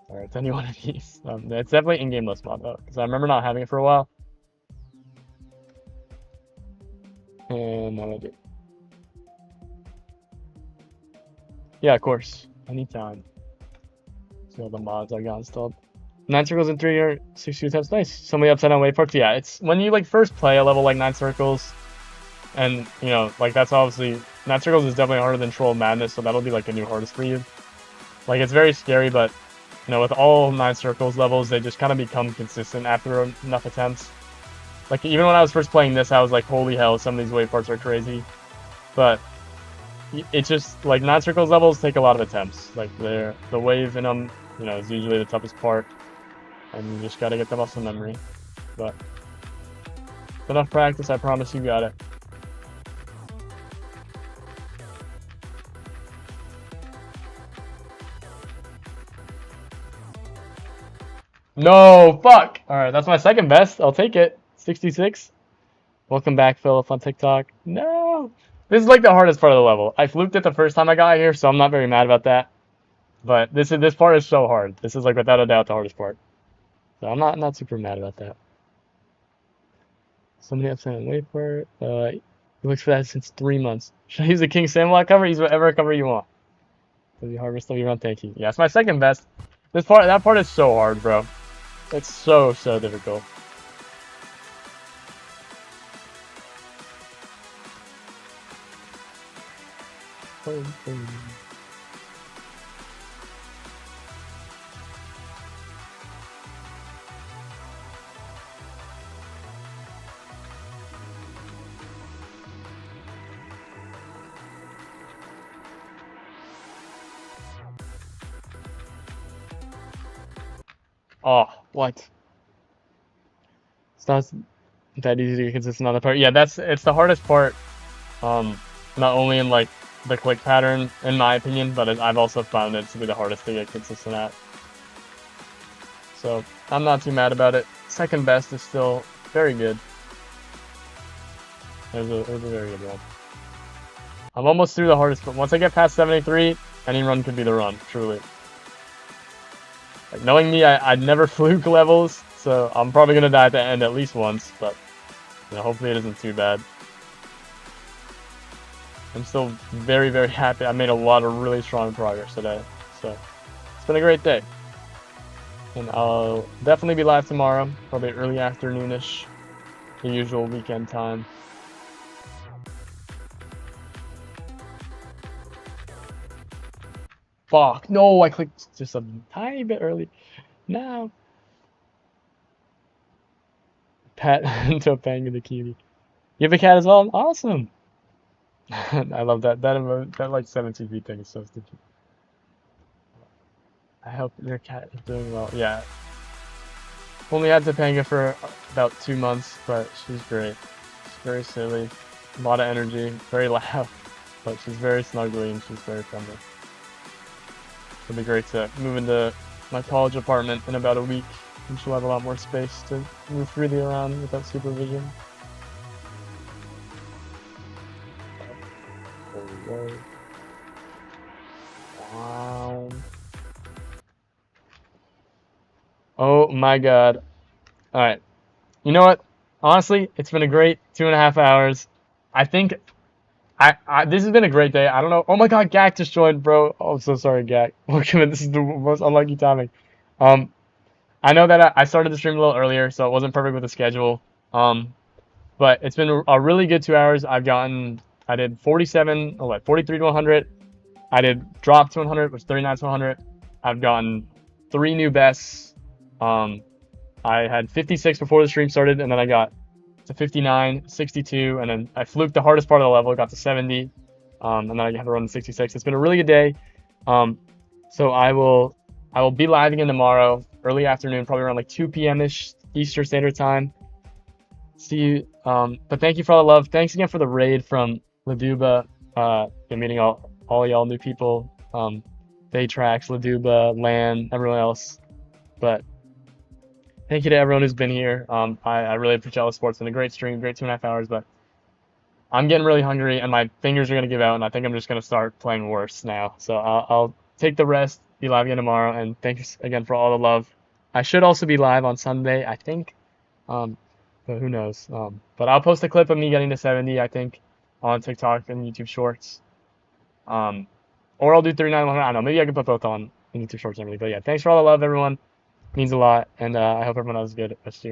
Alright, it's any one of these. It's definitely in-game list mod though, because I remember not having it for a while. And now I do. Yeah, of course. Anytime. See all the mods I got installed. 9 circles in 3 or 60 attempts. Nice. Somebody upside down waypoints. Yeah, it's when you like first play a level like 9 circles, and you know, like that's obviously 9 circles is definitely harder than Troll of Madness, so that'll be like a new hardest for you. Like it's very scary, but you know, with all 9 circles levels, they just kind of become consistent after enough attempts. Like even when I was first playing this, I was like, holy hell, some of these waypoints are crazy. But it's just like 9 circles levels take a lot of attempts. Like the wave in them, you know, is usually the toughest part, and you just gotta get the muscle memory. But with enough practice, I promise you got it. No, fuck. All right, that's my second best. I'll take it. 66. Welcome back, Philip, on TikTok. No. This is like the hardest part of the level. I fluked it the first time I got here, so I'm not very mad about that. But this part is so hard. This is like without a doubt the hardest part. So I'm not super mad about that. Somebody upside down wait for it. He looks for that since 3 months. Should I use the King Sandlot cover? Use whatever cover you want. The harvest of your own, thank you. Yeah, it's my second best. That part is so hard, bro. It's so difficult. Oh, what? It's not that easy to get consistent on the part. Yeah, it's the hardest part. Not only in like the click pattern, in my opinion, but I've also found it to be the hardest to get consistent at. So I'm not too mad about it. Second best is still very good. It was a very good one. I'm almost through the hardest, but once I get past 73, any run could be the run, truly. Like knowing me, I'd never fluke levels, so I'm probably gonna die at the end at least once, but you know, hopefully it isn't too bad. I'm still very happy. I made a lot of really strong progress today, so it's been a great day. And I'll definitely be live tomorrow, probably early afternoonish, the usual weekend time. Fuck, no, I clicked just a tiny bit early. No. Pet Topanga the cutie. You have a cat as well? Awesome. I love that. That like 17 feet thing is so stupid. I hope your cat is doing well. Yeah. Only had Topanga for about 2 months, but she's great. She's very silly. A lot of energy. Very loud. But she's very snuggly and she's very friendly. It'll be great to move into my college apartment in about a week, and she'll have a lot more space to move freely around without supervision. Wow. Oh my god. Alright. You know what? Honestly, it's been a great 2.5 hours. I think This has been a great day. I don't know. Oh my God, Gak just joined, bro. Oh, I'm so sorry, Gak. Look at it. This is the most unlucky timing. Um, I know that I started the stream a little earlier, so it wasn't perfect with the schedule. But it's been a really good 2 hours. I did 47, 43 to 100. I did drop to 100, which is 39 to 100. I've gotten 3 new bests. Um, I had 56 before the stream started, and then I got to 59, 62, and then I fluked the hardest part of the level, got to 70, and then I had to run the 66. It's been a really good day. So I will be live again tomorrow, early afternoon, probably around like 2 p.m.-ish Eastern Standard Time. See you. But thank you for all the love. Thanks again for the raid from Laduba. Meeting all y'all new people. Daytrax, Laduba, Lan, everyone else. But thank you to everyone who's been here. I really appreciate all the support. It's been a great stream, great 2.5 hours, but I'm getting really hungry and my fingers are gonna give out, and I think I'm just gonna start playing worse now. So I'll take the rest, be live again tomorrow, and thanks again for all the love. I should also be live on Sunday, I think. But who knows? But I'll post a clip of me getting to 70, I think, on TikTok and YouTube Shorts. Or I'll do 39, 100. I don't know. Maybe I can put both on YouTube Shorts and everything. But yeah, thanks for all the love, everyone. It means a lot, and I hope everyone has a good rest of your